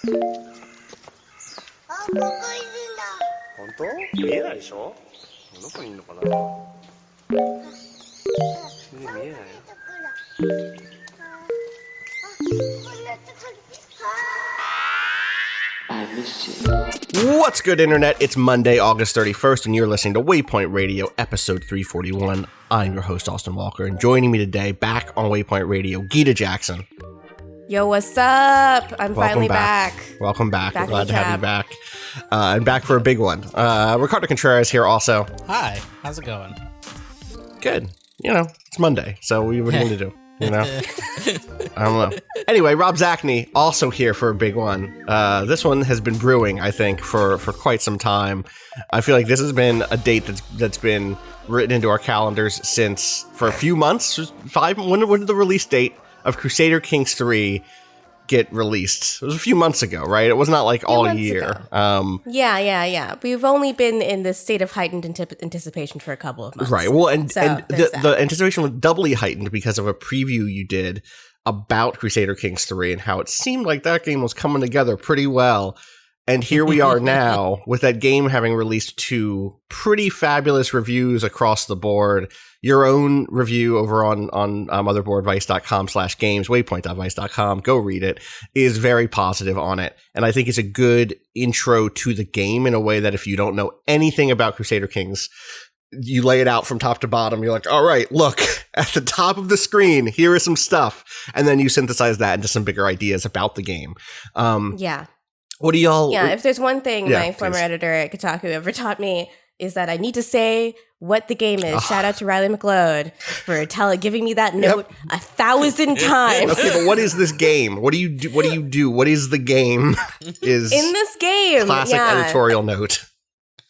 本当？見えないでしょ？どこにいるのかな？見えないよ。What's good, Internet? It's Monday, August 31st, and you're listening to Waypoint Radio, episode 341. I'm your host, Austin Walker, and joining me today, back on Waypoint Radio, Gita Jackson. Yo, what's up? I'm finally back. Welcome back. We're glad to have you back. And back for a big one. Ricardo Contreras here also. Hi. How's it going? Good. You know, it's Monday, so what are you going to do? You know? I don't know. Anyway, Rob Zachney also here for a big one. This one has been brewing, I think, for quite some time. I feel like this has been a date that's been written into our calendars since for a few months. When did the release date of Crusader Kings III get released? It was a few months ago, right? It was not like all year. Yeah. We've only been in this state of heightened anticipation for a couple of months. Right. Well, and the anticipation was doubly heightened because of a preview you did about Crusader Kings III and how it seemed like that game was coming together pretty well. And here we are now with that game having released two pretty fabulous reviews across the board. Your own review over on motherboardvice.com/games, waypoint.vice.com, go read it, is very positive on it. And I think it's a good intro to the game in a way that if you don't know anything about Crusader Kings, you lay it out from top to bottom. You're like, all right, look, at the top of the screen, here is some stuff. And then you synthesize that into some bigger ideas about the game. Yeah. What do y'all... Yeah, if there's one thing my former editor at Kotaku ever taught me is that I need to say what the game is. Shout out to Riley McLeod for giving me that note 1,000 times. Okay, but what is this game? What do you do? What is the game? Is in this game? Classic editorial note.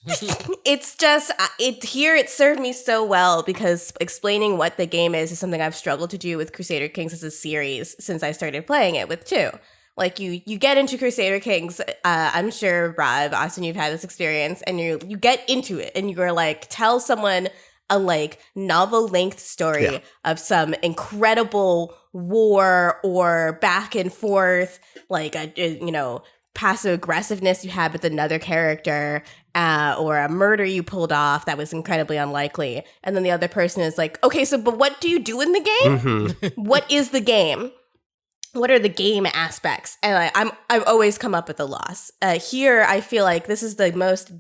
It's just it served me so well because explaining what the game is something I've struggled to do with Crusader Kings as a series since I started playing it with 2. Like you get into Crusader Kings, I'm sure, Rob, Austin, you've had this experience, and you get into it, and you're like, tell someone a like novel-length story of some incredible war or back and forth, like passive aggressiveness you had with another character, or a murder you pulled off that was incredibly unlikely, and then the other person is like, okay, so but what do you do in the game? Mm-hmm. What is the game? What are the game aspects? And I've always come up with a loss. Here, I feel like this is the most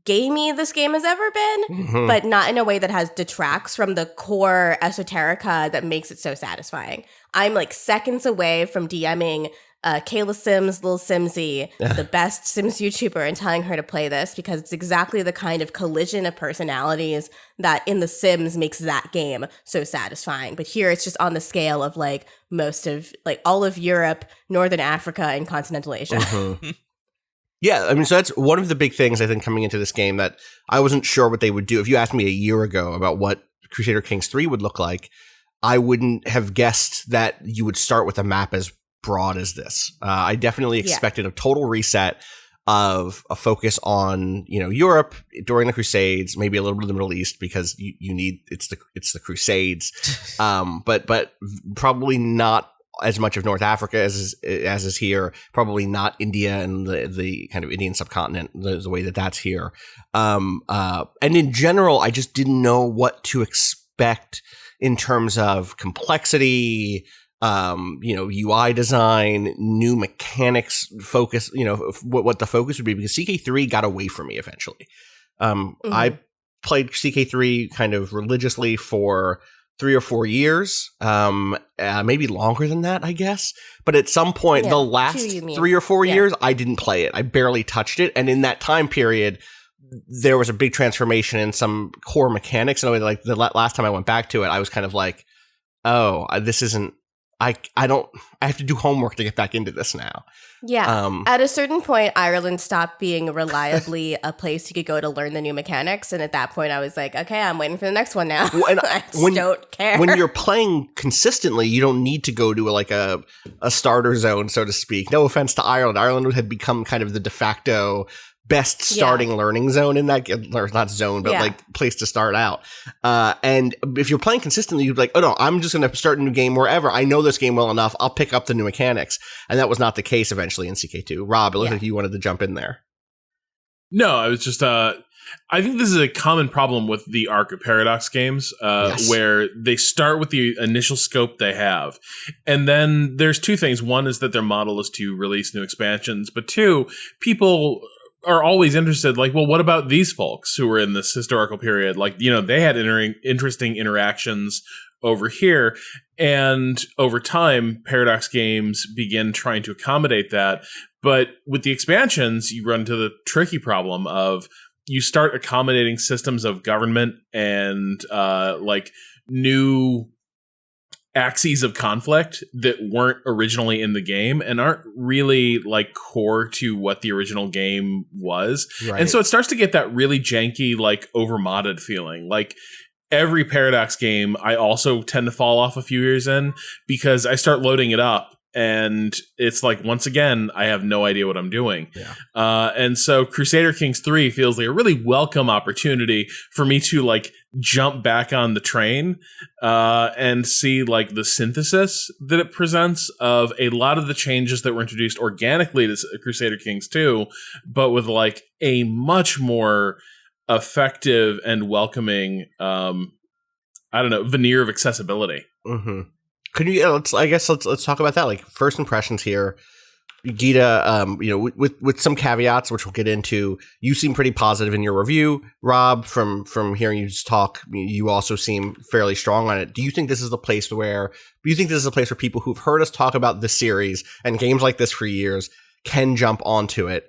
gamey this game has ever been, but not in a way that detracts from the core esoterica that makes it so satisfying. I'm like seconds away from DMing Kayla Sims, Lil Simsy, the best Sims YouTuber, and telling her to play this because it's exactly the kind of collision of personalities that in The Sims makes that game so satisfying. But here it's just on the scale of like most of like all of Europe, Northern Africa, and continental Asia. Mm-hmm. Yeah, I mean, so that's one of the big things I think coming into this game that I wasn't sure what they would do. If you asked me a year ago about what Crusader Kings 3 would look like, I wouldn't have guessed that you would start with a map as broad as this. I definitely expected a total reset of a focus on, Europe during the Crusades, maybe a little bit of the Middle East because you need it's the Crusades, but probably not as much of North Africa as is here. Probably not India and the kind of Indian subcontinent the way that's here. And in general, I just didn't know what to expect in terms of complexity. UI design, new mechanics focus, what the focus would be, because CK3 got away from me eventually. I played CK3 kind of religiously for 3 or 4 years, maybe longer than that, I guess. But at some point, the last 3 or 4 years, I didn't play it. I barely touched it. And in that time period, there was a big transformation in some core mechanics. In a way, like the last time I went back to it, I was kind of like, oh, this isn't, I have to do homework to get back into this now. Yeah. At a certain point, Ireland stopped being reliably a place you could go to learn the new mechanics. And at that point, I was like, okay, I'm waiting for the next one now. Well, and I don't care. When you're playing consistently, you don't need to go to a starter zone, so to speak. No offense to Ireland. Ireland had become kind of the de facto best starting learning zone in that, or not zone, but like place to start out. And if you're playing consistently, you'd be like, oh no, I'm just going to start a new game wherever. I know this game well enough. I'll pick up the new mechanics. And that was not the case eventually in CK2. Rob, it looked like you wanted to jump in there. No, I was just, I think this is a common problem with the Arc of Paradox games, where they start with the initial scope they have. And then there's two things. One is that their model is to release new expansions. But two, people are always interested, like, well, what about these folks who were in this historical period? Like, you know, they had interesting interactions over here. And over time, Paradox games begin trying to accommodate that. But with the expansions, you run into the tricky problem of you start accommodating systems of government and like new axes of conflict that weren't originally in the game and aren't really like core to what the original game was. Right. And so it starts to get that really janky, like overmodded feeling. Like every Paradox game, I also tend to fall off a few years in because I start loading it up. And it's like, once again, I have no idea what I'm doing. Yeah. And so Crusader Kings 3 feels like a really welcome opportunity for me to like jump back on the train and see like the synthesis that it presents of a lot of the changes that were introduced organically to Crusader Kings 2, but with like a much more effective and welcoming, veneer of accessibility. Mm-hmm. Can you? Let's talk about that. Like first impressions here, Gita. With some caveats, which we'll get into. You seem pretty positive in your review, Rob. From hearing you talk, you also seem fairly strong on it. Do you think this is the place where? Do you think this is a place where people who've heard us talk about the series and games like this for years can jump onto it,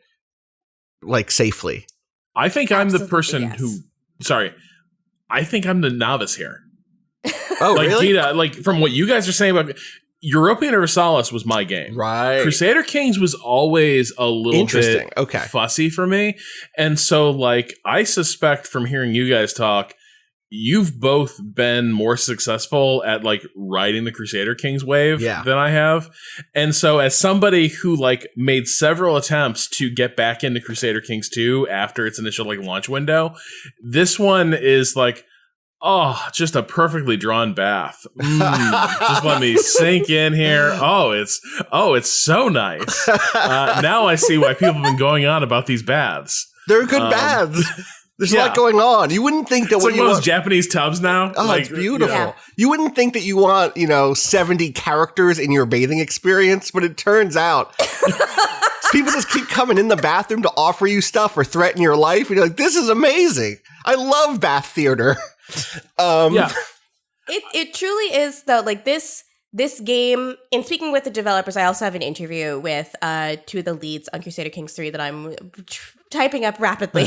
like safely? I think I'm the person who. Sorry, I think I'm the novice here. Oh, like really? Gita, like from what you guys are saying about Europa Universalis was my game. Right. Crusader Kings was always a little bit fussy for me. And so like I suspect from hearing you guys talk, you've both been more successful at like riding the Crusader Kings wave than I have. And so as somebody who like made several attempts to get back into Crusader Kings 2 after its initial like launch window, this one is like, oh, just a perfectly drawn bath. Just let me sink in here. Oh, it's so nice. Now I see why people have been going on about these baths. They're good baths. There's a lot going on. You wouldn't think that it's like one of those Japanese tubs now. Oh, like, it's beautiful. Yeah. You wouldn't think that you want, 70 characters in your bathing experience, but it turns out people just keep coming in the bathroom to offer you stuff or threaten your life. And you're like, this is amazing. I love bath theater. It truly is though. Like this game. In speaking with the developers, I also have an interview with two of the leads on Crusader Kings 3 that I'm typing up rapidly,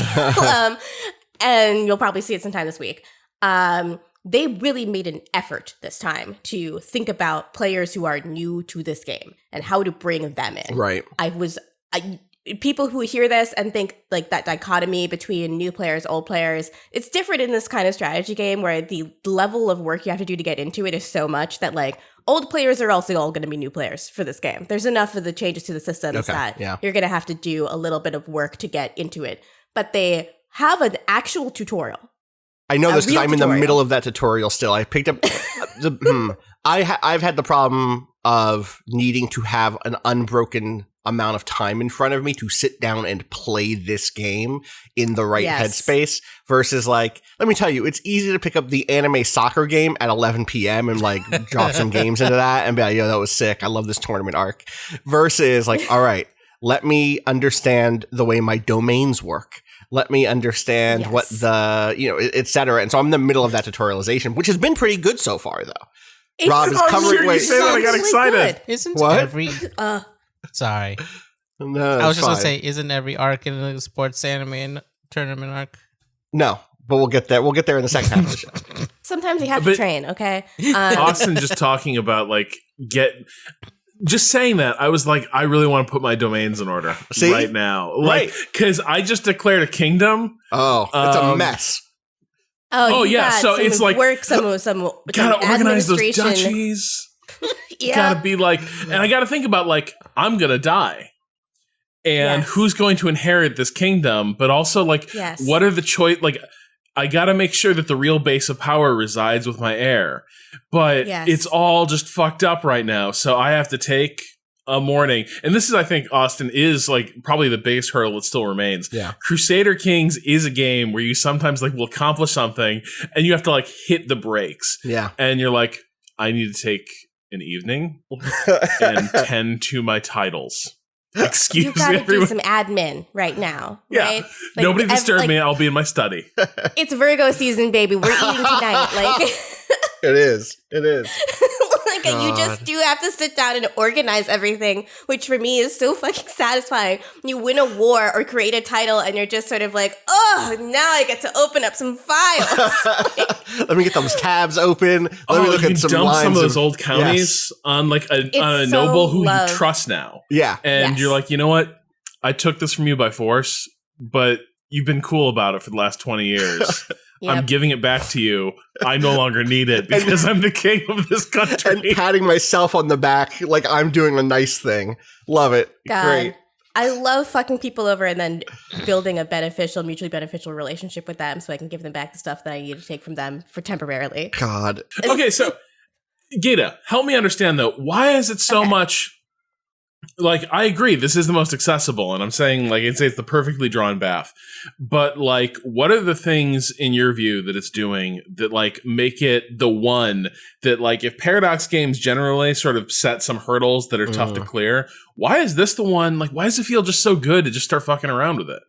and you'll probably see it sometime this week. They really made an effort this time to think about players who are new to this game and how to bring them in. Right. People who hear this and think like that dichotomy between new players, old players, it's different in this kind of strategy game where the level of work you have to do to get into it is so much that like old players are also all going to be new players for this game. There's enough of the changes to the systems that you're going to have to do a little bit of work to get into it. But they have an actual tutorial. I know this because I'm in the middle of that tutorial still. I picked up I've had the problem of needing to have an unbroken amount of time in front of me to sit down and play this game in the right headspace versus like, let me tell you, it's easy to pick up the anime soccer game at 11 p.m. and like drop some games into that and be like, yo, that was sick. I love this tournament arc versus like, all right, let me understand the way my domains work. Let me understand what the, et cetera. And so I'm in the middle of that tutorialization, which has been pretty good so far though. Rob is covering. You say that, I got excited. Good. Isn't what? every... Sorry. No, I was just going to say, isn't every arc in a sports anime and tournament arc? No, but we'll get there. We'll get there in the second half of the show. Sometimes you have to train, okay? Austin just talking about like just saying that, I was like, I really want to put my domains in order right now. Like, because I just declared a kingdom. Oh, it's a mess. Oh yeah. So it's like some gotta organize those duchies. Gotta be like, and I gotta think about like, I'm gonna die. and who's going to inherit this kingdom, but also like what are the choice, like I gotta make sure that the real base of power resides with my heir, but it's all just fucked up right now, so I have to take a morning. And this is, I think, Austin, is like probably the biggest hurdle that still remains. Crusader Kings is a game where you sometimes like will accomplish something and you have to like hit the brakes, and you're like, I need to take an evening and tend to my titles. Excuse me, you gotta everyone. do some admin right now, right? Like, nobody disturb me. I'll be in my study. It's Virgo season, baby. We're eating tonight. Like it is. Like you just do have to sit down and organize everything, which for me is so fucking satisfying. You win a war or create a title, and you're just sort of like, oh, now I get to open up some files. Let me get those tabs open. Let me look at some lines. Some of those old counties on like on a noble who you trust now. And you're like, you know what? I took this from you by force, but you've been cool about it for the last 20 years. I'm giving it back to you. I no longer need it because I'm the king of this country. And patting myself on the back like I'm doing a nice thing. Love it. God. Great. I love fucking people over and then building a mutually beneficial relationship with them so I can give them back the stuff that I need to take from them for temporarily. God. Okay, so Gita, help me understand though. Why is it so much... Like, I agree, this is the most accessible, and I'm saying, like, it's the perfectly drawn bath. But, like, what are the things, in your view, that it's doing that, like, make it the one that, like, if Paradox games generally sort of set some hurdles that are tough to clear, why is this the one, like, why does it feel just so good to just start fucking around with it?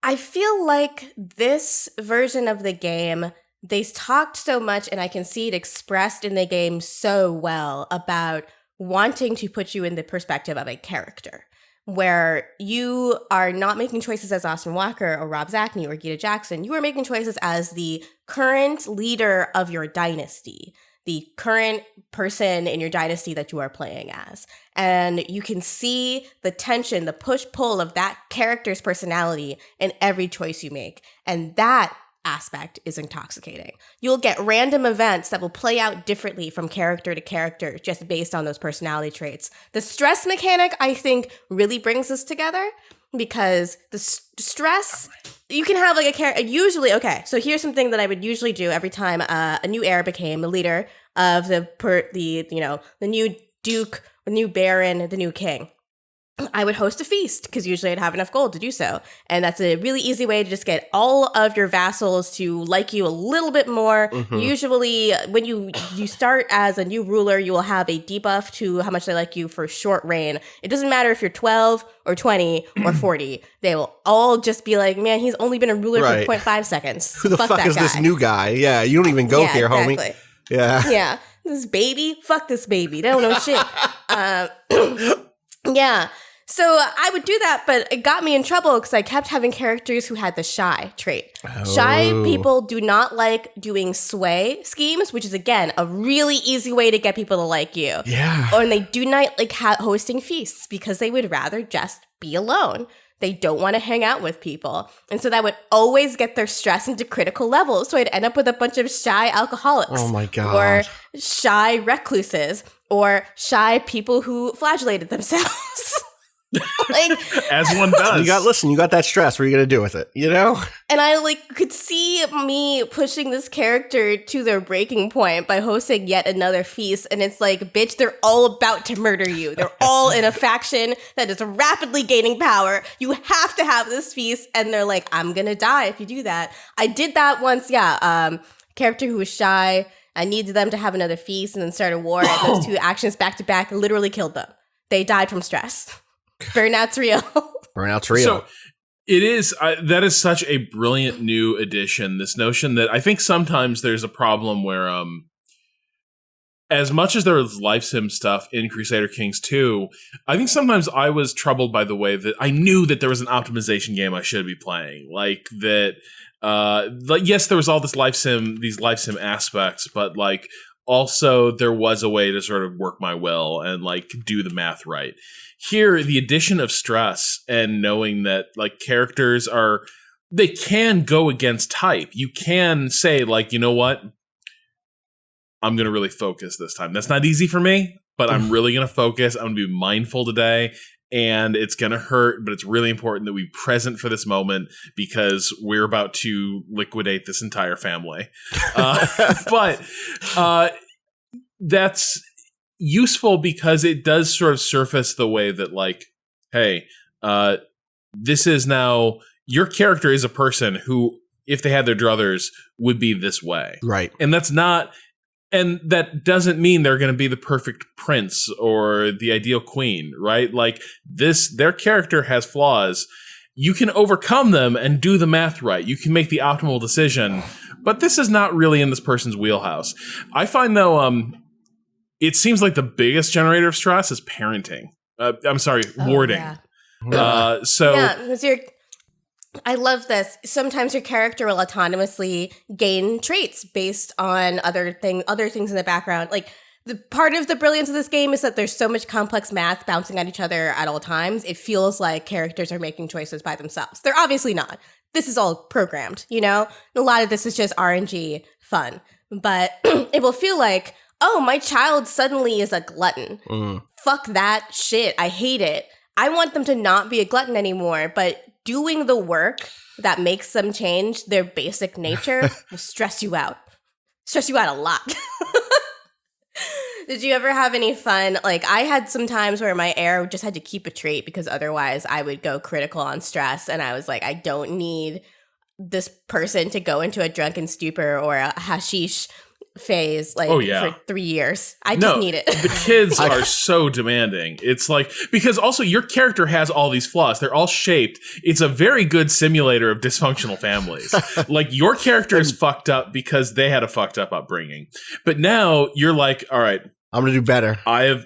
I feel like this version of the game, they talked so much, and I can see it expressed in the game so well about wanting to put you in the perspective of a character, where you are not making choices as Austin Walker or Rob Zacny or Gita Jackson. You are making choices as the current leader of your dynasty, the current person in your dynasty that you are playing as. And you can see the tension, the push-pull of that character's personality in every choice you make. And that aspect is intoxicating. You'll get random events that will play out differently from character to character just based on those personality traits. The stress mechanic, I think, really brings this together because the stress, you can have like a character, usually, okay, so here's something that I would usually do every time a new heir became the leader of the new duke, the new baron, the new king. I would host a feast because usually I'd have enough gold to do so. And that's a really easy way to just get all of your vassals to like you a little bit more. Usually when you start as a new ruler, you will have a debuff to how much they like you for short reign. It doesn't matter if you're 12 or 20 or 40. They will all just be like, man, he's only been a ruler for 0.5 seconds. Who the fuck is this new guy? Yeah, you don't even go here, homie. Yeah. This baby? Fuck this baby. They don't know shit. Yeah. So I would do that, but it got me in trouble because I kept having characters who had the shy trait. Shy people do not like doing sway schemes, which is, again, a really easy way to get people to like you. Yeah. Or they do not like hosting feasts because they would rather just be alone. They don't want to hang out with people. And so that would always get their stress into critical levels. So I'd end up with a bunch of shy alcoholics. Oh my God. Or shy recluses. Or shy people who flagellated themselves. Like, as one does. You got that stress. What are you going to do with it? You know? And I could see me pushing this character to their breaking point by hosting yet another feast. And it's like, bitch, they're all about to murder you. They're all in a faction that is rapidly gaining power. You have to have this feast. And they're like, I'm going to die if you do that. I did that once. Yeah. Character who was shy. I needed them to have another feast and then start a war. And those two actions back to back literally killed them. They died from stress. Burnout's real. Burnout's real. So it is. That is such a brilliant new addition. This notion that I think sometimes there's a problem where, as much as there was life sim stuff in Crusader Kings 2, I think sometimes I was troubled by the way that I knew that there was an optimization game I should be playing. Like that. Yes, there was all these life sim aspects, but like also there was a way to sort of work my will and like do the math right. Here, the addition of stress and knowing that like characters they can go against type. You can say like, you know what? I'm going to really focus this time. That's not easy for me, but I'm really going to focus. I'm going to be mindful today. And it's going to hurt, but it's really important that we be present for this moment because we're about to liquidate this entire family. But that's useful because it does sort of surface the way that, like, hey, this is now your character is a person who, if they had their druthers, would be this way. Right. And that's not. And that doesn't mean they're going to be the perfect prince or the ideal queen, right? Like their character has flaws. You can overcome them and do the math right. You can make the optimal decision, but this is not really in this person's wheelhouse. I find though, it seems like the biggest generator of stress is parenting. Warding. Yeah. So I love this. Sometimes your character will autonomously gain traits based on other things in the background. Like the part of the brilliance of this game is that there's so much complex math bouncing at each other at all times. It feels like characters are making choices by themselves. They're obviously not. This is all programmed, you know? A lot of this is just RNG fun. But it will feel like, oh, my child suddenly is a glutton. Fuck that shit. I hate it. I want them to not be a glutton anymore, but doing the work that makes them change their basic nature will stress you out. Stress you out a lot. Did you ever have any fun? Like, I had some times where my heir just had to keep a trait because otherwise I would go critical on stress. And I was like, I don't need this person to go into a drunken stupor or a hashish phase for 3 years. I just need it. The kids are so demanding. It's like, because also your character has all these flaws. They're all shaped. It's a very good simulator of dysfunctional families. Like your character is fucked up because they had a fucked up upbringing. But now you're like, all right, I'm going to do better. I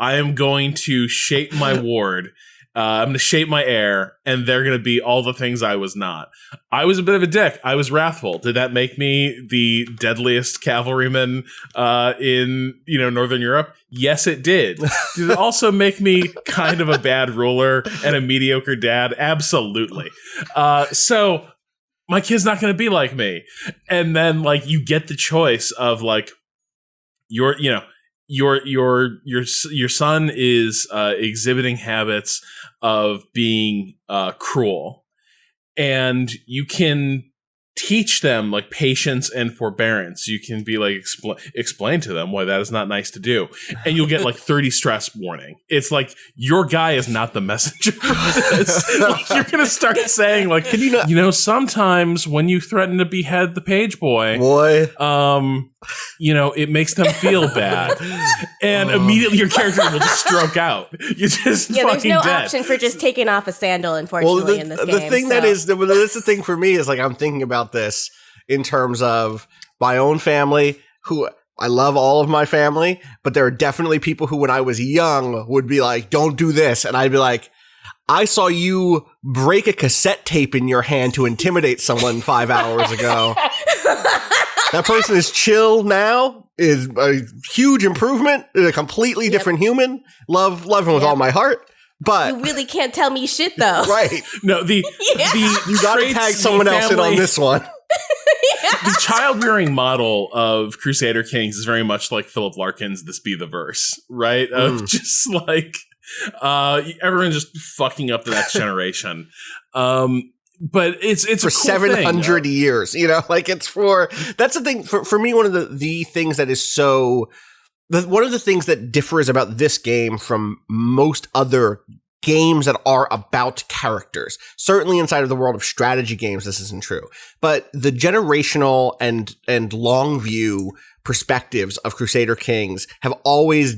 am going to shape my ward. I'm going to shape my heir, and they're going to be all the things I was not. I was a bit of a dick. I was wrathful. Did that make me the deadliest cavalryman in Northern Europe? Yes, it did. Did it also make me kind of a bad ruler and a mediocre dad? Absolutely. So my kid's not going to be like me. And then like you get the choice of like your son is exhibiting habits of being cruel, and you can teach them like patience and forbearance. You can be like explain to them why that is not nice to do, and you'll get like 30 stress warning. It's like your guy is not the messenger for this. Like, you're gonna start saying like, can you not? Sometimes when you threaten to behead the page boy, it makes them feel bad, and immediately your character will just stroke out. You just there's no dead. option for just taking off a sandal. Unfortunately, in this game, the thing that's the thing for me is like I'm thinking about this in terms of my own family. Who I love all of my family, but there are definitely people who, when I was young, would be like, "Don't do this," and I'd be like, I saw you break a cassette tape in your hand to intimidate someone 5 hours ago. That person is chill now, is a huge improvement, is a completely different human. Love him with all my heart. But you really can't tell me shit though. Right. No, you gotta tag someone else in on this one. The child-rearing model of Crusader Kings is very much like Philip Larkin's This Be the Verse, right? Of just like everyone just fucking up the next generation. But it's for a cool 700 years, that's the thing for me. One of the things that is one of the things that differs about this game from most other games that are about characters, certainly inside of the world of strategy games, this isn't true, but the generational and long view perspectives of Crusader Kings have always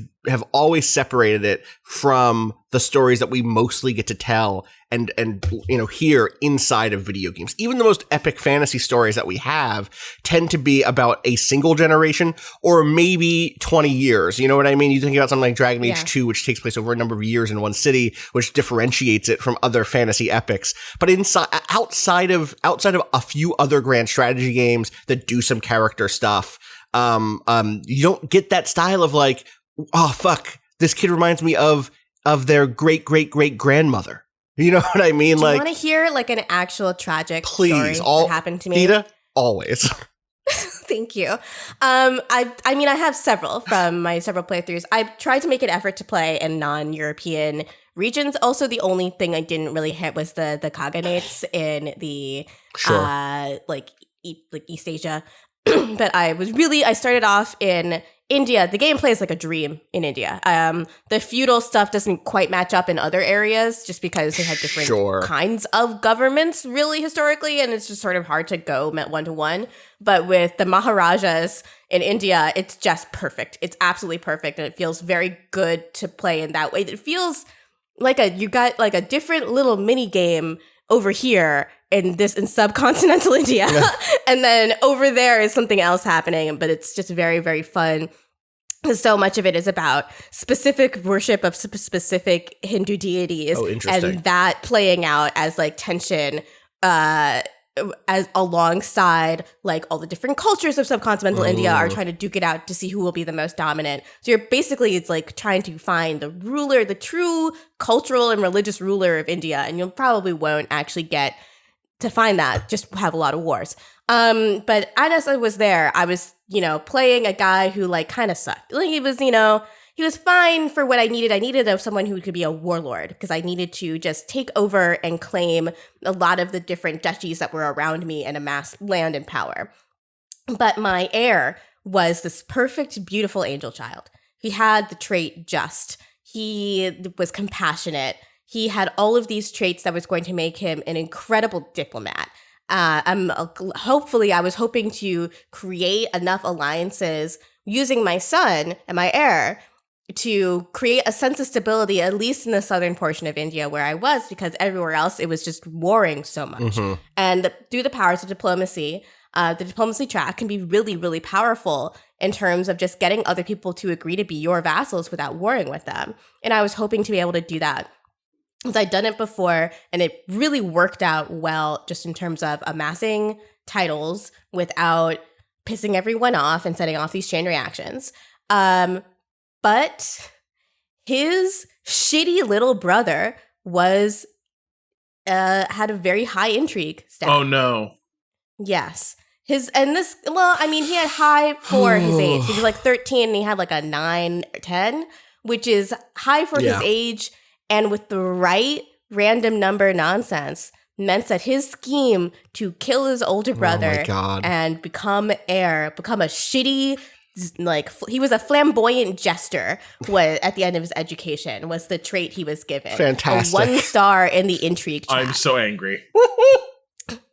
separated it from the stories that we mostly get to tell and hear inside of video games. Even the most epic fantasy stories that we have tend to be about a single generation or maybe 20 years. You know what I mean? You think about something like Dragon Age 2, which takes place over a number of years in one city, which differentiates it from other fantasy epics. But outside of a few other grand strategy games that do some character stuff, you don't get that style of like, oh fuck, this kid reminds me of their great grandmother. You know what I mean? Do you want to hear like an actual tragic story that happened to me? Gita, always. Thank you. I mean, I have several from my several playthroughs. I've tried to make an effort to play in non-European regions. Also, the only thing I didn't really hit was the Khaganates in the East Asia. But I started off in India. The gameplay is like a dream in India. The feudal stuff doesn't quite match up in other areas just because they had different kinds of governments really historically, and it's just sort of hard to go one-to-one. But with the Maharajas in India, it's just perfect. It's absolutely perfect, and it feels very good to play in that way. It feels like you got like a different little mini game over here in subcontinental India. Yeah. And then over there is something else happening, but it's just very, very fun. So much of it is about specific worship of specific Hindu deities. Oh, interesting. And that playing out as like tension as alongside like all the different cultures of subcontinental India are trying to duke it out to see who will be the most dominant. So it's like trying to find the ruler, the true cultural and religious ruler of India, and you probably won't actually get to find that, just have a lot of wars. But as I was there, I was, playing a guy who like kind of sucked. Like he was fine for what I needed. I needed someone who could be a warlord because I needed to just take over and claim a lot of the different duchies that were around me and amass land and power. But my heir was this perfect, beautiful angel child. He had the trait just. He was compassionate. He had all of these traits that was going to make him an incredible diplomat. I was hoping to create enough alliances using my son and my heir to create a sense of stability, at least in the southern portion of India where I was, because everywhere else it was just warring so much. Mm-hmm. And through the powers of diplomacy, the diplomacy track can be really, really powerful in terms of just getting other people to agree to be your vassals without warring with them. And I was hoping to be able to do that. Because I'd done it before, and it really worked out well just in terms of amassing titles without pissing everyone off and setting off these chain reactions. But his shitty little brother had a very high intrigue stat. Oh no. Yes. He had high for his age. He was like 13 and he had like a 9 or 10, which is high for his age, and with the right random number nonsense meant that his scheme to kill his older brother and become heir, become a shitty, like he was a flamboyant jester at the end of his education was the trait he was given. Fantastic. A 1 star in the intrigue track. I'm so angry.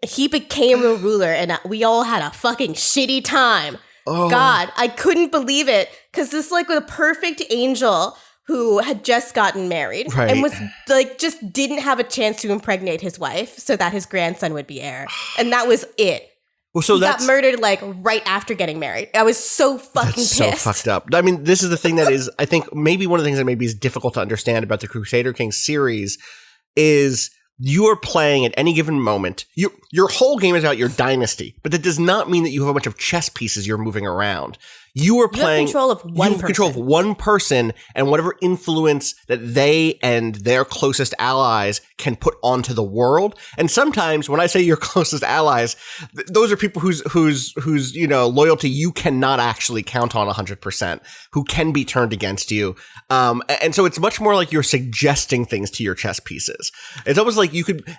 He became a ruler and we all had a fucking shitty time. Oh. God, I couldn't believe it because this like a perfect angel who had just gotten married and was like just didn't have a chance to impregnate his wife so that his grandson would be heir. And that was it. Well, so he got murdered like right after getting married. I was so fucking pissed. So fucked up. I mean, this is the thing that is, I think maybe one of the things that maybe is difficult to understand about the Crusader Kings series is you are playing at any given moment. Your whole game is about your dynasty, but that does not mean that you have a bunch of chess pieces you're moving around. You are playing. You have control of one person and whatever influence that they and their closest allies can put onto the world. And sometimes when I say your closest allies, those are people whose loyalty you cannot actually count on 100%, who can be turned against you. And so it's much more like you're suggesting things to your chess pieces. It's almost like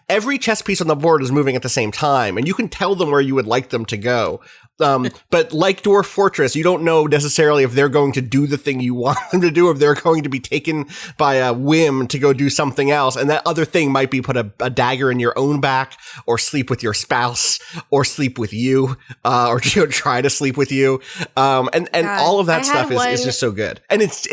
every chess piece on the board is moving at the same time, and you can tell them where you would like them to go. But like Dwarf Fortress, you don't know necessarily if they're going to do the thing you want them to do, or if they're going to be taken by a whim to go do something else. And that other thing might be put a dagger in your own back, or sleep with your spouse, or sleep with you, or try to sleep with you. And all of that stuff is just so good. And it's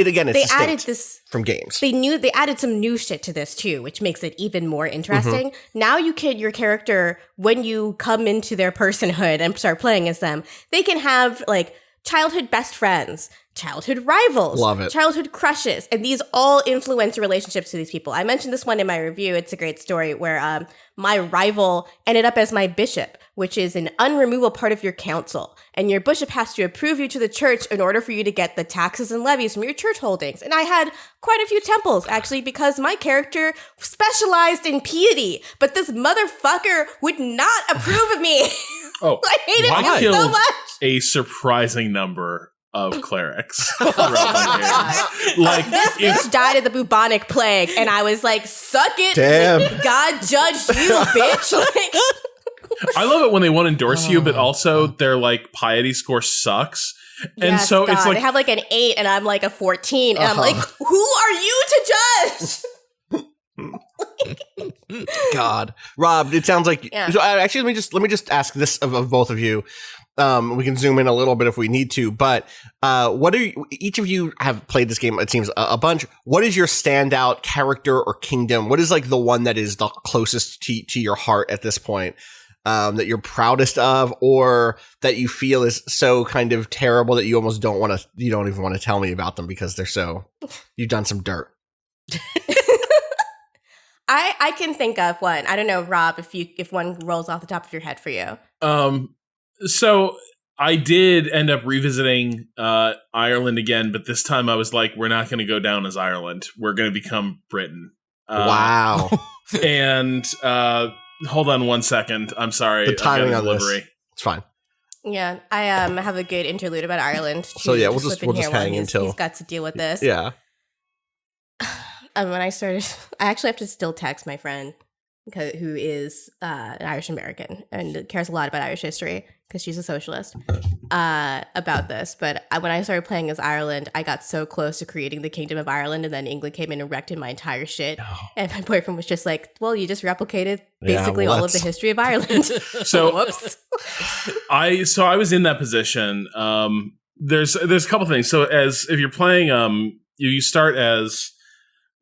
added this from games. They added some new shit to this too, which makes it even more interesting. Mm-hmm. Now your character, when you come into their personhood and start playing as them, they can have like childhood best friends, childhood rivals, love it, childhood crushes, and these all influence relationships to these people. I mentioned this one in my review. It's a great story where my rival ended up as my bishop, which is an unremovable part of your council. And your bishop has to approve you to the church in order for you to get the taxes and levies from your church holdings. And I had quite a few temples, actually, because my character specialized in piety. But this motherfucker would not approve of me. Oh, I hate I him so killed much. a surprising number of clerics throughout my games. Like, This bitch died of the bubonic plague, and I was like, "Suck it, Damn. God judged you, bitch." Like, I love it when they won't endorse you, but also their like piety score sucks. And yes, so God, it's like they have like an 8, and I'm like a 14, and I'm like, "Who are you to judge?" God, Rob, it sounds like. Yeah. So actually, let me just ask this of both of you. We can zoom in a little bit if we need to, but what are each of you have played this game? It seems a bunch. What is your standout character or kingdom? What is like the one that is the closest to your heart at this point? That you're proudest of, or that you feel is so kind of terrible that you almost don't even want to tell me about them because you've done some dirt. I can think of one. I don't know, Rob, if one rolls off the top of your head for you. So I did end up revisiting Ireland again, but this time I was like, we're not going to go down as Ireland. We're going to become Britain. Wow. And hold on one second. I'm sorry. The timing on this. It's fine. Yeah, I have a good interlude about Ireland. So yeah, we'll just hang until he's got to deal with this. Yeah. When I started, I actually have to still text my friend who is an Irish American and cares a lot about Irish history because she's a socialist about this. But when I started playing as Ireland, I got so close to creating the Kingdom of Ireland, and then England came in and wrecked my entire shit. Oh. And my boyfriend was just like, "Well, you just replicated basically all of the history of Ireland." So whoops. I was in that position. There's a couple things. So if you're playing, you start as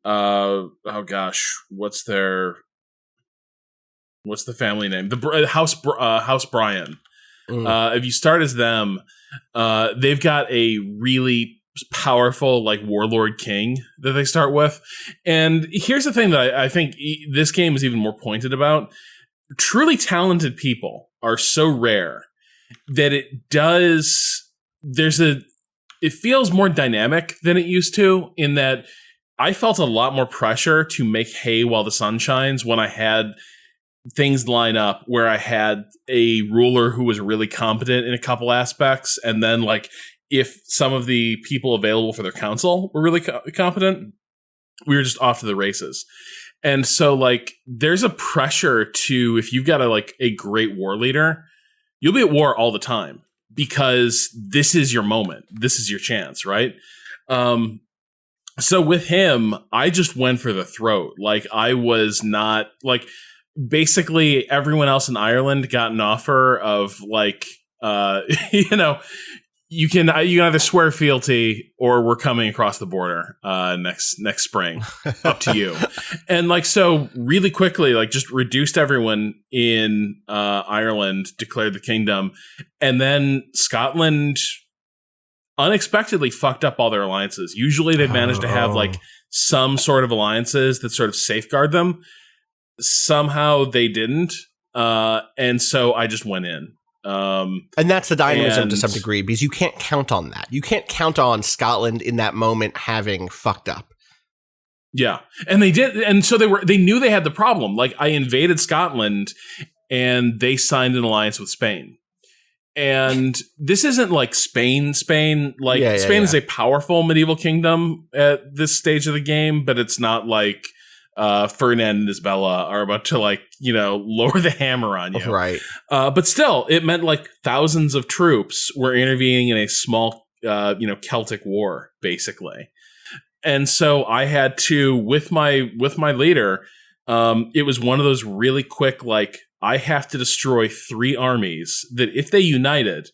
oh gosh, what's the family name? The House Bryan. If you start as them, they've got a really powerful like warlord king that they start with. And here's the thing that I think this game is even more pointed about. Truly talented people are so rare that it feels more dynamic than it used to, in that I felt a lot more pressure to make hay while the sun shines when I had things line up where I had a ruler who was really competent in a couple aspects, and then like if some of the people available for their council were really competent, we were just off to the races. And so like there's a pressure to, if you've got a great war leader, you'll be at war all the time because this is your moment. This is your chance, right? So with him, I just went for the throat. Like I was not like, basically everyone else in Ireland got an offer of like, you can either swear fealty or we're coming across the border next spring. Up to you. And like, so really quickly, like just reduced everyone in Ireland, declared the kingdom, and then Scotland unexpectedly fucked up all their alliances. Usually they've managed to have like some sort of alliances that sort of safeguard them. Somehow they didn't. And so I just went in. And that's the dynamism to some degree, because you can't count on that. You can't count on Scotland in that moment having fucked up. Yeah. And they did. And so they knew they had the problem. Like I invaded Scotland and they signed an alliance with Spain. And this isn't like Spain. Like Spain is a powerful medieval kingdom at this stage of the game, but it's not like Ferdinand and Isabella are about to lower the hammer on you. Right. But still, it meant like thousands of troops were intervening in a small, Celtic war, basically. And so I had to, with my leader, it was one of those really quick, like, I have to destroy 3 armies that, if they united,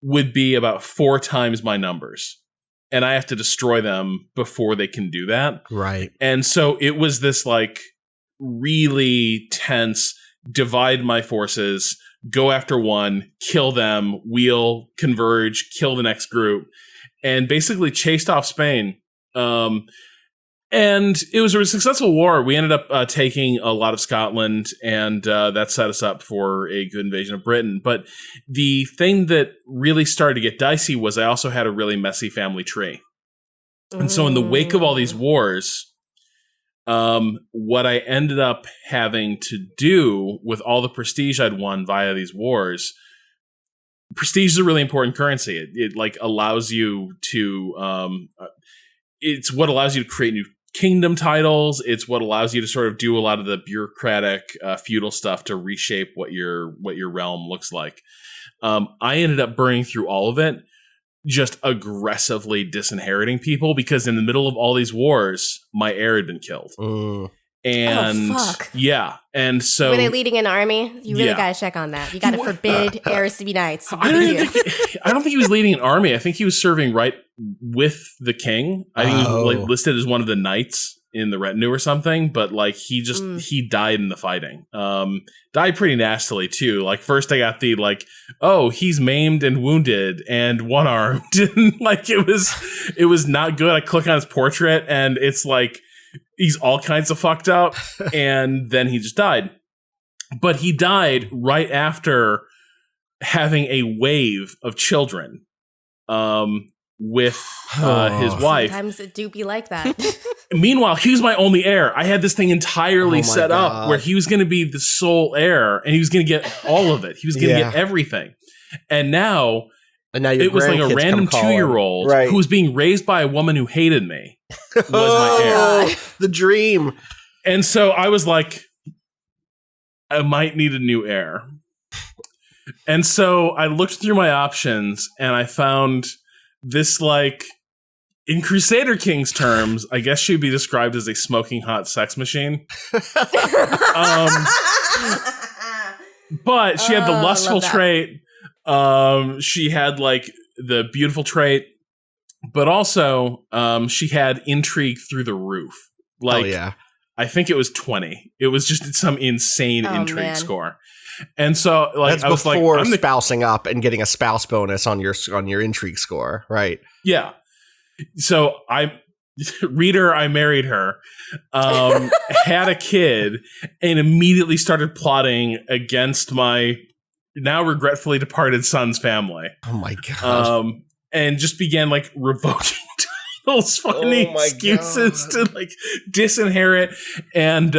would be about 4 times my numbers. And I have to destroy them before they can do that. Right. And so it was this like really tense, divide my forces, go after one, kill them, wheel, converge, kill the next group, and basically chased off Spain. And it was a successful war. We ended up taking a lot of Scotland, and that set us up for a good invasion of Britain. But the thing that really started to get dicey was I also had a really messy family tree. And so in the wake of all these wars, what I ended up having to do with all the prestige I'd won via these wars prestige is a really important currency. It like allows you to it's what allows you to create new kingdom titles. It's what allows you to sort of do a lot of the bureaucratic feudal stuff to reshape what your realm looks like. I ended up burning through all of it, just aggressively disinheriting people, because in the middle of all these wars, my heir had been killed. And fuck. Yeah. And so were they leading an army? You really gotta check on that. You gotta forbid heirs to be knights. I don't think he was leading an army. I think he was serving right with the king. I think he was like listed as one of the knights in the retinue or something, but like he died in the fighting. Died pretty nastily too. Like first I got the like, oh, he's maimed and wounded and one-armed. And like it was not good. I click on his portrait and it's like he's all kinds of fucked up, and then he just died. But he died right after having a wave of children with his wife. Sometimes it do be like that. Meanwhile, he was my only heir. I had this thing entirely set up where he was going to be the sole heir, and he was going to get all of it. He was going to get everything. And now it was like a random 2-year-old who was being raised by a woman who hated me was my heir. The dream. And so I was like, I might need a new heir. And so I looked through my options and I found this, like, in Crusader Kings terms, I guess she'd be described as a smoking hot sex machine. But she had the lustful trait. She had like the beautiful trait, but also she had intrigue through the roof. Like, I think it was 20. It was just some insane intrigue score. And so like that's I was before like, spousing up and getting a spouse bonus on your intrigue score, right? Yeah. So I married her, had a kid, and immediately started plotting against my now regretfully departed son's family. Oh my god. And just began like revoking titles, finding excuses to like disinherit, and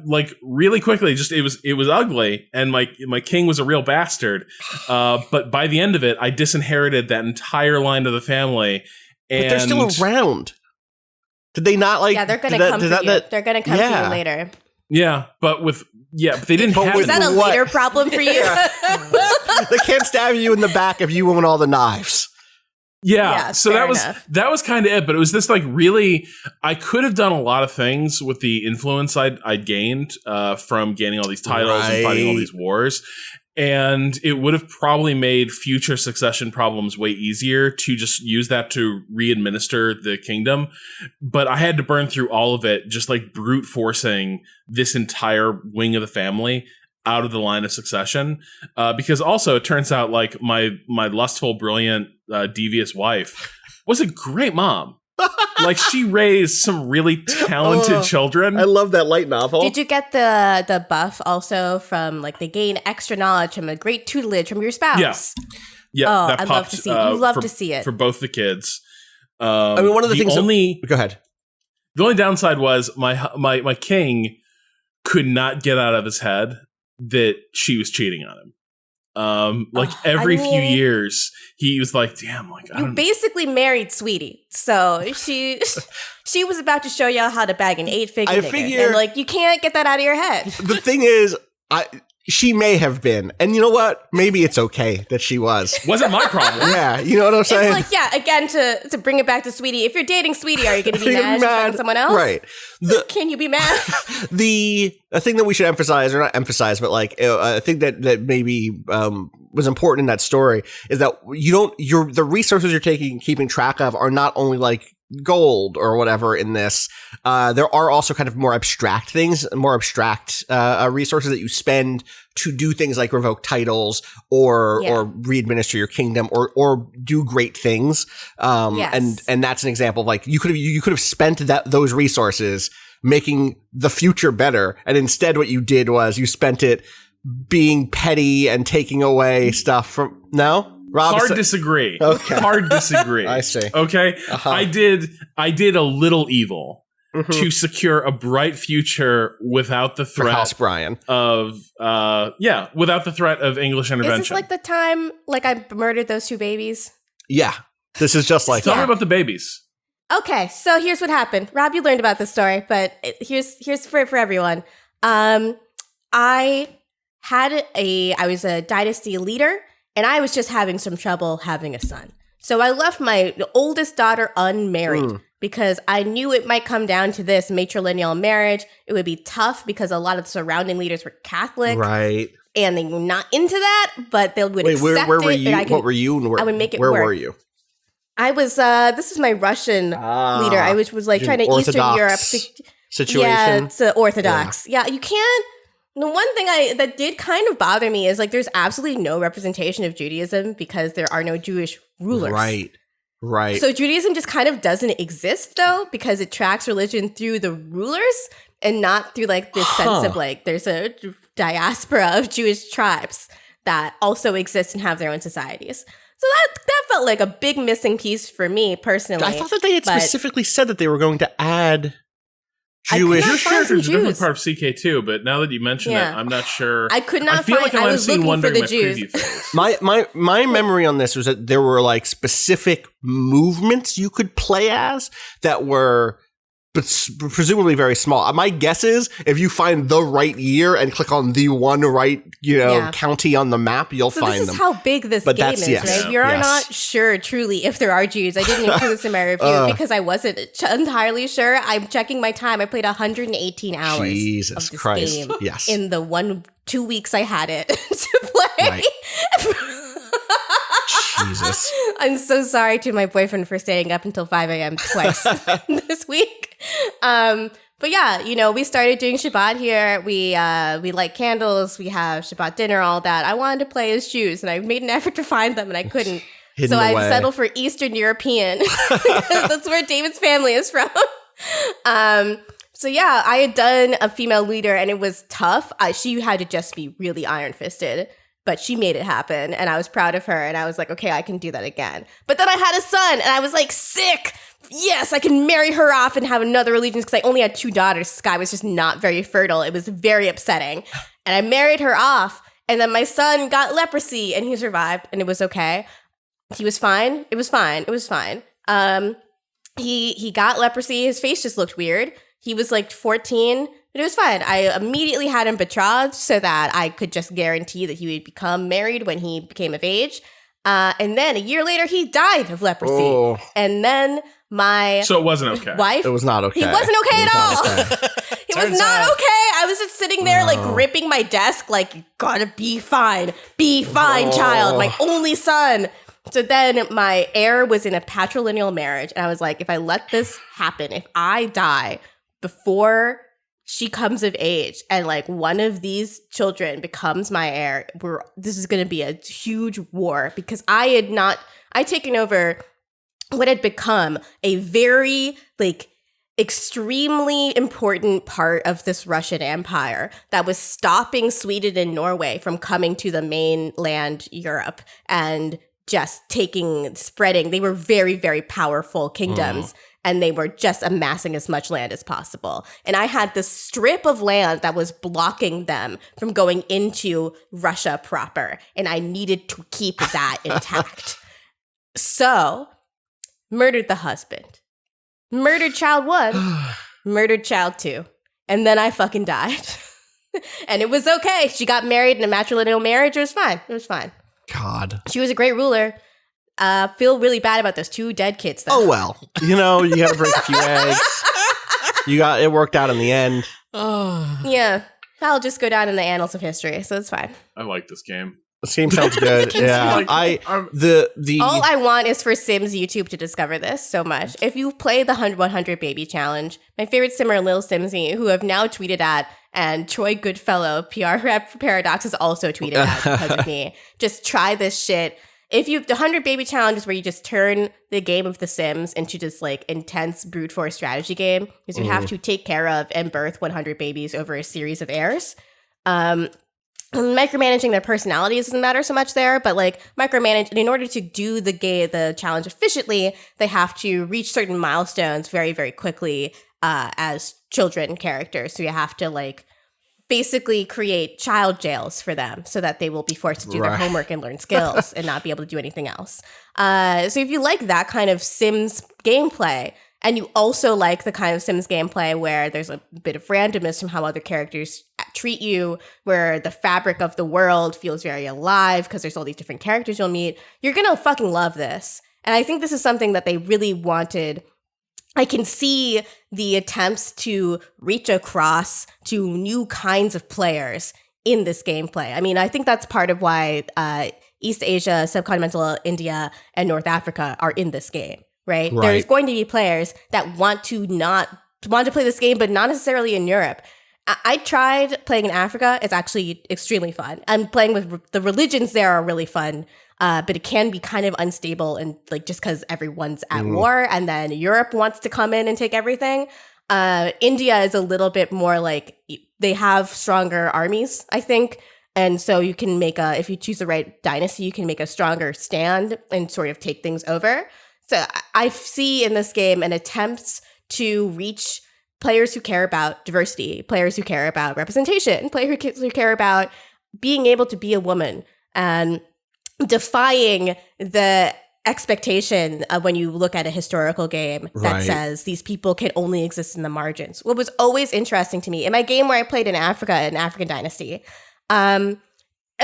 like really quickly just it was ugly, and my king was a real bastard. But by the end of it, I disinherited that entire line of the family. And but they're still around. Did they not like? Yeah, they're gonna come for you. They're gonna come for you later. Yeah, but they didn't have. Is that a later problem for you? They can't stab you in the back if you own all the knives. Yeah, so that was kind of it. But it was this like really, I could have done a lot of things with the influence I'd gained from gaining all these titles and fighting all these wars. And it would have probably made future succession problems way easier to just use that to re-administer the kingdom. But I had to burn through all of it, just like brute forcing this entire wing of the family out of the line of succession. Because also it turns out like my lustful, brilliant, devious wife was a great mom. Like she raised some really talented children. I love that light novel. Did you get the buff also from like they gain extra knowledge from a great tutelage from your spouse? Yeah. Oh, that I'd popped, love to see it. You love to see it for both the kids. I mean, one of the things. Go ahead. The only downside was my king could not get out of his head that she was cheating on him. Every few years he was like, damn, like you basically married Sweetie, so she was about to show y'all how to bag an 8-figure nigga, and like you can't get that out of your head. The thing is, she may have been, and you know what? Maybe it's okay that she wasn't my problem. Yeah, you know what I'm saying? It's like, again, to bring it back to Sweetie, if you're dating Sweetie, are you going to be mad at someone else? Right. Can you be mad? The thing that we should emphasize, or not emphasize, but like I think that maybe was important in that story is that the resources you're keeping track of are not only like gold or whatever in this. There are also kind of more abstract things, more abstract resources that you spend to do things like revoke titles or re-administer your kingdom or do great things. And that's an example of like you could have spent those resources making the future better, and instead what you did was you spent it being petty and taking away stuff from Rob, hard disagree. Okay. Hard disagree. I see. Okay. I did a little evil. to secure a bright future without the For threat House Brian. of without the threat of English intervention. Is this like the time I murdered those 2 babies? Yeah. This is just like Tell me Yeah. about the babies. Okay, so here's what happened. Rob, you learned about this story, but here's for everyone. I was a dynasty leader, and I was just having some trouble having a son. So I left my oldest daughter unmarried because I knew it might come down to this matrilineal marriage. It would be tough because a lot of the surrounding leaders were Catholic. Right. And they were not into that, but they would accept where were it. you? And What were you? And I would make it where work. were you? I was, this is my Russian leader. I was like trying to Eastern Europe. Situation. Yeah, it's Orthodox. Yeah, you can't. The one thing that did kind of bother me is there's absolutely no representation of Judaism because there are no Jewish rulers. Right. So Judaism just kind of doesn't exist though because it tracks religion through the rulers and not through this sense of there's a diaspora of Jewish tribes that also exist and have their own societies. So that felt like a big missing piece for me personally. I thought that they had specifically said that they were going to add Jewish. Jewish characters a different Jews. part of CK2, but now that you mention it, I'm not sure. I could not I feel find. like I I might have was seen looking one for during the my Jews. preview phase. My memory on this was that there were specific movements you could play as that were presumably very small. My guess is if you find the right year and click on the one right county on the map, you'll find them. This is how big this game is, yes. right? We are not sure truly if there are Jews. I didn't include this in my review because I wasn't entirely sure. I'm checking my time. I played 118 hours Jesus of this Christ. game Yes. in the 2 weeks I had it to play. Right. Jesus. I'm so sorry to my boyfriend for staying up until 5 a.m. twice this week. But yeah, we started doing Shabbat here. We light candles. We have Shabbat dinner, all that. I wanted to play as Jews, and I made an effort to find them, and I couldn't. Hidden so away. I settled for Eastern European. That's where David's family is from. So yeah, I had done a female leader, and it was tough. She had to just be really iron-fisted. But she made it happen, and I was proud of her, and I was like, okay, I can do that again. But then I had a son, and I was sick! Yes, I can marry her off and have another allegiance, because I only had 2 daughters. Sky was just not very fertile. It was very upsetting. And I married her off, and then my son got leprosy, and he survived, and it was okay. He was fine. It was fine. It was fine. He got leprosy. His face just looked weird. He was 14, but it was fine. I immediately had him betrothed so that I could just guarantee that he would become married when he became of age. And then a year later, he died of leprosy. Oh. And then So it wasn't okay. wife. It was not okay. He wasn't okay at all. Okay. He was not okay. I was just sitting there gripping my desk you gotta be fine. Be fine, child. My only son. So then my heir was in a patrilineal marriage. And I was like, if I let this happen, if I die before she comes of age and one of these children becomes my heir, this is going to be a huge war because I'd taken over what had become a very extremely important part of this Russian Empire that was stopping Sweden and Norway from coming to the mainland Europe and just spreading. They were very, very powerful kingdoms. And they were just amassing as much land as possible. And I had this strip of land that was blocking them from going into Russia proper. And I needed to keep that intact. So, murdered the husband. Murdered child 1. Murdered child 2. And then I fucking died. And it was okay. She got married in a matrilineal marriage. It was fine. It was fine. God. She was a great ruler. Feel really bad about those 2 dead kids, though. Oh, well. You got to break a few eggs. It worked out in the end. Yeah. I'll just go down in the annals of history, so it's fine. I like this game. This game sounds good. Yeah. All I want is for Sims YouTube to discover this so much. If you play the 100 Baby Challenge, my favorite simmer, Lil Simsy, who have now tweeted at, and Troy Goodfellow, PR rep for Paradox, has also tweeted at because of me. Just try this shit. If the 100 Baby Challenge is where you just turn the game of The Sims into just intense brute force strategy game, because you have to take care of and birth 100 babies over a series of heirs. Micromanaging their personalities doesn't matter so much there, but micromanage, and in order to do the challenge efficiently, they have to reach certain milestones very, very quickly as children characters. So you have to like basically create child jails for them so that they will be forced to do their homework and learn skills and not be able to do anything else. So if you like that kind of Sims gameplay, and you also like the kind of Sims gameplay where there's a bit of randomness from how other characters treat you, where the fabric of the world feels very alive because there's all these different characters you'll meet, you're gonna fucking love this. And I think this is something that they really wanted. I can see the attempts to reach across to new kinds of players in this gameplay. I mean, I think that's part of why East Asia, subcontinental India, and North Africa are in this game. Right? There's going to be players that want to play this game, but not necessarily in Europe. I tried playing in Africa. It's actually extremely fun. And playing with the religions there are really fun, but it can be kind of unstable and like just because everyone's at war, and then Europe wants to come in and take everything. India is a little bit more like they have stronger armies, I think. And so you can if you choose the right dynasty, you can make a stronger stand and sort of take things over. So I see in this game an attempt to reach players who care about diversity, players who care about representation, players who care about being able to be a woman and defying the expectation of when you look at a historical game that says these people can only exist in the margins. What was always interesting to me in my game where I played in Africa, an African dynasty, a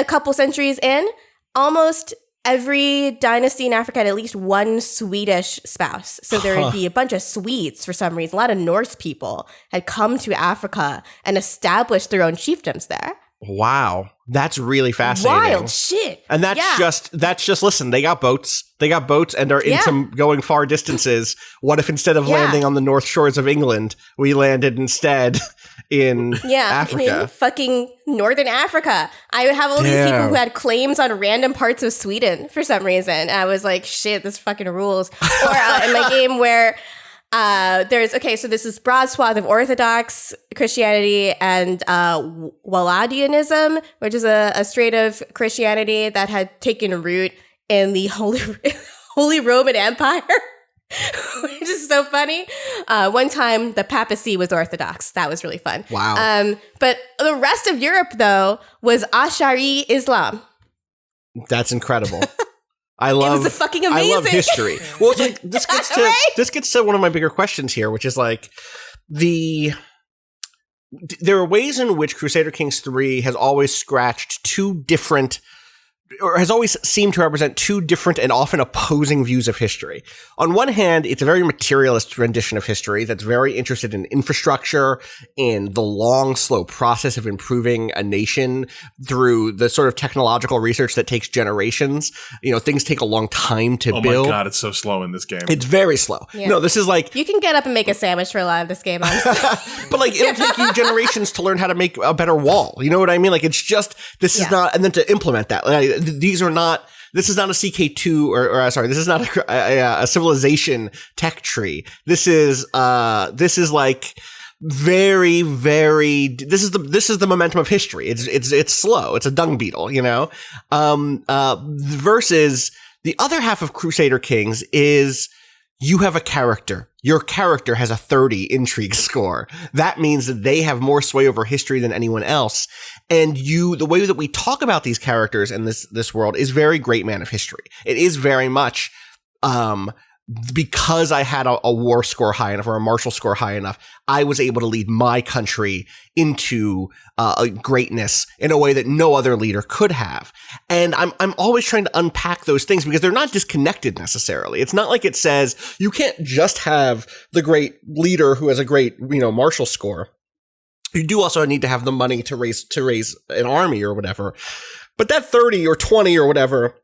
couple centuries in, almost every dynasty in Africa had at least one Swedish spouse. So there would be a bunch of Swedes for some reason. A lot of Norse people had come to Africa and established their own chiefdoms there. Wow. That's really fascinating. Wild shit. And that's just listen, they got boats and are into going far distances. What if instead of landing on the north shores of England, we landed instead in Africa? In fucking northern Africa. I have all these people who had claims on random parts of Sweden for some reason. I was like, shit, this fucking rules. Or in my game where so this is broad swath of Orthodox Christianity and Walladianism, which is a straight of Christianity that had taken root in the Holy Roman Empire, which is so funny. One time the papacy was Orthodox. That was really fun. Wow. But the rest of Europe, though, was Ash'ari Islam. That's incredible. It was fucking amazing. I love history. Well, it's like this gets to one of my bigger questions here, which is like there are ways in which Crusader Kings III has always scratched two different, or has always seemed to represent two different and often opposing views of history. On one hand, it's a very materialist rendition of history that's very interested in infrastructure, in the long, slow process of improving a nation through the sort of technological research that takes generations. You know, things take a long time to build. Oh my God, it's so slow in this game. It's very slow. Yeah. No, this is like... You can get up and make a sandwich for a lot of this game, honestly. But like, it'll take you generations to learn how to make a better wall. You know what I mean? Like, it's just, this is not, and then to implement that. Like, these are not, this is not a CK2 or sorry, this is not a civilization tech tree. This is like very, very, this is the momentum of history. It's slow. It's a dung beetle, you know? Versus the other half of Crusader Kings is you have a character. Your character has a 30 intrigue score. That means that they have more sway over history than anyone else. And the way that we talk about these characters in this world is very great man of history. It is very much, because I had a war score high enough or a martial score high enough, I was able to lead my country into greatness in a way that no other leader could have. And I'm always trying to unpack those things because they're not disconnected necessarily. It's not like it says you can't just have the great leader who has a great, martial score. You do also need to have the money to raise an army or whatever. But that 30 or 20 or whatever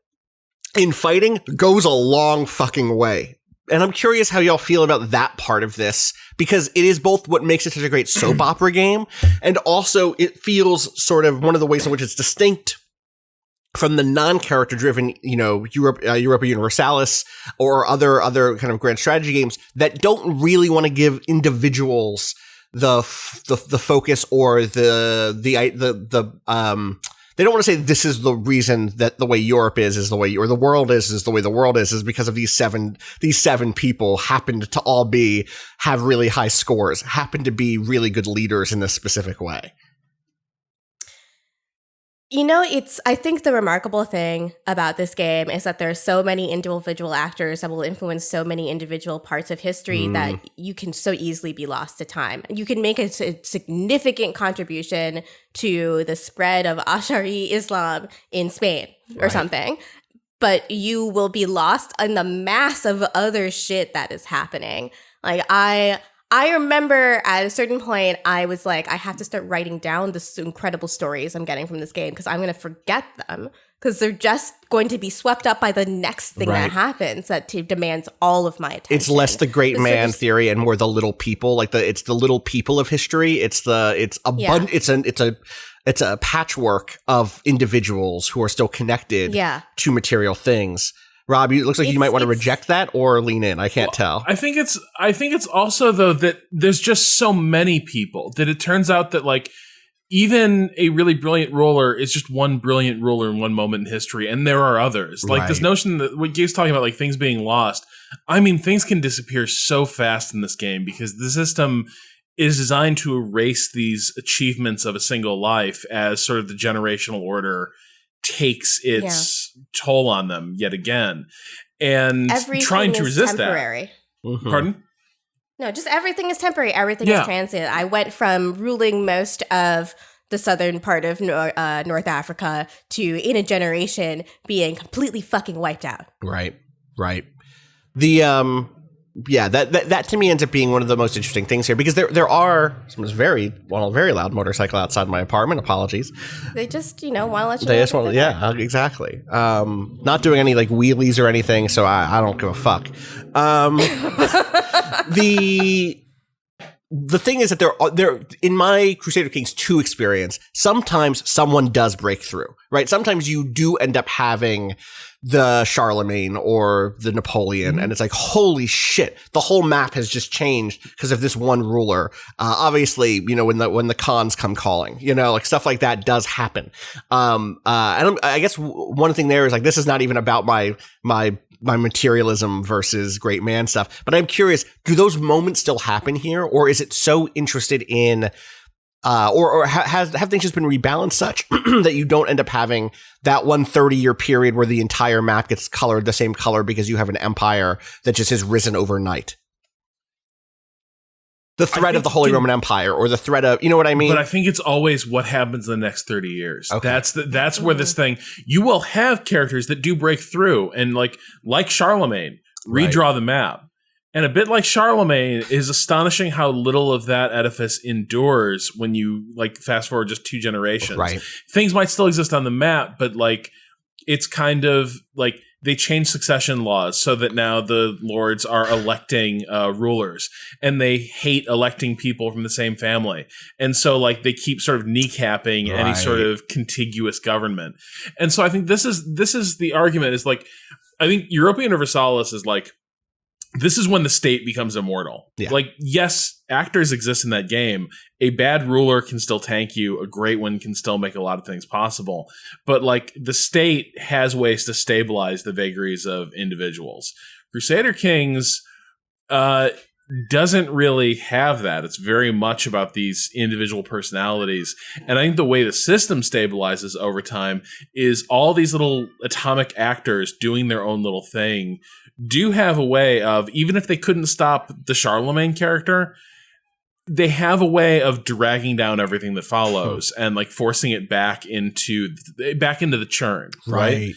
in fighting goes a long fucking way. And I'm curious how y'all feel about that part of this, because it is both what makes it such a great soap opera game, and also it feels sort of one of the ways in which it's distinct from the non-character driven, Europa Universalis or other kind of grand strategy games that don't really want to give individuals the focus or the they don't want to say this is the reason that the way Europe is the way, or the world is the way the world is because of these seven people happened to all have really high scores, happen to be really good leaders in this specific way. I think the remarkable thing about this game is that there are so many individual actors that will influence so many individual parts of history that you can so easily be lost to time. You can make a significant contribution to the spread of Ash'ari Islam in Spain or something, but you will be lost in the mass of other shit that is happening. Like, I remember at a certain point, I was like, I have to start writing down the incredible stories I'm getting from this game because I'm going to forget them because they're just going to be swept up by the next thing that happens that demands all of my attention. It's less the great man theory and more the little people, it's the little people of history. It's a patchwork of individuals who are still connected to material things. Rob, it looks like you might want to reject that or lean in. I can't tell. I think it's also, though, that there's just so many people that it turns out that, like, even a really brilliant ruler is just one brilliant ruler in one moment in history, and there are others. Like, this notion that what Gabe's talking about, like, things being lost, I mean, things can disappear so fast in this game because the system is designed to erase these achievements of a single life as sort of the generational order takes its toll on them yet again, and trying to resist temporary. That. Pardon? No, just everything is temporary. Everything is transient. I went from ruling most of the southern part of North Africa to, in a generation, being completely fucking wiped out. Right. The that to me ends up being one of the most interesting things here because there are someone's very loud motorcycle outside my apartment. Apologies. They just want to let you. They just want exactly. Not doing any like wheelies or anything, so I don't give a fuck. The thing is that there in my Crusader Kings 2 experience, sometimes someone does break through, right? Sometimes you do end up having the Charlemagne or the Napoleon, and it's like, holy shit, the whole map has just changed because of this one ruler. Obviously, when the cons come calling, like stuff like that does happen. I guess one thing there is like, this is not even about my materialism versus great man stuff, but I'm curious, do those moments still happen here, or is it so interested in or have things just been rebalanced such that you don't end up having that 130-year period where the entire map gets colored the same color because you have an empire that just has risen overnight? The threat of the Holy Roman Empire, or the threat of, you know what I mean? But I think it's always what happens in the next 30 years. Okay. That's where this thing, you will have characters that do break through and like Charlemagne, redraw the map. And a bit like Charlemagne, is astonishing how little of that edifice endures when you like fast forward just 2 generations. Right. Things might still exist on the map, but like it's kind of like they change succession laws so that now the lords are electing rulers, and they hate electing people from the same family. And so like they keep sort of kneecapping any sort of contiguous government. And so I think this is the argument is like, I think Europa Universalis is like, this is when the state becomes immortal. Yeah. Like, yes, actors exist in that game. A bad ruler can still tank you. A great one can still make a lot of things possible. But, like, the state has ways to stabilize the vagaries of individuals. Crusader Kings doesn't really have that. It's very much about these individual personalities. And I think the way the system stabilizes over time is all these little atomic actors doing their own little thing do have a way of, even if they couldn't stop the Charlemagne character, they have a way of dragging down everything that follows and like forcing it back into the churn, right?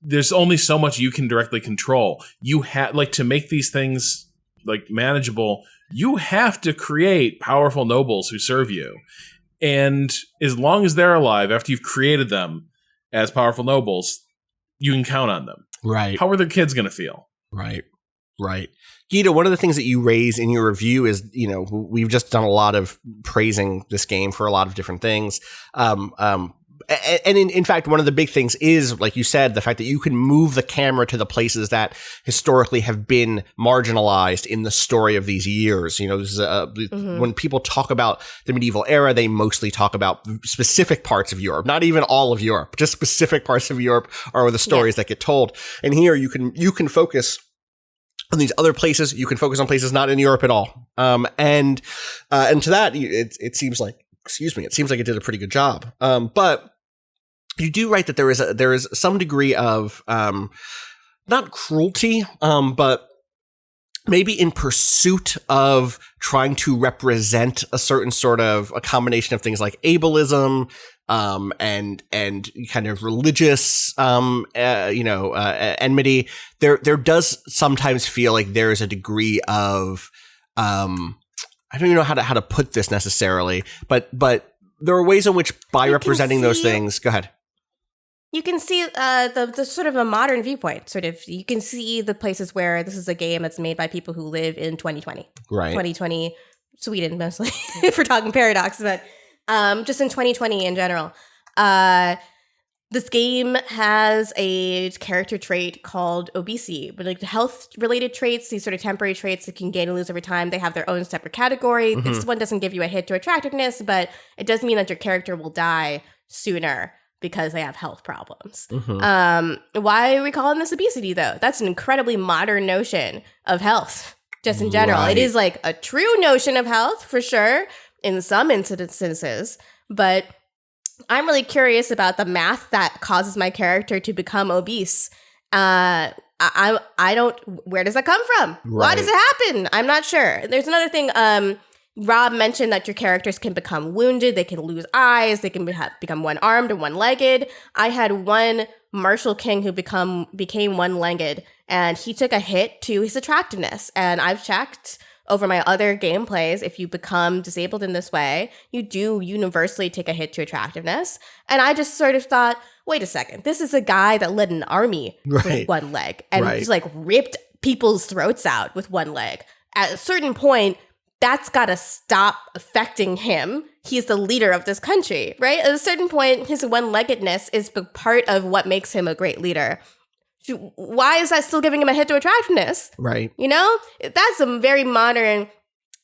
There's only so much you can directly control. You have like to make these things like manageable, you have to create powerful nobles who serve you. And as long as they're alive, after you've created them as powerful nobles, you can count on them. Right. How are their kids going to feel? Right. Gita, one of the things that you raise in your review is, we've just done a lot of praising this game for a lot of different things. and in fact, one of the big things is, like you said, the fact that you can move the camera to the places that historically have been marginalized in the story of these years. This is when people talk about the medieval era, they mostly talk about specific parts of Europe, not even all of Europe, just specific parts of Europe are the stories that get told. And here you can focus on these other places. You can focus on places not in Europe at all. And to that, it seems like, it did a pretty good job. But you do write that there is some degree of, not cruelty, but maybe in pursuit of trying to represent a certain sort of a combination of things like ableism, and kind of religious, enmity. There does sometimes feel like there is a degree of, I don't even know how to put this necessarily, but there are ways in which by representing those things, go ahead. You can see the sort of a modern viewpoint. Sort of, you can see the places where this is a game that's made by people who live in 2020, right? 2020 Sweden mostly, if we're talking Paradox, but just in 2020 in general. This game has a character trait called obesity, but like health-related traits, these sort of temporary traits that can gain and lose over time, they have their own separate category. This one doesn't give you a hit to attractiveness, but it does mean that your character will die sooner because they have health problems. Why are we calling this obesity, though? That's an incredibly modern notion of health, just in general. Right. It is like a true notion of health, for sure, in some instances, but I'm really curious about the math that causes my character to become obese. I don't, where does that come from? Right. Why does it happen? I'm not sure. There's another thing, Rob mentioned that your characters can become wounded, they can lose eyes, they can become one-armed or one-legged. I had one martial king who became one-legged, and he took a hit to his attractiveness. And I've checked over my other gameplays, if you become disabled in this way, you do universally take a hit to attractiveness. And I just sort of thought, wait a second, this is a guy that led an army with one leg and just like ripped people's throats out with one leg. At a certain point, that's got to stop affecting him. He's the leader of this country, right? At a certain point, his one-leggedness is part of what makes him a great leader. Why is that still giving him a hit to attractiveness? Right. That's a very modern,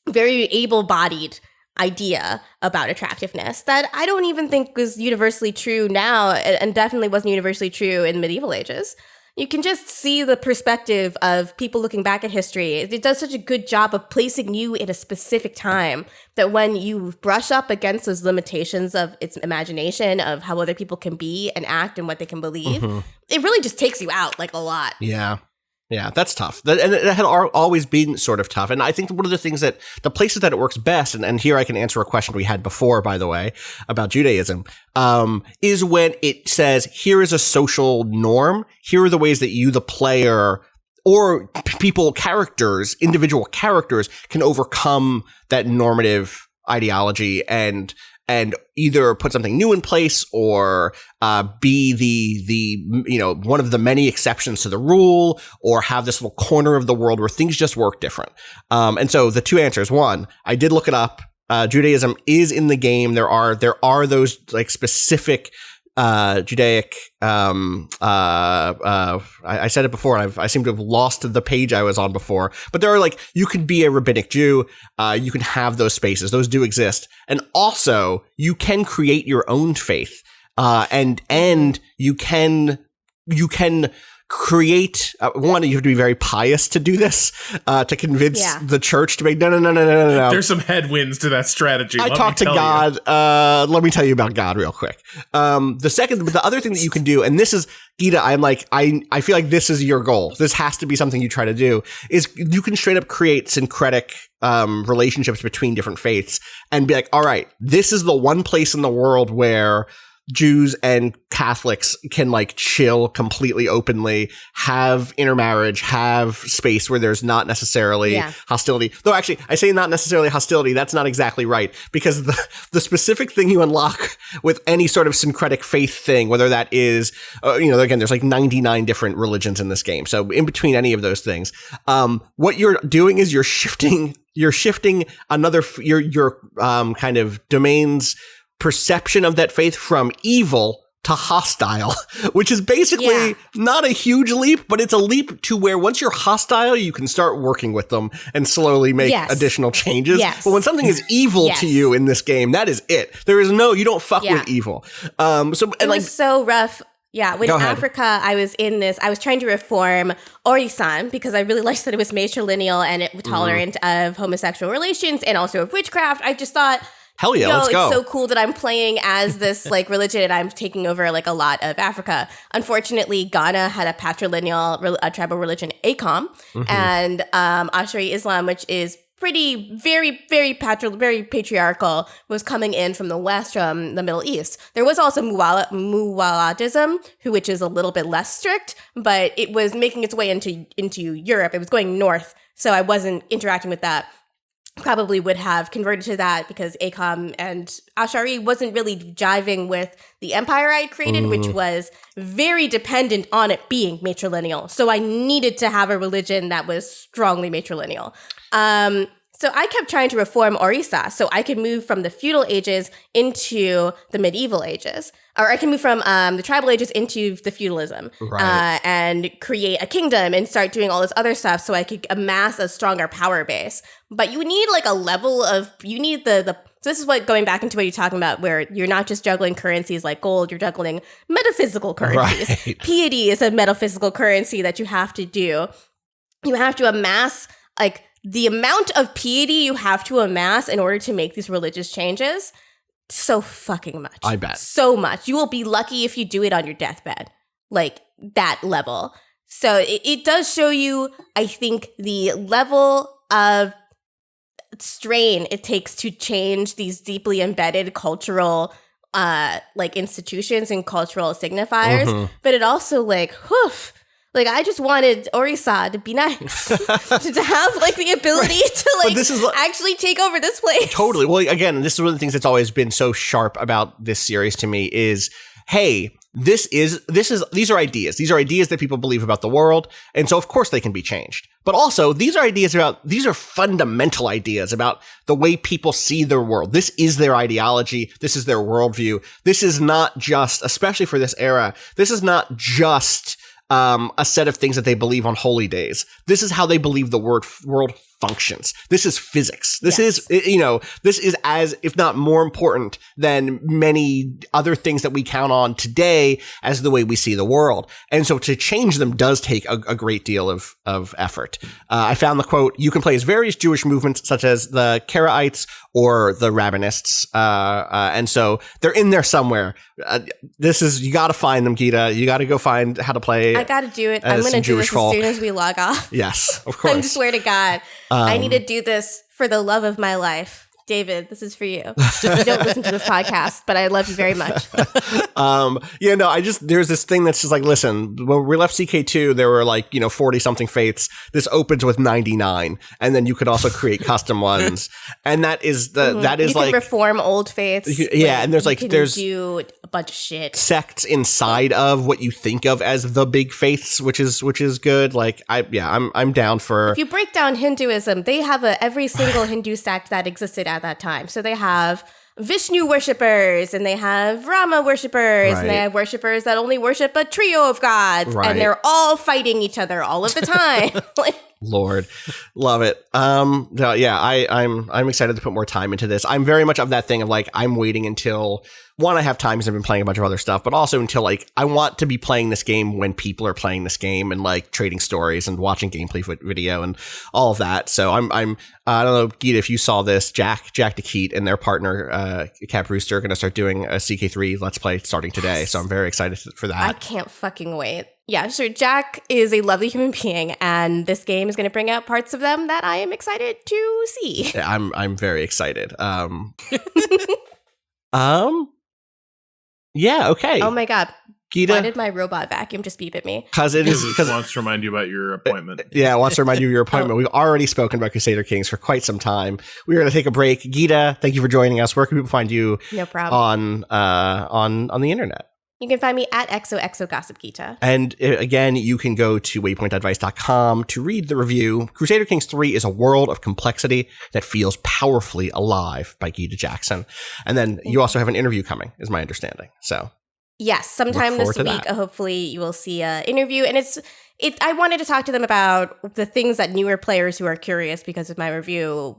very able-bodied idea about attractiveness that I don't even think is universally true now, and definitely wasn't universally true in the medieval ages. You can just see the perspective of people looking back at history. It does such a good job of placing you in a specific time that when you brush up against those limitations of its imagination, of how other people can be and act and what they can believe, it really just takes you out like a lot. Yeah. Yeah, that's tough. And it had always been sort of tough. And I think one of the things that the places that it works best, and here I can answer a question we had before, by the way, about Judaism, is when it says, here is a social norm. Here are the ways that you, the player, or individual characters can overcome that normative ideology and either put something new in place or be the one of the many exceptions to the rule, or have this little corner of the world where things just work different. And so the two answers: one, I did look it up. Judaism is in the game. There are those like specific Judaic. I said it before. I seem to have lost the page I was on before. But there are you can be a rabbinic Jew. You can have those spaces. Those do exist, and also you can create your own faith. And you can create one. You have to be very pious to do this. To convince the church to make no. There's some headwinds to that strategy. I talked to God. Let me tell you about God real quick. The other thing that you can do, and this is Gita, I feel like this is your goal. This has to be something you try to do. Is you can straight up create syncretic relationships between different faiths and be like, all right, this is the one place in the world where Jews and Catholics can chill completely openly, have intermarriage, have space where there's not necessarily hostility. Though actually, I say not necessarily hostility. That's not exactly right, because the specific thing you unlock with any sort of syncretic faith thing, whether that is, again, there's 99 different religions in this game. So in between any of those things, what you're doing is you're shifting your kind of domains perception of that faith from evil to hostile, which is basically not a huge leap, but it's a leap to where once you're hostile, you can start working with them and slowly make additional changes. But when something is evil to you in this game, that is it. There is you don't fuck with evil. It was so rough. Yeah, when in Africa, I was trying to reform Ori-san because I really liked that it was matrilineal and it was tolerant of homosexual relations and also of witchcraft. I just thought, hell yeah, let's go. It's so cool that I'm playing as this like religion and I'm taking over like a lot of Africa. Unfortunately, Ghana had a patrilineal tribal religion, Akom, and Ashari Islam, which is very patriarchal, was coming in from the West, from the Middle East. There was also Muwaladism, which is a little bit less strict, but it was making its way into Europe. It was going north, so I wasn't interacting with that. Probably would have converted to that because Akom and Ashari wasn't really jiving with the empire I had created, which was very dependent on it being matrilineal. So I needed to have a religion that was strongly matrilineal. So I kept trying to reform Orisa so I could move from the feudal ages into the medieval ages. Or I can move from the tribal ages into the feudalism and create a kingdom and start doing all this other stuff so I could amass a stronger power base. But you need like a level of, you need the so this is what, going back into what you're talking about, where you're not just juggling currencies like gold, you're juggling metaphysical currencies. Right. Piety is a metaphysical currency that you have to do. You have to amass like the amount of piety you have to amass in order to make these religious changes. So fucking much. I bet. So much. You will be lucky if you do it on your deathbed. Like, that level. So it does show you, I think, the level of strain it takes to change these deeply embedded cultural like institutions and cultural signifiers. But it also like, like, I just wanted Orisa to be nice, to have, like, the ability to, like, actually take over this place. Totally. Well, again, this is one of the things that's always been so sharp about this series to me is, hey, these are ideas. These are ideas that people believe about the world. And so, of course, they can be changed. But also, these are fundamental ideas about the way people see their world. This is their ideology. This is their worldview. This is not just, especially for this era, this is not just a set of things that they believe on holy days. This is how they believe the world functions. This is physics. This is, this is as, if not more important than many other things that we count on today as the way we see the world. And so to change them does take a great deal of effort. I found the quote, you can play as various Jewish movements such as the Karaites or the Rabbinists. And so they're in there somewhere. You got to find them, Gita. You got to go find how to play. I got to do it. I'm going to do this as soon as we log off. Yes, of course. I swear to God. I need to do this for the love of my life. David, this is for you. You don't listen to this podcast, but I love you very much. There's this thing that's just like, listen, when we left CK2, there were like, 40 something faiths. This opens with 99. And then you could also create custom ones. And that is you can reform old faiths. And there's do a bunch of shit. Sects inside of what you think of as the big faiths, which is good. Like, I'm down for. If you break down Hinduism, they have every single Hindu sect that existed at that time. So they have Vishnu worshippers and they have Rama worshippers and they have worshippers that only worship a trio of gods and they're all fighting each other all of the time. Lord, love it. I'm excited to put more time into this. I'm very much of that thing of like, I'm waiting until one, I have time because I've been playing a bunch of other stuff, but also until like, I want to be playing this game when people are playing this game and like trading stories and watching gameplay video and all of that. So I don't know, Gita, if you saw this, Jack DeKeat and their partner, Cap Rooster, are going to start doing a CK3 Let's Play starting today. Yes. So I'm very excited for that. I can't fucking wait. Yeah, sure. Jack is a lovely human being, and this game is going to bring out parts of them that I am excited to see. Yeah, I'm very excited. Yeah, okay. Oh my God. Gita? Why did my robot vacuum just beep at me? Because it wants to remind you about your appointment. Yeah, it wants to remind you of your appointment. We've already spoken about Crusader Kings for quite some time. We're going to take a break. Gita, thank you for joining us. Where can people find you? No problem. On the internet? You can find me at XOXOGossipGita. And again, you can go to waypointadvice.com to read the review. Crusader Kings III is a world of complexity that feels powerfully alive by Gita Jackson. And then you also have an interview coming, is my understanding. So yes, sometime this week, hopefully you will see an interview. And I wanted to talk to them about the things that newer players who are curious because of my review,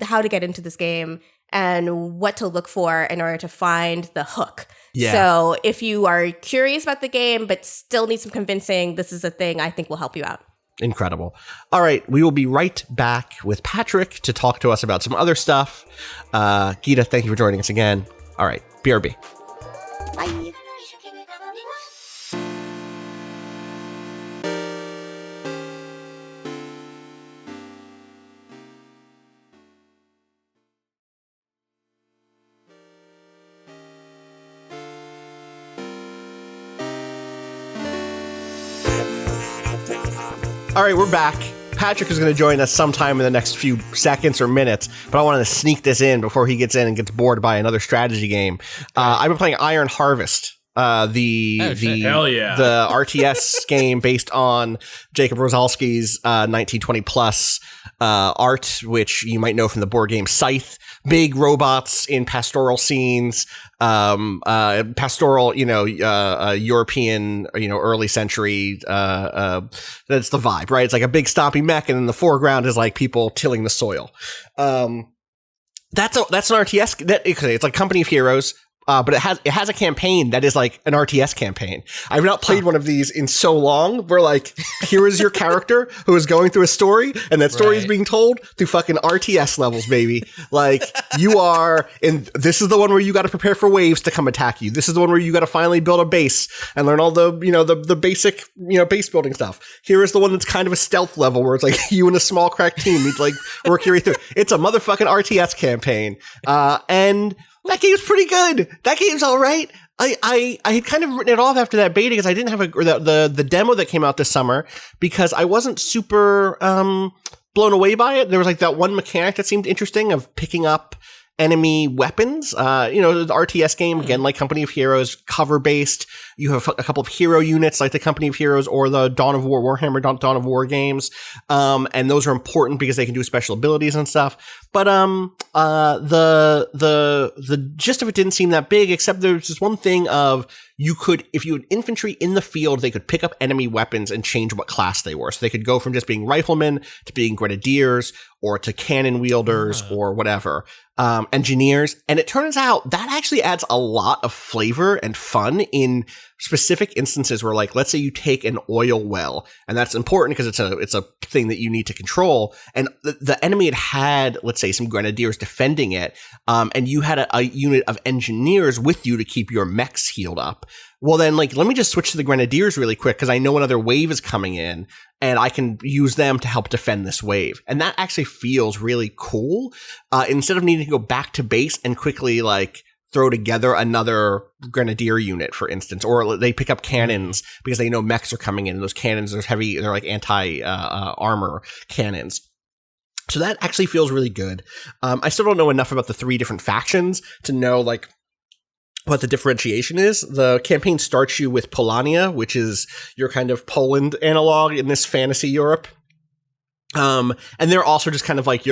how to get into this game and what to look for in order to find the hook. Yeah. So if you are curious about the game but still need some convincing, this is a thing I think will help you out. Incredible. All right, we will be right back with Patrick to talk to us about some other stuff. Gita, thank you for joining us again. All right, BRB. Bye. All right, we're back. Patrick is going to join us sometime in the next few seconds or minutes, but I wanted to sneak this in before he gets in and gets bored by another strategy game. I've been playing Iron Harvest, the RTS game based on Jacob Rosalski's 1920 plus art, which you might know from the board game Scythe. Big robots in pastoral scenes, pastoral, European, early century, that's the vibe, right? It's like a big stompy mech, and in the foreground is like people tilling the soil. That's an RTS, it's like Company of Heroes. But it has a campaign that is like an RTS campaign. I've not played one of these in so long where like, here is your character who is going through a story, and that story is being told through fucking RTS levels, baby. Like, you are this is the one where you got to prepare for waves to come attack you. This is the one where you got to finally build a base and learn all the, the basic, base building stuff. Here is the one that's kind of a stealth level where it's like you and a small crack team need to like work your way through. It's a motherfucking RTS campaign. And that game's pretty good. That game's all right. I had kind of written it off after that beta because I didn't have the demo that came out this summer because I wasn't super blown away by it. There was like that one mechanic that seemed interesting of picking up enemy weapons. The RTS game, again, like Company of Heroes, cover based. You have a couple of hero units like the Company of Heroes or the Dawn of War, Warhammer Dawn of War games. And those are important because they can do special abilities and stuff. But the gist of it didn't seem that big, except there's this one thing of if you had infantry in the field, they could pick up enemy weapons and change what class they were. So they could go from just being riflemen to being grenadiers or to cannon wielders or whatever, engineers. And it turns out that actually adds a lot of flavor and fun in specific instances where, like, let's say you take an oil well, and that's important because it's a thing that you need to control. And the enemy had, let's say, some grenadiers defending it, and you had a unit of engineers with you to keep your mechs healed up. Well, then, like, let me just switch to the grenadiers really quick because I know another wave is coming in, and I can use them to help defend this wave. And that actually feels really cool. Instead of needing to go back to base and quickly, like, throw together another grenadier unit, for instance, or they pick up cannons because they know mechs are coming in. And those cannons are heavy; they're like anti-armor cannons. So that actually feels really good. I still don't know enough about the three different factions to know like what the differentiation is. The campaign starts you with Polania, which is your kind of Poland analog in this fantasy Europe. And they're also just kind of like,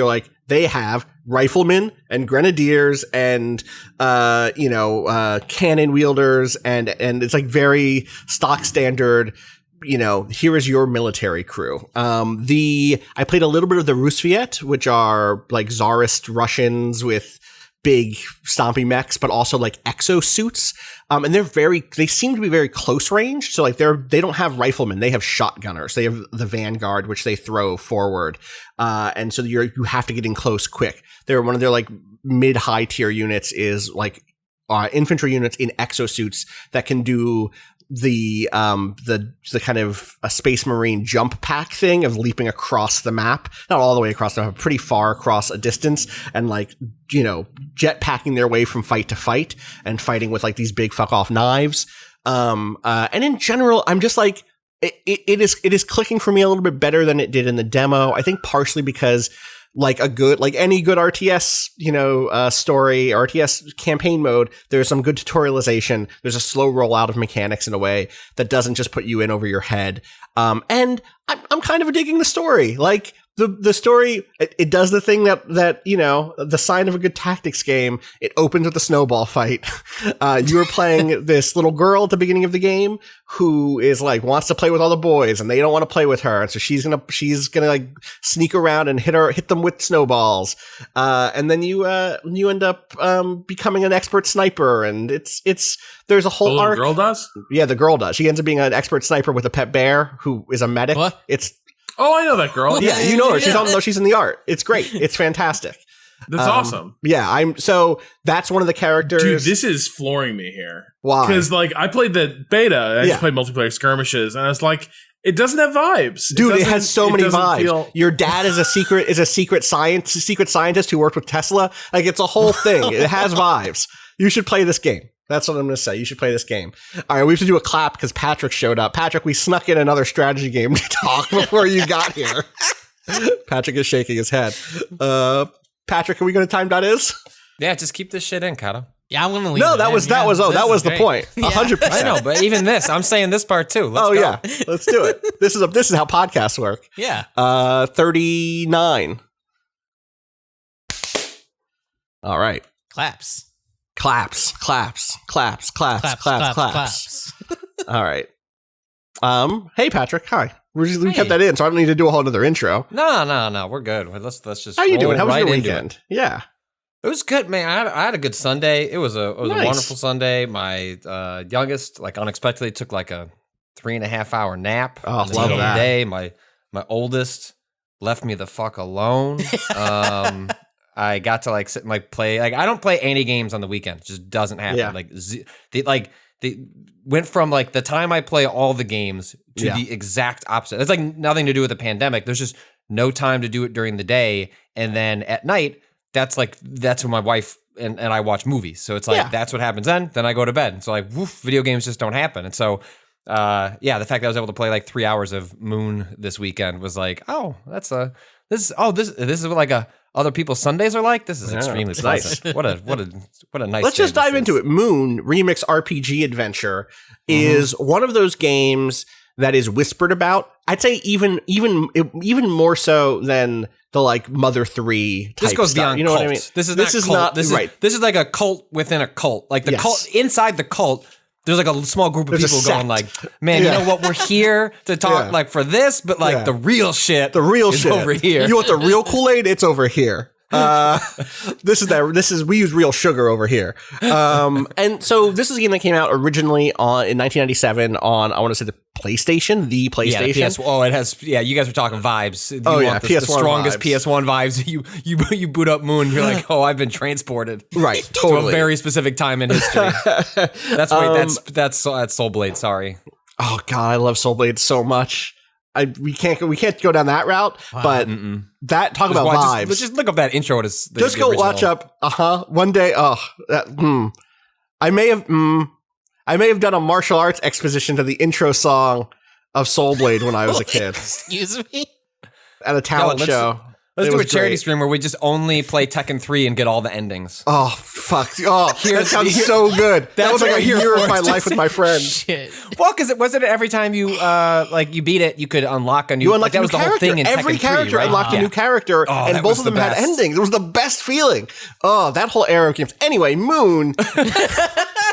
they have riflemen and grenadiers and, cannon wielders and it's like very stock standard, here is your military crew. I played a little bit of the Rusviet, which are like Tsarist Russians with big stompy mechs, but also like exosuits. And they seem to be very close range. So like they don't have riflemen. They have shotgunners. They have the Vanguard, which they throw forward. And so you have to get in close quick. One of their like mid-high tier units is like, infantry units in exosuits that can do the kind of a Space Marine jump pack thing of leaping across the map, not all the way across the map, pretty far across a distance, and like, jet packing their way from fight to fight and fighting with like these big fuck off knives. And in general, I'm just like, it is clicking for me a little bit better than it did in the demo. I think partially because like any good RTS, story, RTS campaign mode, there's some good tutorialization. There's a slow rollout of mechanics in a way that doesn't just put you in over your head. And I'm kind of digging the story. Like, the story, it does the thing that the sign of a good tactics game. It opens with a snowball fight. You are playing this little girl at the beginning of the game who is like wants to play with all the boys, and they don't want to play with her, and so she's gonna like sneak around and hit them with snowballs. And then you end up becoming an expert sniper, and there's a whole arc. The girl does? Yeah, the girl does. She ends up being an expert sniper with a pet bear who is a medic. What? Oh, I know that girl. Yeah, you know her. She's in the art. It's great. It's fantastic. That's awesome. Yeah, so that's one of the characters. Dude, this is flooring me here. Why? Because like I played the beta. I just played multiplayer skirmishes, and I was like, it doesn't have vibes. Dude, it has so many vibes. Your dad is a secret scientist who worked with Tesla. Like, it's a whole thing. It has vibes. You should play this game. That's what I'm going to say. You should play this game. All right, we have to do a clap because Patrick showed up. Patrick, we snuck in another strategy game to talk before you got here. Patrick is shaking his head. Patrick, are we going to time.is? Yeah, just keep this shit in, Kato. Yeah, I'm gonna leave. No, that was the point. 100%. I know, but even this, I'm saying this part too. Let's go. Yeah, let's do it. This is how podcasts work. Yeah. 39. All right. Claps. Claps. All right. Hey Patrick, hi. We kept that in, so I don't need to do a whole other intro. No, we're good. Let's just. How you doing? How was right your weekend? Yeah. It was good, man. I had a good Sunday. It was a wonderful Sunday. My youngest, like, unexpectedly took like a 3.5 hour nap. Oh, love that. Day. My oldest left me the fuck alone. I got to like sit and like play. Like, I don't play any games on the weekend. It just doesn't happen. Yeah. They went from like the time I play all the games to the exact opposite. It's like nothing to do with the pandemic. There's just no time to do it during the day, and then at night. That's when my wife and I watch movies. So it's like, that's what happens then. Then I go to bed. So like, video games just don't happen. And so, the fact that I was able to play like 3 hours of Moon this weekend was like, this is what like other people's Sundays are like. This is extremely pleasant. Nice. What a nice. Let's just dive into it. Moon Remix RPG Adventure is one of those games that is whispered about. I'd say even more so than the like Mother 3 type This goes stuff. beyond You know cult. what I mean? This is not right. This is like a cult within a cult. Like the cult inside the cult. There's like a small group of people going like, man, you know what? We're here to talk like for this, but like the real shit is over here. You want the real Kool-Aid? It's over here. We use real sugar over here. And so this is a game that came out originally in 1997 on, I want to say the PlayStation. Yeah, it has. Yeah, you guys were talking vibes. You want the strongest vibes. PS1 vibes. You boot up Moon. You're like, I've been transported. Right, totally. To a very specific time in history. That's Soul Blade. Sorry. Oh God, I love Soul Blade so much. We can't go down that route, but that talk about vibes. Let's just look up that intro. Just go watch up. One day. I may have done a martial arts exposition to the intro song of Soul Blade when I was a kid. Excuse me? At a talent show. Let's do a charity stream where we just only play Tekken 3 and get all the endings. Oh, fuck. Oh, that sounds so good. That was like a year of my life with my friend. Shit. Well, because wasn't it every time you you beat it, you could unlock a new... that was the whole thing in every Tekken 3, character right? unlocked a new character, and both of them had endings. It was the best feeling. Oh, that whole era of games. Anyway, Moon...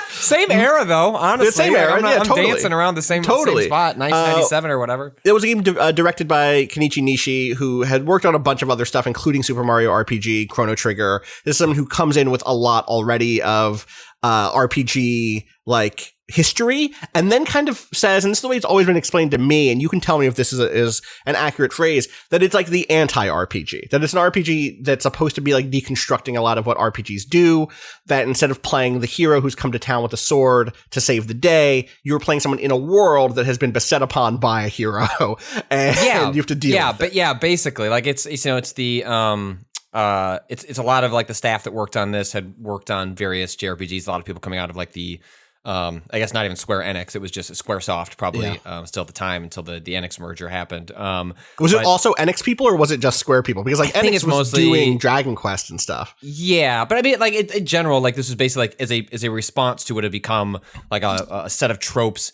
Same era, though, honestly. Same era, I'm totally. dancing around the same spot, 1997 or whatever. It was a game directed by Kenichi Nishi, who had worked on a bunch of other stuff, including Super Mario RPG, Chrono Trigger. This is someone who comes in with a lot already of RPG, like, history, and then kind of says, and this is the way it's always been explained to me, and you can tell me if this is an accurate phrase, that it's like the anti-RPG, that it's an RPG that's supposed to be like deconstructing a lot of what RPGs do, that instead of playing the hero who's come to town with a sword to save the day, you're playing someone in a world that has been beset upon by a hero, and you have to deal with it. But basically, like it's the it's a lot of like the staff that worked on this had worked on various JRPGs, a lot of people coming out of like the I guess not even Square Enix. It was just Squaresoft, probably still at the time until the Enix merger happened. Was it also Enix people or was it just Square people? Because like Enix was mostly doing Dragon Quest and stuff. Yeah, but I mean, like in general, like this was basically like as a response to what had become like a set of tropes,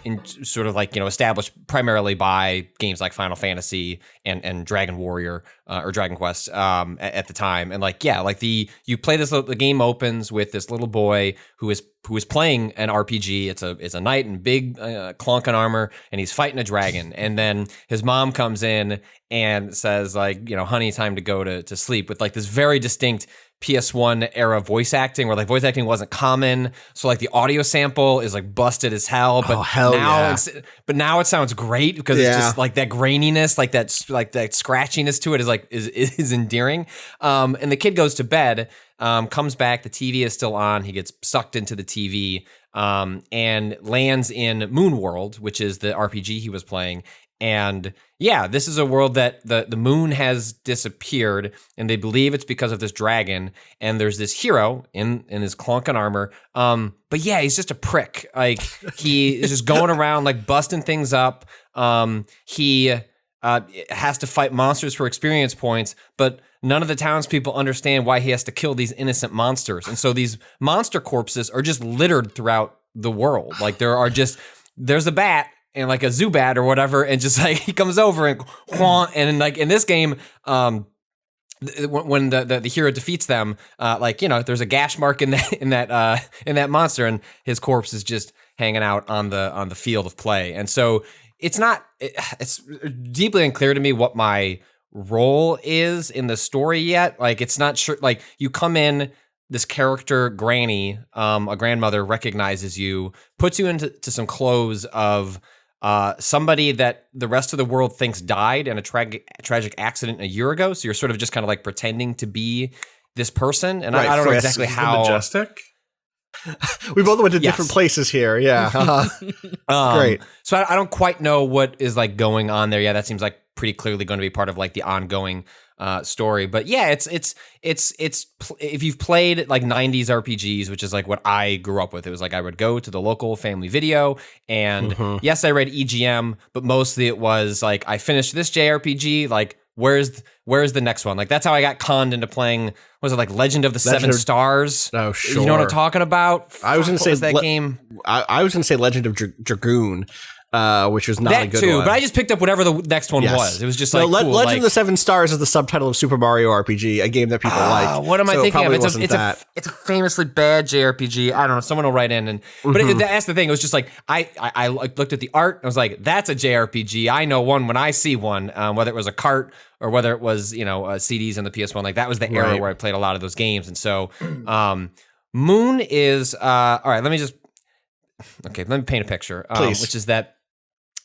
in sort of like established primarily by games like Final Fantasy and Dragon Warrior or Dragon Quest at the time, and like you play this. The game opens with this little boy who is playing an RPG. It's a knight in big clunking armor, and he's fighting a dragon. And then his mom comes in and says, like, honey, time to go to sleep, with like this very distinct PS1 era voice acting, where like voice acting wasn't common. So like the audio sample is like busted as hell. But now it sounds great because it's just like that graininess, like that scratchiness to it is endearing. And the kid goes to bed. Comes back, the TV is still on. He gets sucked into the TV and lands in Moon World, which is the RPG he was playing. And this is a world that the moon has disappeared, and they believe it's because of this dragon. And there's this hero in his clunking armor. But he's just a prick. Like he is just going around like busting things up. He has to fight monsters for experience points, but none of the townspeople understand why he has to kill these innocent monsters. And so these monster corpses are just littered throughout the world. Like there's a bat and like a Zubat or whatever, and just like he comes over and like in this game, when the hero defeats them, there's a gash mark in that monster, and his corpse is just hanging out on the field of play. And so it's deeply unclear to me what my role is in the story yet. Like it's not sure. Like you come in, this character Granny, a grandmother, recognizes you, puts you into some clothes of somebody that the rest of the world thinks died in a tragic accident a year ago. So you're sort of just kind of like pretending to be this person, and I don't know exactly how. Majestic. We both went to different places here. Yeah. Great. So I don't quite know what is like going on there. Yeah, that seems like pretty clearly going to be part of like the ongoing story. But yeah, it's if you've played like 90s RPGs, which is like what I grew up with, it was like I would go to the local Family Video, and yes, I read EGM, but mostly it was like I finished this JRPG, like where's the next one? Like that's how I got conned into playing. Was it like Legend of the Seven Stars? Oh, sure. You know what I'm talking about? I was going to say that game. I was going to say Legend of Dragoon, which was not a good one. But I just picked up whatever the next one was. It was just like cool, Legend of the Seven Stars is the subtitle of Super Mario RPG, a game that people like. What am I thinking of? It's a famously bad JRPG. I don't know. Someone will write in, but that's the thing. It was just like I looked at the art and I was like, that's a JRPG. I know one when I see one, whether it was a cart or whether it was CDs in the PS1. Like that was the era where I played a lot of those games. And so Moon is all right. Let me paint a picture, which is that.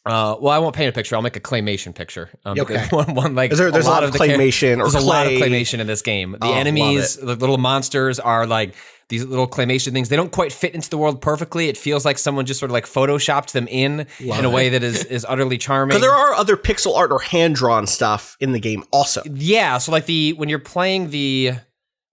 I won't paint a picture. I'll make a claymation picture. Okay. There's a lot of claymation. There's a lot of claymation in this game. The enemies, the little monsters, are like these little claymation things. They don't quite fit into the world perfectly. It feels like someone just sort of like photoshopped them in a way that is utterly charming. Because there are other pixel art or hand drawn stuff in the game also. Yeah. So like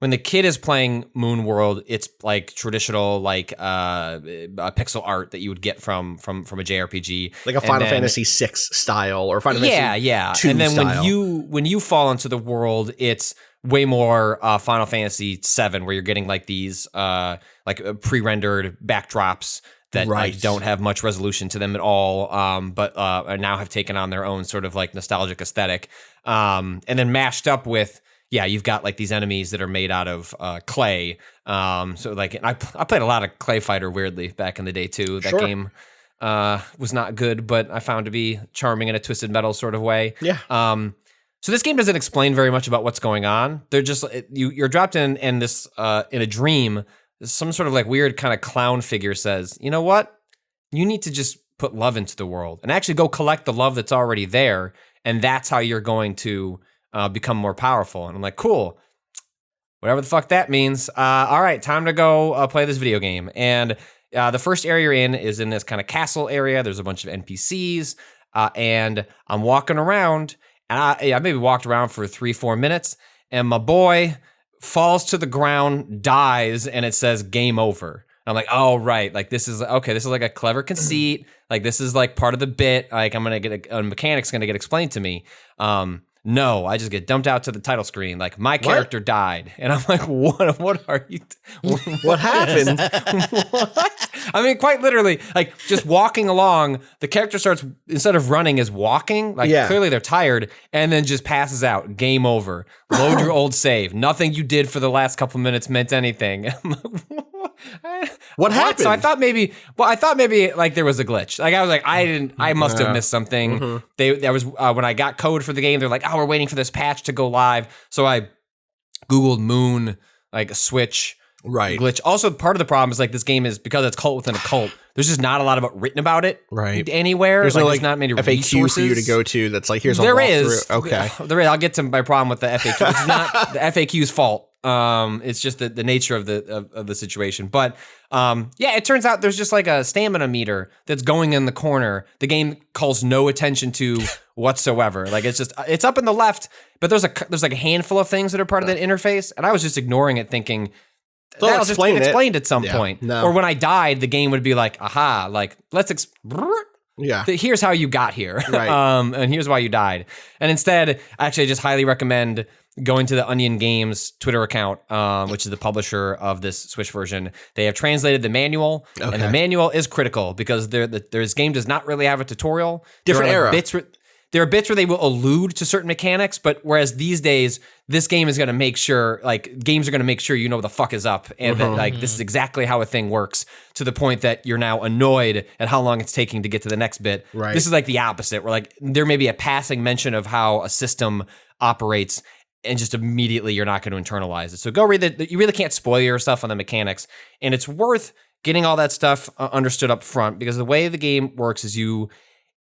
when the kid is playing Moon World, it's like traditional like pixel art that you would get from a JRPG, like a Final Fantasy VI style or Final Fantasy II and then style. when you fall into the world, it's way more Final Fantasy VII, where you're getting like these pre-rendered backdrops that don't have much resolution to them at all, but now have taken on their own sort of like nostalgic aesthetic, and then mashed up with. Yeah, you've got like these enemies that are made out of clay. So like I played a lot of Clay Fighter weirdly back in the day too. That game was not good, but I found to be charming in a Twisted Metal sort of way. Yeah. So this game doesn't explain very much about what's going on. They're just you're dropped in this in a dream. Some sort of like weird kind of clown figure says, you know what? You need to just put love into the world and actually go collect the love that's already there, and that's how you're going to. Become more powerful. And I'm like, cool. Whatever the fuck that means. All right, time to go play this video game. And the first area you're in is in this kind of castle area. There's a bunch of NPCs. And I'm walking around. And I maybe walked around for 3-4 minutes. And my boy falls to the ground, dies, and it says game over. I'm like, oh, right. Like, this is like a clever conceit. Like, this is like part of the bit. Like, I'm going to get a mechanic's going to get explained to me. No, I just get dumped out to the title screen. Like, my character died. And I'm like, what are you? What happened? What? I mean, quite literally, like, just walking along, the character starts, instead of running, is walking. Like, clearly they're tired, and then just passes out. Game over. Load your old save. Nothing you did for the last couple minutes meant anything. I'm like, what happened? So I thought maybe like there was a glitch. Like, I was like, I must have missed something. There was when I got code for the game, they're like, oh, we're waiting for this patch to go live. So I Googled Moon, like a Switch glitch. Also, part of the problem is like this game is, because it's cult within a cult, there's just not a lot written about it anywhere. There's there's not many FAQ resources for you to go to that's like, here's a there walkthrough. is. Okay. There is. I'll get to my problem with the FAQ. It's not the FAQ's fault. It's just the nature of the situation. But it turns out there's just like a stamina meter that's going in the corner. The game calls no attention to whatsoever. Like, it's up in the left, but there's like a handful of things that are part of that interface, and I was just ignoring it, thinking that'll just get explained at some point. No. Or when I died, the game would be like, aha, like, let's here's how you got here. Right. And here's why you died. And instead, actually, I just highly recommend going to the Onion Games Twitter account, which is the publisher of this Switch version. They have translated the manual, and the manual is critical because this game does not really have a tutorial. Different era. There are bits where they will allude to certain mechanics, but whereas these days, this game is going to make sure, like, games are going to make sure you know what the fuck is up, and that, like, this is exactly how a thing works, to the point that you're now annoyed at how long it's taking to get to the next bit. Right. This is like the opposite, where like there may be a passing mention of how a system operates, and just immediately you're not going to internalize it. So go read you really can't spoil yourself on the mechanics, and it's worth getting all that stuff understood up front, because the way the game works is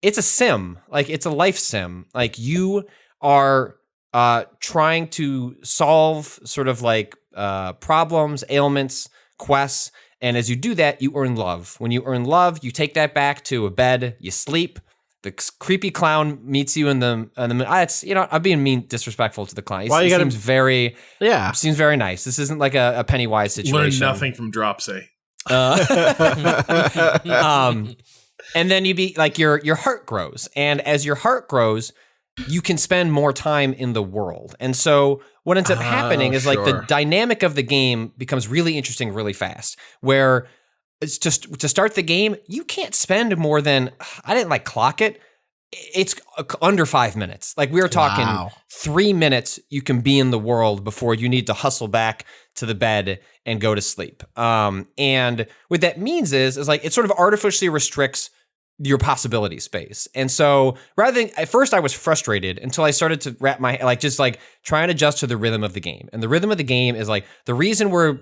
it's a sim, like it's a life sim. Like, you are trying to solve sort of like problems, ailments, quests, and as you do that, you earn love. When you earn love, you take that back to a bed, you sleep. The creepy clown meets you in the it's, I'm being disrespectful to the clown. He seems very nice. This isn't like a Pennywise situation. Learn nothing from Dropsy. And then your heart grows, and as your heart grows, you can spend more time in the world. And so what ends up happening is like the dynamic of the game becomes really interesting really fast, where it's just to start the game, you can't spend more than, I didn't like clock it. It's under 5 minutes. Like, we were talking 3 minutes you can be in the world before you need to hustle back to the bed and go to sleep. And what that means is like, it sort of artificially restricts your possibility space. And so rather than, at first I was frustrated until I started to wrap my, like, just like try and adjust to the rhythm of the game. And the rhythm of the game is like, the reason we're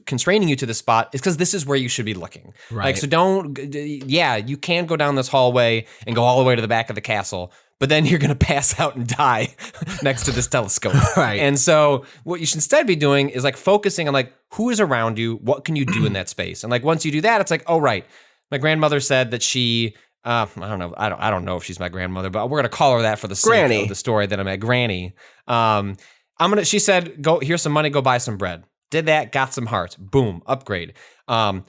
constraining you to this spot is because this is where you should be looking. Right. Like, so you can go down this hallway and go all the way to the back of the castle, but then you're going to pass out and die next to this telescope. Right. And so what you should instead be doing is like focusing on like, who is around you? What can you do in that space? And like, once you do that, it's like, oh, right. My grandmother said that she, I don't know. I don't know if she's my grandmother, but we're going to call her that for the sake of the story that I'm at. Granny. She said, go, here's some money, go buy some bread. Did that, got some hearts. Boom, upgrade.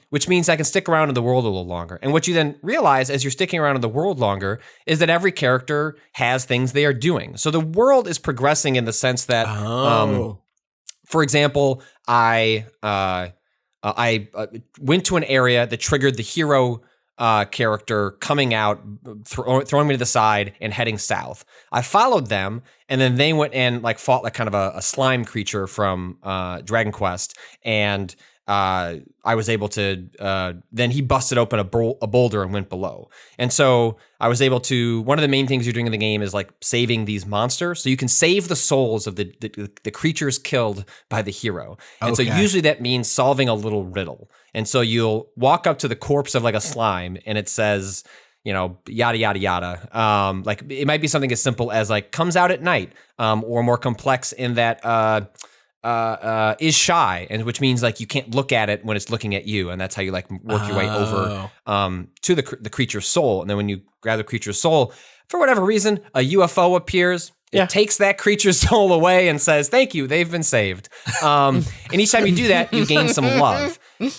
Which means I can stick around in the world a little longer. And what you then realize as you're sticking around in the world longer is that every character has things they are doing. So the world is progressing in the sense that, for example, I went to an area that triggered the hero character coming out, throwing me to the side and heading south. I followed them, and then they went and like fought like kind of a slime creature from Dragon Quest, and I was able to, then he busted open a boulder and went below. And so I was able to, one of the main things you're doing in the game is like saving these monsters. So you can save the souls of the creatures killed by the hero. And so usually that means solving a little riddle. And so you'll walk up to the corpse of like a slime and it says, yada, yada, yada. Like it might be something as simple as like comes out at night, or more complex in that, is shy, and which means like you can't look at it when it's looking at you, and that's how you like work your way over to the creature's soul. And then when you grab the creature's soul, for whatever reason, a UFO appears. It takes that creature's soul away and says, "Thank you, they've been saved." And each time you do that, you gain some love.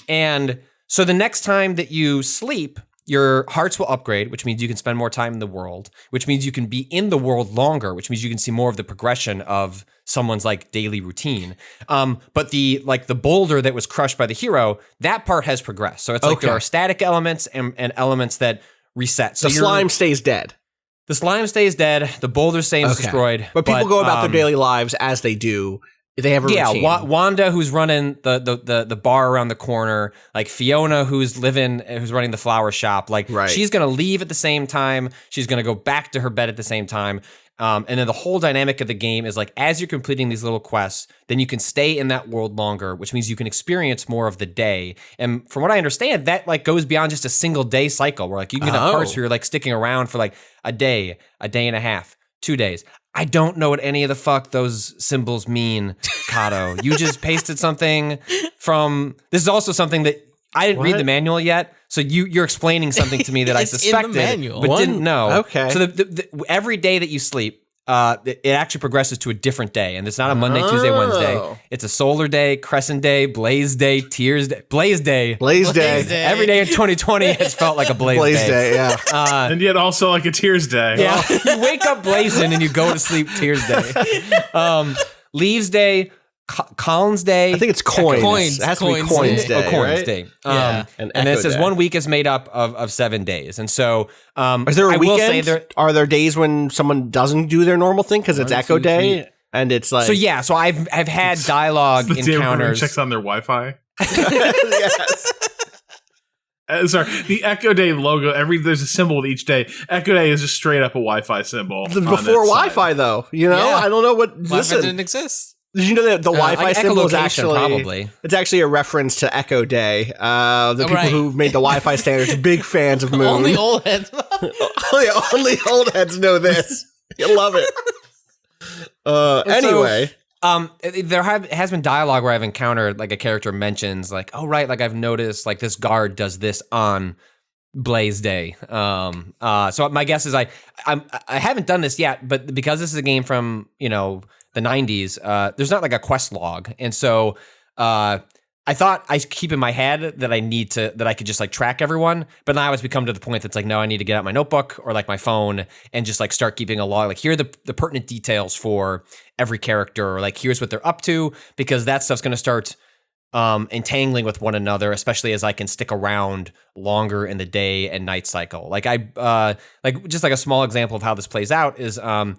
And so the next time that you sleep, your hearts will upgrade, which means you can spend more time in the world, which means you can be in the world longer, which means you can see more of the progression of someone's like daily routine. But the boulder that was crushed by the hero, that part has progressed. So it's like there are static elements and elements that reset. So the slime stays dead. The slime stays dead. The boulder stays destroyed. But people go about their daily lives as they do. They have a routine. Wanda, who's running the bar around the corner, like Fiona, who's running the flower shop, like she's gonna leave at the same time. She's gonna go back to her bed at the same time. And then the whole dynamic of the game is like, as you're completing these little quests, then you can stay in that world longer, which means you can experience more of the day. And from what I understand, that like goes beyond just a single day cycle where like you can have parts where you're like sticking around for like a day and a half, 2 days. I don't know what any of the fuck those symbols mean, Kato. You just pasted something from... This is also something that I didn't read the manual yet, so you're explaining something to me that I suspected, in the manual. but didn't know. Okay. So every day that you sleep, it actually progresses to a different day, and it's not a Monday, Tuesday, Wednesday. It's a solar day, crescent day, blaze day, tears day, blaze day. Blaze day. Every day in 2020 has felt like a blaze day. Yeah. And yet also like a tears day. Yeah, you wake up blazing and you go to sleep tears day. Leaves day, Collins day. I think it's coins. Coins. It has to be Coins coins day. day. Coins right? day. Yeah. And then it says 1 week is made up of 7 days. And so Is there a I will say weekend? Are there days when someone doesn't do their normal thing because it's Echo Day? And it's like... So I've had dialogue The day where everyone encounters. checks on their Wi-Fi. yes. Sorry, the Echo Day logo. There's a symbol with each day. Echo Day is just straight up a Wi-Fi symbol. Before Wi-Fi, though. You know? Yeah. I don't know what... Wi-Fi didn't exist. Did you know that the Wi-Fi like symbol is echolocation, actually... probably. It's actually a reference to Echo Day. The people who made the Wi-Fi standards, big fans of Moon. Only old heads. Only old heads know this. You love it. Anyway... There has been dialogue where I've encountered like a character mentions like, oh right, like I've noticed like this guard does this on Blaze Day. So my guess is I haven't done this yet, but because this is a game from the 90s, there's not like a quest log, and so I thought I keep in my head that I could just like track everyone, but now it's become to the point that's like, no, I need to get out my notebook or like my phone and just like start keeping a log. Like here are the pertinent details for every character, or like here's what they're up to, because that stuff's going to start entangling with one another, especially as I can stick around longer in the day and night cycle. Like just like a small example of how this plays out is I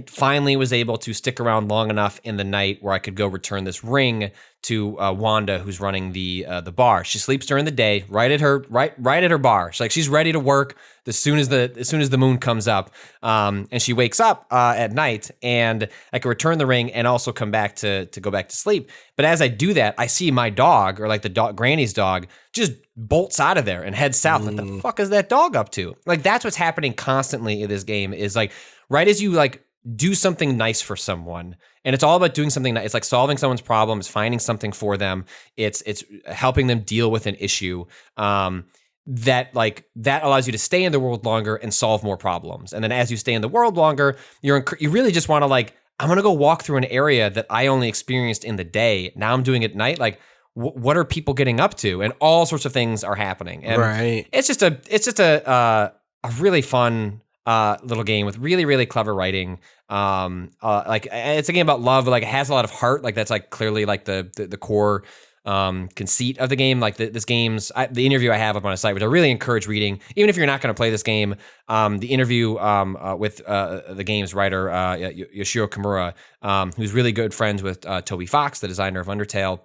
finally was able to stick around long enough in the night where I could go return this ring to Wanda, who's running the bar. She sleeps during the day, right at her bar. She's ready to work as soon as the moon comes up, and she wakes up at night, and I can return the ring and also come back to go back to sleep. But as I do that, I see my dog, or like the dog, Granny's dog, just bolts out of there and heads south. What the fuck is that dog up to? Like that's what's happening constantly in this game. Is like right as you like do something nice for someone. And it's all about doing something nice. It's like solving someone's problems, finding something for them. It's helping them deal with an issue. That allows you to stay in the world longer and solve more problems. And then as you stay in the world longer, you really just want to like, I'm going to go walk through an area that I only experienced in the day. Now I'm doing it at night. Like what are people getting up to? And all sorts of things are happening. And it's just a really fun little game with really, really clever writing. Like it's a game about love, but like it has a lot of heart. Like that's like clearly like the core conceit of the game. Like this game's the interview I have up on a site, which I really encourage reading, even if you're not going to play this game. The interview with the game's writer Yoshiro Kimura, who's really good friends with Toby Fox, the designer of Undertale.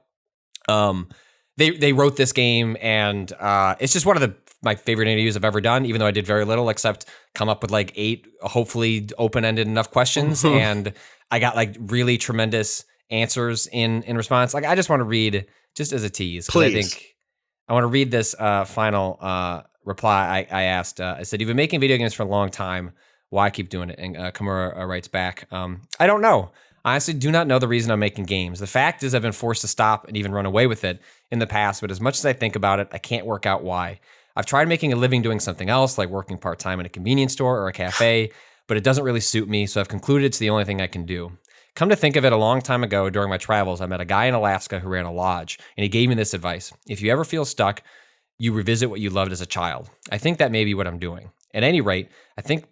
They wrote this game, and it's just one of my favorite interviews I've ever done, even though I did very little except come up with like 8 hopefully open-ended enough questions. And I got like really tremendous answers in response. Like I just want to read, just as a tease, because I think I want to read this final reply I asked. I said, "You've been making video games for a long time. Why keep doing it?" And Kimura writes back, "I don't know. I honestly do not know the reason I'm making games. The fact is I've been forced to stop and even run away with it in the past, but as much as I think about it, I can't work out why. I've tried making a living doing something else, like working part-time in a convenience store or a cafe, but it doesn't really suit me, so I've concluded it's the only thing I can do. Come to think of it, a long time ago during my travels, I met a guy in Alaska who ran a lodge, and he gave me this advice. If you ever feel stuck, you revisit what you loved as a child. I think that may be what I'm doing. At any rate, I think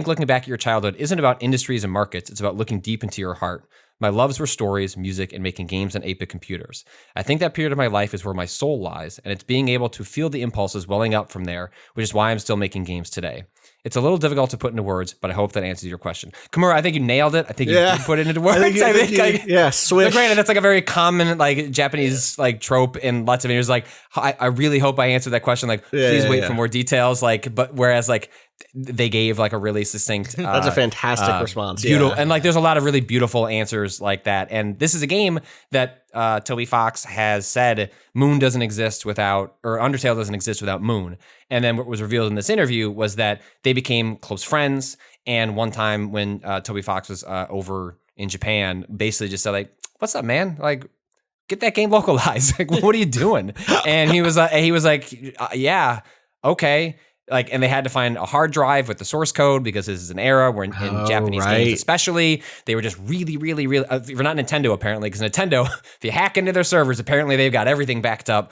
looking back at your childhood isn't about industries and markets. It's about looking deep into your heart. My loves were stories, music, and making games on 8-bit computers. I think that period of my life is where my soul lies, and it's being able to feel the impulses welling up from there, which is why I'm still making games today. It's a little difficult to put into words, but I hope that answers your question. Kimura, I think you nailed it. I think you did put it into words. Swish. Granted, that's like a very common like Japanese like trope in lots of videos. Like, I really hope I answered that question. Like, please wait for more details. Like, but whereas like they gave like a really succinct. That's a fantastic response. Beautiful, and like there's a lot of really beautiful answers like that. And this is a game that Toby Fox has said Moon doesn't exist without, or Undertale doesn't exist without Moon. And then what was revealed in this interview was that they became close friends. And one time when Toby Fox was over in Japan, basically just said like, "What's up, man? Like, get that game localized. Like, what are you doing?" And he was like, "Yeah, okay." Like, and they had to find a hard drive with the source code because this is an era where in Japanese games especially, they were just really, really, really, if you're not Nintendo apparently, because Nintendo, if you hack into their servers, apparently they've got everything backed up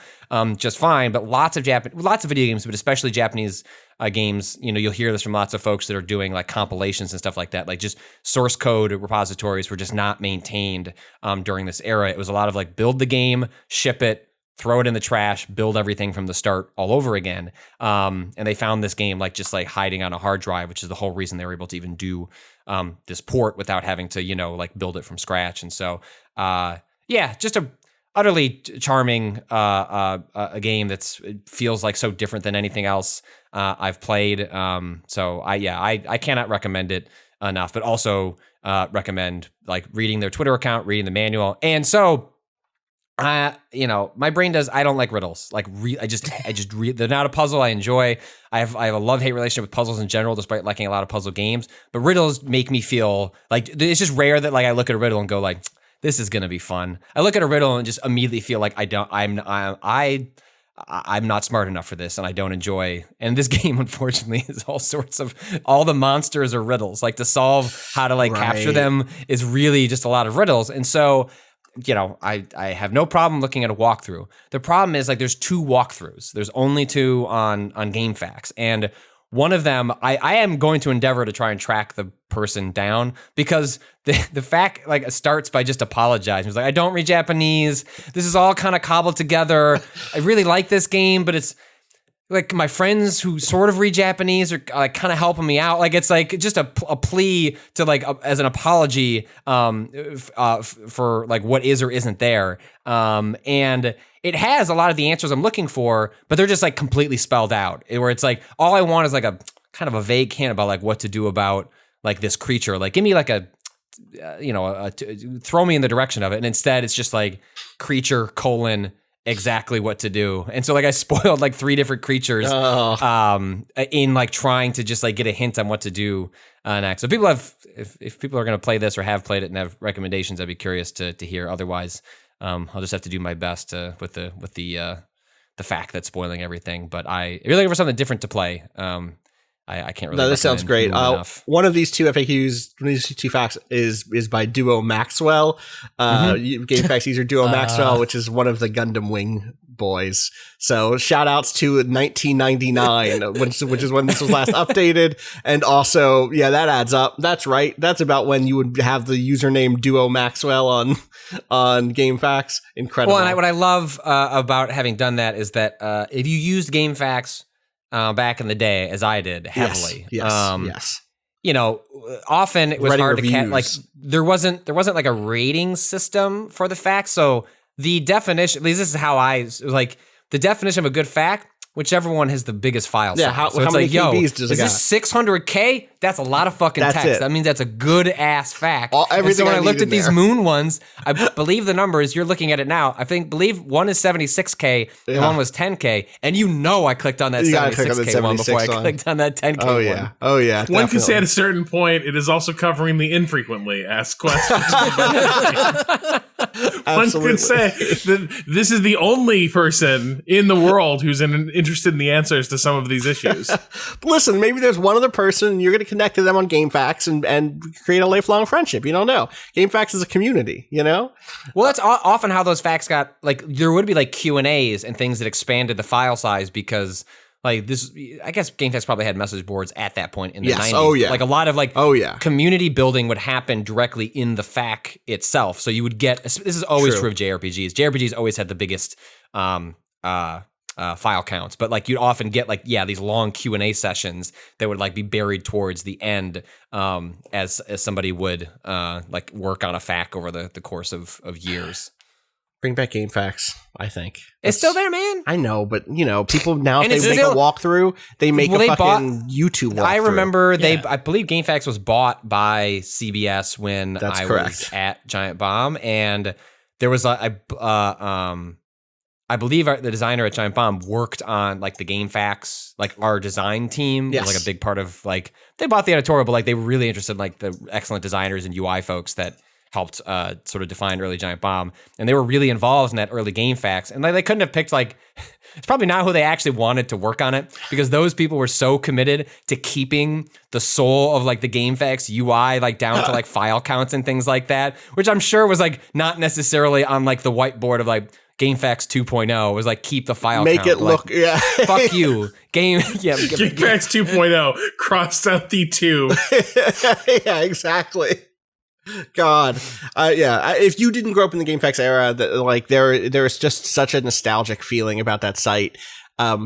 just fine. But lots of video games, but especially Japanese games, you know, you'll hear this from lots of folks that are doing like compilations and stuff like that. Like just source code repositories were just not maintained during this era. It was a lot of like build the game, ship it, throw it in the trash, build everything from the start all over again. And they found this game like just like hiding on a hard drive, which is the whole reason they were able to even do this port without having to, you know, like build it from scratch. And so, just a utterly charming a game that's it feels like so different than anything else I've played. So I cannot recommend it enough, but also recommend like reading their Twitter account, reading the manual. And so, you know, my brain does. I don't like riddles. Like, they're not a puzzle I enjoy. I have a love-hate relationship with puzzles in general, despite liking a lot of puzzle games. But riddles make me feel like it's just rare that like I look at a riddle and go like, this is gonna be fun. I look at a riddle and just immediately feel like I'm not smart enough for this, and I don't enjoy. And this game, unfortunately, is all the monsters are riddles. Like to solve how to like capture them is really just a lot of riddles, and so. You know, I have no problem looking at a walkthrough. The problem is like there's 2 walkthroughs. There's only 2 on GameFAQs. And one of them, I am going to endeavor to try and track the person down because the fact like starts by just apologizing. It's like, I don't read Japanese. This is all kind of cobbled together. I really like this game, but it's like my friends who sort of read Japanese are like kind of helping me out. Like it's like just a plea to like as an apology for like what is or isn't there. And it has a lot of the answers I'm looking for, but they're just like completely spelled out. Where it's like all I want is like a kind of a vague hint about like what to do about like this creature. Like give me like a throw me in the direction of it. And instead it's just like creature : exactly what to do. And so like I spoiled like 3 different creatures in like trying to just like get a hint on what to do next. So people if people are going to play this or have played it and have recommendations, I'd be curious to hear. Otherwise, I'll just have to do my best with the fact that's spoiling everything. But if you're looking for something different to play, I can't really. No, this sounds great. One of these 2 FAQs, one of these 2 facts is by Duo Maxwell. GameFAQs user Duo Maxwell, which is one of the Gundam Wing boys. So shout outs to 1999, which is when this was last updated. And also, yeah, that adds up. That's right. That's about when you would have the username Duo Maxwell on GameFAQs. Incredible. Well, and what I love about having done that is that if you used GameFAQs back in the day, as I did heavily. Yes. You know, often it was hard to catch. Like there wasn't like a rating system for the facts. So the definition, at least this is how like the definition of a good fact. Whichever one has the biggest file size. Yeah, how it's many like, yo, KBs does it got? Is this 600K? That's a lot of fucking text. It. That means that's a good ass fact. Everything so when I looked at these Moon ones, I believe the numbers, you're looking at it now, believe one is 76K and one was 10K. And you know I clicked on that 76K one before I clicked on that 10K one. Oh yeah. One can say at a certain point, it is also covering the infrequently asked questions. One can say that this is the only person in the world who's in interested in the answers to some of these issues. Listen, maybe there's one other person, you're going to connect to them on GameFAQs and create a lifelong friendship. You don't know. GameFAQs is a community, you know? Well, that's often how those facts got, like, there would be like Q&As and things that expanded the file size because like this, I guess GameFAQs probably had message boards at that point in the 90s. Oh, yeah. Like a lot of like community building would happen directly in the FAQ itself. So you would get, this is always true of JRPGs. JRPGs always had the biggest file counts, but like you'd often get like, these long Q&A sessions that would like be buried towards the end as somebody would like work on a FAQ over the course of years. Bring back GameFAQs, I think. It's still there, man. I know, but you know, people now, if And they make a walkthrough, they make a fucking YouTube walkthrough. I remember I believe GameFAQs was bought by CBS when I was at Giant Bomb, and there was I believe the designer at Giant Bomb worked on like the GameFAQs, like our design team was like a big part of like, they bought the editorial, but like they were really interested in like the excellent designers and UI folks that helped sort of define early Giant Bomb, and they were really involved in that early GameFAQs, and they couldn't have picked like, it's probably not who they actually wanted to work on it, because those people were so committed to keeping the soul of like the GameFAQs UI like down to like file counts and things like that, which I'm sure was like not necessarily on like the whiteboard of like GameFAQs 2.0 was like keep the file make count. it look fuck you GameFAQs 2.0 crossed out the 2. yeah, exactly. God, if you didn't grow up in the GameFAQs era, like there's just such a nostalgic feeling about that site,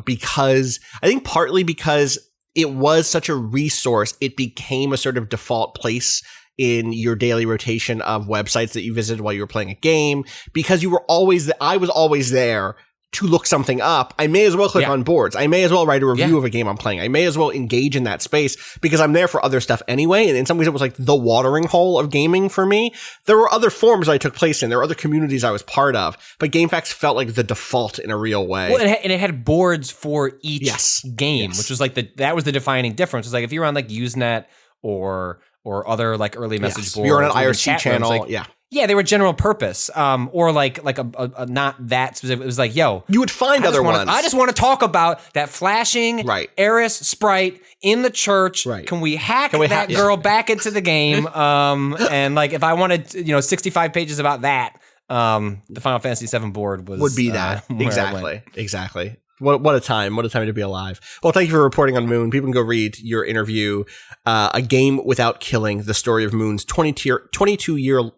because I think partly because it was such a resource, it became a sort of default place in your daily rotation of websites that you visited while you were playing a game, because you were always I was always there to look something up. I may as well click on boards. I may as well write a review of a game I'm playing. I may as well engage in that space because I'm there for other stuff anyway. And in some ways it was like the watering hole of gaming for me. There were other forums I took place in. There were other communities I was part of, but GameFAQs felt like the default in a real way. Well, and it had boards for each game, which was like that was the defining difference. It was like if you were on like Usenet or other like early message boards. You're on an IRC channel. Like, yeah, they were general purpose, or like a not that specific. It was like, yo, you would find other ones. I just want to talk about that flashing Eris sprite in the church. Right. Can we hack that girl back into the game? And like, if I wanted, 65 pages about that, the Final Fantasy VII board would be that exactly. What a time! What a time to be alive. Well, thank you for reporting on Moon. People can go read your interview, A Game Without Killing, the story of Moon's 22-year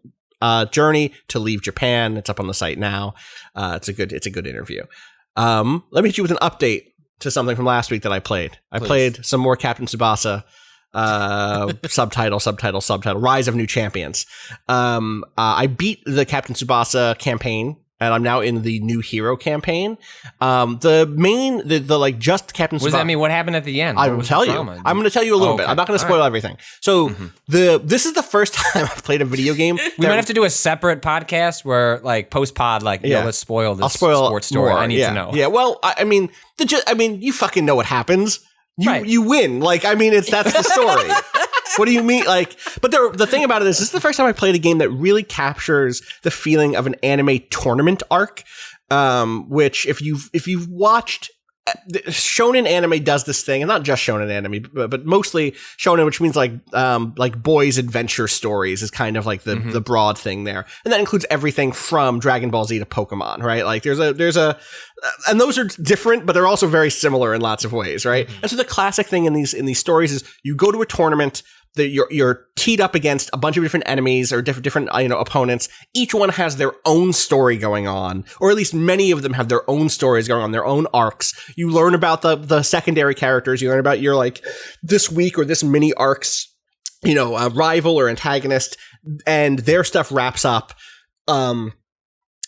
journey to leave Japan. It's up on the site now. It's a good interview. Let me hit you with an update to something from last week that I played. I played some more Captain Tsubasa. Subtitle, Rise of New Champions. I beat the Captain Tsubasa campaign, and I'm now in the new hero campaign. The like just Captain Tsubasa. What does that mean? What happened at the end? I will tell you. I'm going to tell you a little bit. I'm not going to spoil everything. So this is the first time I've played a video game. We might have to do a separate podcast where like post pod, like, let's spoil this sports story. I need to know. Yeah. Well, I mean, you fucking know what happens. You win. Like, I mean, that's the story. What do you mean? Like, but the thing about it is, this is the first time I played a game that really captures the feeling of an anime tournament arc. Which if you've watched, shonen anime does this thing, and not just shonen anime, but mostly shonen, which means like boys' adventure stories is kind of like the broad thing there, and that includes everything from Dragon Ball Z to Pokemon, right? Like there's a and those are different, but they're also very similar in lots of ways, right? And so the classic thing in these stories is you go to a tournament. You're teed up against a bunch of different enemies or different opponents. Each one has their own story going on, or at least many of them have their own stories going on, their own arcs. You learn about the secondary characters. You learn about your like this week or this mini arc's rival or antagonist, and their stuff wraps up. And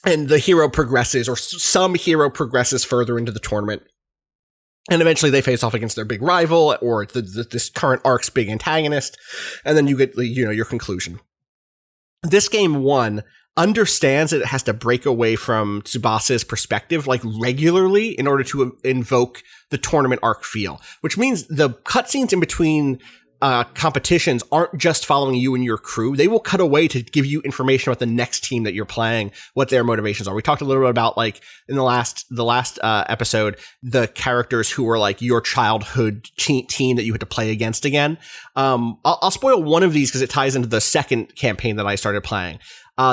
the hero progresses, or some hero progresses further into the tournament. And eventually they face off against their big rival or this current arc's big antagonist. And then you get, your conclusion. This game, one, understands that it has to break away from Tsubasa's perspective, like regularly, in order to invoke the tournament arc feel. Which means the cutscenes in between competitions aren't just following you and your crew. They will cut away to give you information about the next team that you're playing, what their motivations are. We talked a little bit about, like, in the last episode, the characters who were like your childhood team that you had to play against again. I'll spoil one of these because it ties into the second campaign that I started playing.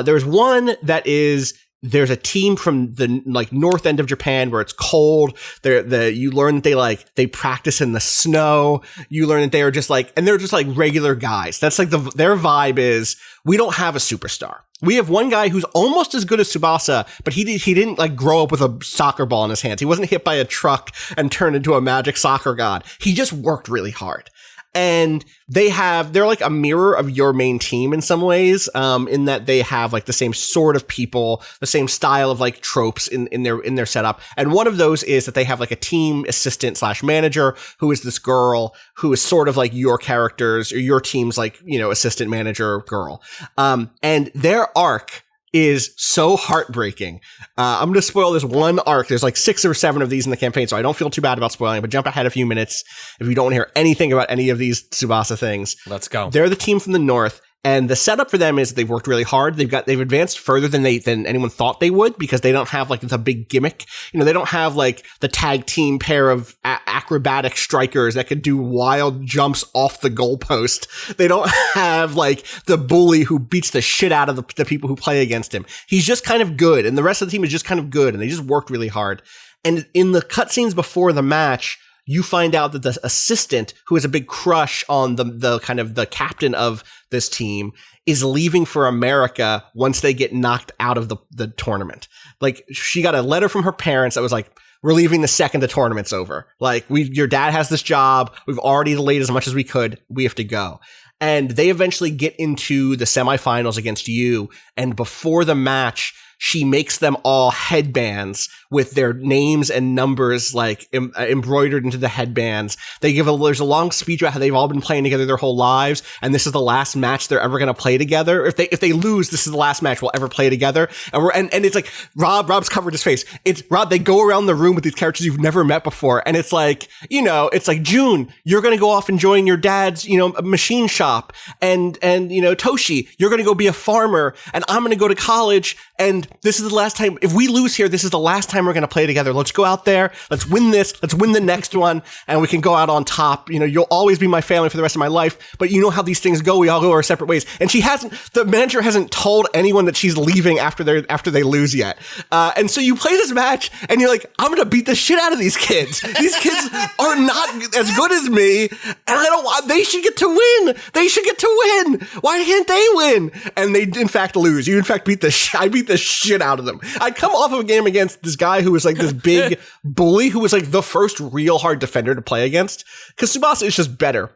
There's one that is, there's a team from the like north end of Japan where it's cold. You learn that they practice in the snow. You learn that they are just like, and they're just like regular guys. That's like their vibe is, we don't have a superstar. We have one guy who's almost as good as Tsubasa, but he didn't like grow up with a soccer ball in his hands. He wasn't hit by a truck and turned into a magic soccer god. He just worked really hard. And they're like a mirror of your main team in some ways, in that they have like the same sort of people, the same style of like tropes in their setup. And one of those is that they have like a team assistant / manager who is this girl who is sort of like your characters or your team's like, assistant manager girl. And their arc is so heartbreaking. I'm going to spoil this one arc. There's like 6 or 7 of these in the campaign, so I don't feel too bad about spoiling it, but jump ahead a few minutes if you don't want to hear anything about any of these Tsubasa things. Let's go. They're the team from the north, and the setup for them is they've worked really hard. They've advanced further than anyone thought they would, because they don't have like the big gimmick. They don't have like the tag team pair of acrobatic strikers that could do wild jumps off the goalpost. They don't have like the bully who beats the shit out of the people who play against him. He's just kind of good, and the rest of the team is just kind of good, and they just worked really hard. And in the cutscenes before the match, you find out that the assistant, who has a big crush on the kind of the captain of this team, is leaving for America once they get knocked out of the tournament. Like, she got a letter from her parents that was like, we're leaving the second the tournament's over. Like, your dad has this job. We've already delayed as much as we could. We have to go. And they eventually get into the semifinals against you. And before the match, she makes them all headbands with their names and numbers like embroidered into the headbands. There's a long speech about how they've all been playing together their whole lives, and this is the last match they're ever going to play together. If they lose, this is the last match we'll ever play together. And it's like Rob's covered his face. It's Rob. They go around the room with these characters you've never met before, and it's like, it's like, June, you're going to go off and join your dad's machine shop, and Toshi, you're going to go be a farmer, and I'm going to go to college, and this is the last time. If we lose here, this is the last time we're going to play together. Let's go out there. Let's win this. Let's win the next one, and we can go out on top. You'll always be my family for the rest of my life, but you know how these things go. We all go our separate ways. And the manager hasn't told anyone that she's leaving after they lose yet. And so you play this match, and you're like, I'm going to beat the shit out of these kids. These kids are not as good as me, and they should get to win. They should get to win. Why can't they win? And they, in fact, lose. You, in fact, I beat the shit out of them. I'd come off of a game against this guy who was like this big bully who was like the first real hard defender to play against, because Tsubasa is just better.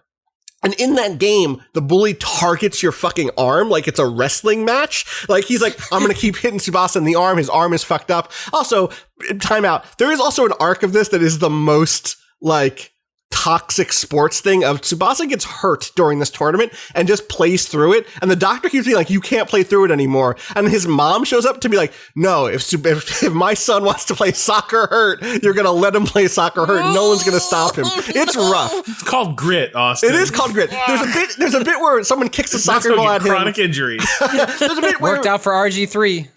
And in that game, the bully targets your fucking arm like it's a wrestling match. Like, he's like, I'm going to keep hitting Tsubasa in the arm. His arm is fucked up. Also, timeout. There is also an arc of this that is the most like toxic sports thing of Tsubasa gets hurt during this tournament and just plays through it, and the doctor keeps being like, you can't play through it anymore, and his mom shows up to be like, no, if my son wants to play soccer hurt, you're gonna let him play soccer hurt. No one's gonna stop him. It's rough. It's called grit, Austin. It is called grit. There's a bit where someone kicks a soccer ball at him. Chronic injuries. There's a bit where worked out for RG3.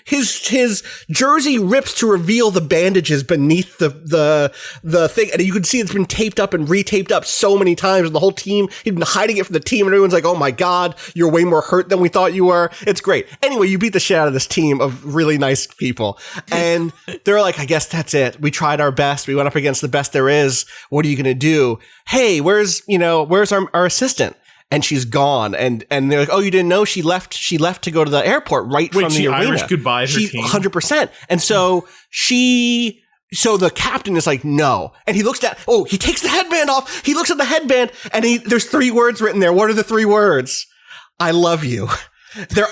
His jersey rips to reveal the bandages beneath the thing, and you can see it's been taped up and retaped up so many times, and the whole team, he'd been hiding it from the team, and everyone's like, oh my god, you're way more hurt than we thought you were. It's great. Anyway, you beat the shit out of this team of really nice people, and they're like, I guess that's it. We tried our best. We went up against the best there is. What are you gonna do? Hey, where's our assistant? And she's gone, and they're like, oh, you didn't know she left to go to the airport from the arena. Irish goodbye her team? 100%. And so the captain is like, no. And he he takes the headband off. He looks at the headband, and there's 3 words written there. What are the 3 words? I love you.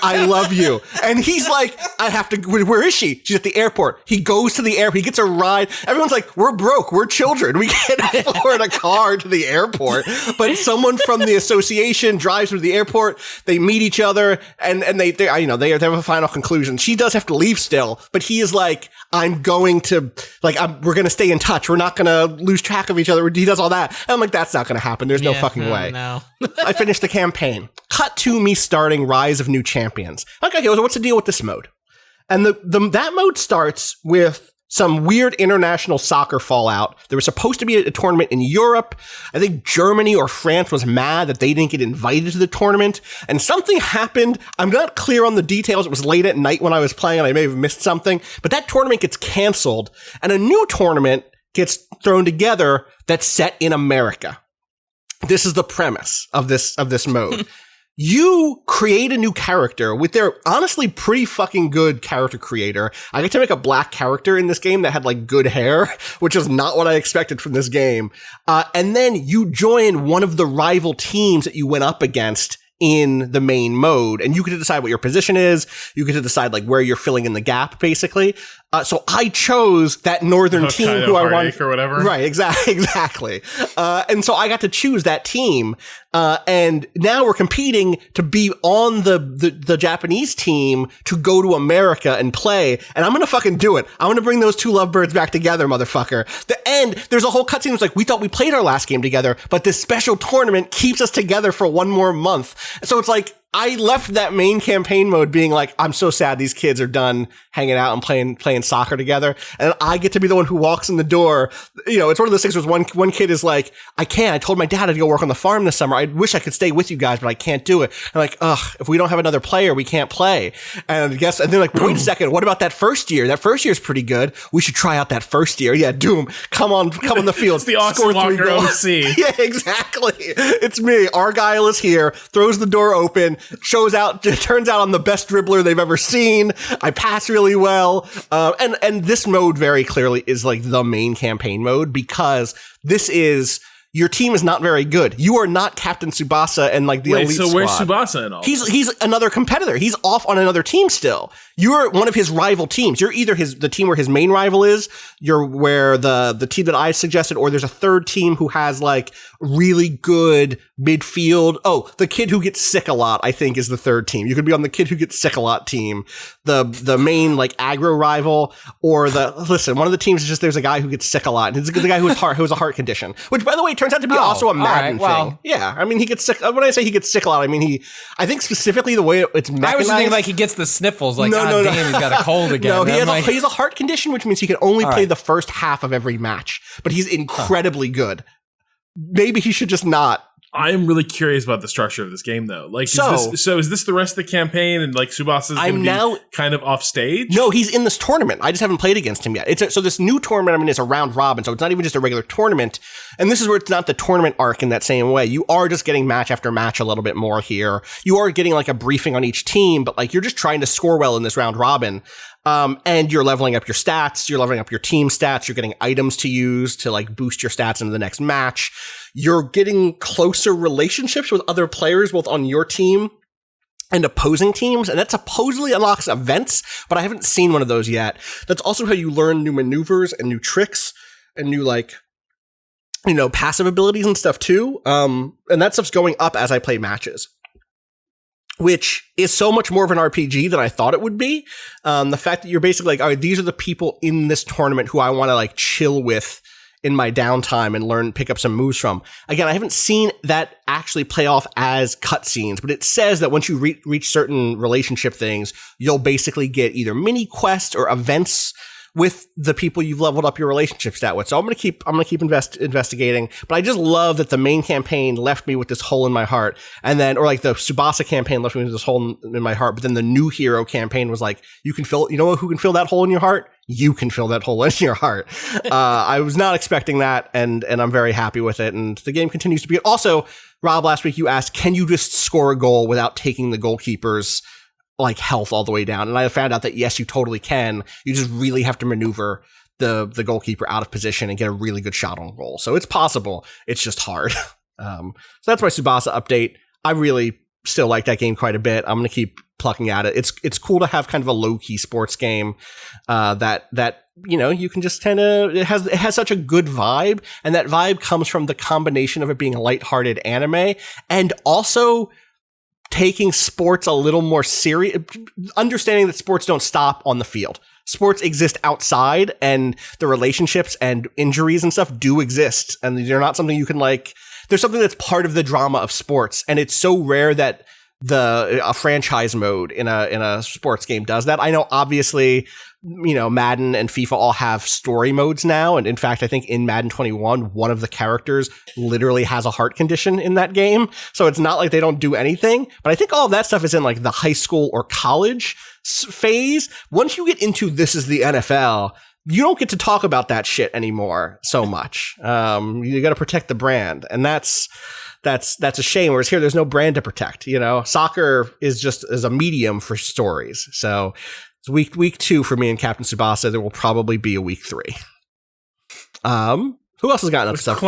I love you. And he's like, I have to, where is she? She's at the airport. He goes to the airport. He gets a ride. Everyone's like, we're broke. We're children. We can't afford a car to the airport. But someone from the association drives to the airport. They meet each other and they have a final conclusion. She does have to leave still, but he is like, I'm going to, like, we're going to stay in touch. We're not going to lose track of each other. He does all that. And I'm like, that's not going to happen. There's no fucking way. No. I finished the campaign. Cut to me starting Rise of New Champions. Okay, so what's the deal with this mode? And that mode starts with some weird international soccer fallout. There was supposed to be a tournament in Europe. I think Germany or France was mad that they didn't get invited to the tournament. And something happened. I'm not clear on the details. It was late at night when I was playing and I may have missed something. But that tournament gets canceled and a new tournament gets thrown together that's set in America. This is the premise of this mode. You create a new character with their honestly pretty fucking good character creator. I get to make a black character in this game that had like good hair, which is not what I expected from this game. And then you join one of the rival teams that you went up against in the main mode, and you get to decide what your position is. You get to decide like where you're filling in the gap, basically. So I chose that northern team who I wanted, or whatever. Right, exactly. And so I got to choose that team. And now we're competing to be on the Japanese team to go to America and play. And I'm gonna fucking do it. I'm gonna bring those two lovebirds back together, motherfucker. The end. There's a whole cutscene. It's like, we thought we played our last game together, but this special tournament keeps us together for one more month. So it's like, I left that main campaign mode being like, I'm so sad these kids are done hanging out and playing soccer together. And I get to be the one who walks in the door. You know, it's one of those things where one kid is like, I told my dad I'd go work on the farm this summer. I wish I could stay with you guys, but I can't do it. I'm like, ugh, if we don't have another player, we can't play. And and they're like, wait a second, what about that first year? That first year's pretty good. We should try out that first year. Yeah, Doom, come on the field. It's the Austin Walker OC. Yeah, exactly. It's me. Argyle is here, throws the door open, turns out I'm the best dribbler they've ever seen. I pass really well. And this mode very clearly is like the main campaign mode because this is, your team is not very good. You are not Captain Tsubasa and like the elite squad. So where's Tsubasa in all He's another competitor. He's off on another team still. You're one of his rival teams. You're either the team where his main rival is, you're where the team that I suggested, or there's a third team who has like really good midfield. Oh, the kid who gets sick a lot, I think, is the third team. You could be on the kid who gets sick a lot team, the main like aggro rival, or one of the teams is just there's a guy who gets sick a lot. And it's the guy who has a heart condition, which by the way turns out to be also a Madden thing. Yeah, I mean he gets sick. When I say he gets sick a lot, I mean I think specifically the way it's mechanized. I was thinking like he gets the sniffles. Like damn, he's got a cold again. No, he has a heart condition, which means he can only play the first half of every match. But he's incredibly good. Maybe he should just not. I am really curious about the structure of this game, though. Like, is this the rest of the campaign, and like Tsubasa's going to be kind of off stage? No, he's in this tournament. I just haven't played against him yet. So this new tournament, I mean, is a round robin, so it's not even just a regular tournament. And this is where it's not the tournament arc in that same way. You are just getting match after match a little bit more here. You are getting like a briefing on each team, but like you're just trying to score well in this round robin. And you're leveling up your stats, you're leveling up your team stats, you're getting items to use to like boost your stats into the next match. You're getting closer relationships with other players, both on your team and opposing teams. And that supposedly unlocks events, but I haven't seen one of those yet. That's also how you learn new maneuvers and new tricks and new passive abilities and stuff too. And that stuff's going up as I play matches, which is so much more of an RPG than I thought it would be. The fact that you're basically like, all right, these are the people in this tournament who I want to like chill with in my downtime and pick up some moves from. Again, I haven't seen that actually play off as cutscenes, but it says that once you reach certain relationship things, you'll basically get either mini quests or events with the people you've leveled up your relationship stat with. So I'm gonna keep investigating, but I just love that the main campaign left me with this hole in my heart, and then, or like the Tsubasa campaign left me with this hole in my heart, but then the new hero campaign was like, you know who can fill that hole in your heart? You can fill that hole in your heart. I was not expecting that, and I'm very happy with it, and the game continues to be. Also, Rob, last week you asked, can you just score a goal without taking the goalkeeper's like health all the way down? And I found out that yes, you totally can. You just really have to maneuver the goalkeeper out of position and get a really good shot on goal. So it's possible. It's just hard. So that's my Tsubasa update. I really still like that game quite a bit. I'm going to keep plucking at it. It's cool to have kind of a low key sports game that you can just kind of, it has such a good vibe, and that vibe comes from the combination of it being a lighthearted anime and also taking sports a little more serious, understanding that sports don't stop on the field. Sports exist outside, and the relationships and injuries and stuff do exist, and they're not something you can there's something that's part of the drama of sports, and it's so rare that a franchise mode in a sports game does that. I know, obviously, Madden and FIFA all have story modes now, and in fact, I think in Madden 21, one of the characters literally has a heart condition in that game, so it's not like they don't do anything. But I think all of that stuff is in the high school or college phase. Once you get into this is the NFL, you don't get to talk about that shit anymore so much. You got to protect the brand, and that's a shame. Whereas here, there's no brand to protect. Soccer is just as a medium for stories. So it's week 2 for me and Captain Tsubasa. There will probably be a week 3. Who else has gotten up stuff?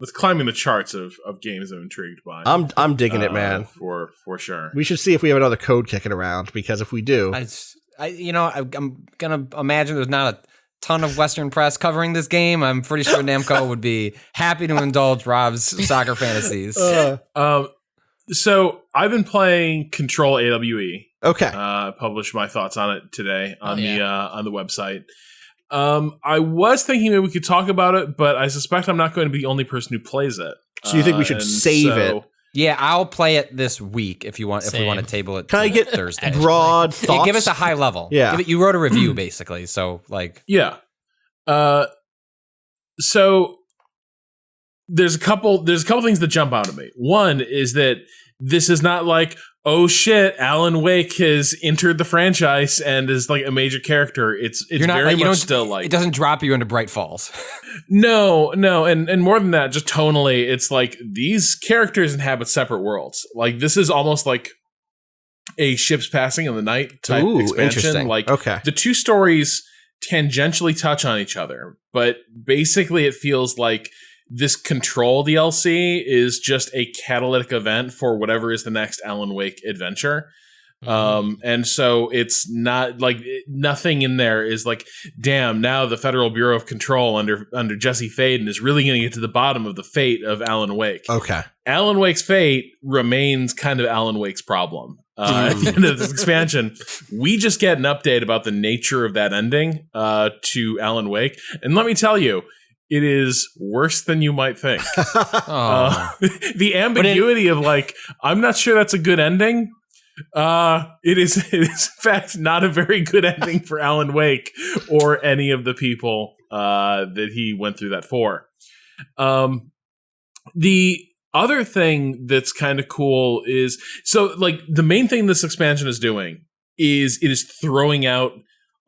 Let's climbing the charts of games I'm intrigued by. I'm digging it, man. For sure. We should see if we have another code kicking around, because if we do, I'm gonna imagine there's not a ton of Western press covering this game. I'm pretty sure Namco would be happy to indulge Rob's soccer fantasies. So I've been playing Control AWE. Okay. Published my thoughts on it today on the website. I was thinking maybe we could talk about it, but I suspect I'm not going to be the only person who plays it. So you think we should save it? Yeah, I'll play it this week if you want. Same. If we want to table it, can I get Thursday? Broad thoughts? Yeah, give us a high level. Yeah, you wrote a review basically, so yeah. So there's a couple things that jump out at me. One is that this is not oh shit, Alan Wake has entered the franchise and is a major character. It's very much still it doesn't drop you into Bright Falls. No, and more than that, just tonally, it's these characters inhabit separate worlds. This is almost like a ships passing in the night type expansion. Okay. The two stories tangentially touch on each other, but basically it feels like this Control DLC is just a catalytic event for whatever is the next Alan Wake adventure. And so it's not nothing in there is damn, now the Federal Bureau of Control under Jesse Faden is really going to get to the bottom of the fate of Alan Wake. Okay. Alan Wake's fate remains kind of Alan Wake's problem. At the end of this expansion, we just get an update about the nature of that ending to Alan Wake. And let me tell you, it is worse than you might think. The ambiguity of I'm not sure that's a good ending. It is in fact not a very good ending for Alan Wake or any of the people that he went through that for. The other thing that's kind of cool is the main thing this expansion is doing is it is throwing out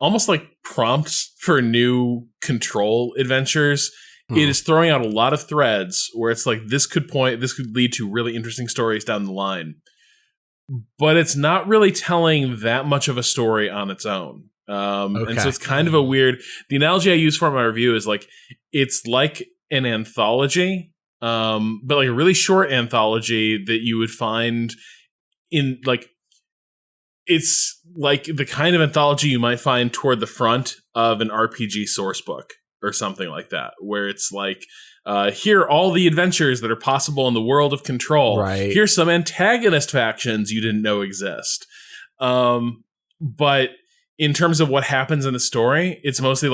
almost prompts for new Control adventures. It is throwing out a lot of threads where it's this could lead to really interesting stories down the line. But it's not really telling that much of a story on its own. And so it's kind of a weird, the analogy I use for my review is it's like an anthology, but a really short anthology that you would find in it's the kind of anthology you might find toward the front of an RPG source book or something like that, where it's here are all the adventures that are possible in the world of Control. Right. Here's some antagonist factions you didn't know exist. But in terms of what happens in the story, it's mostly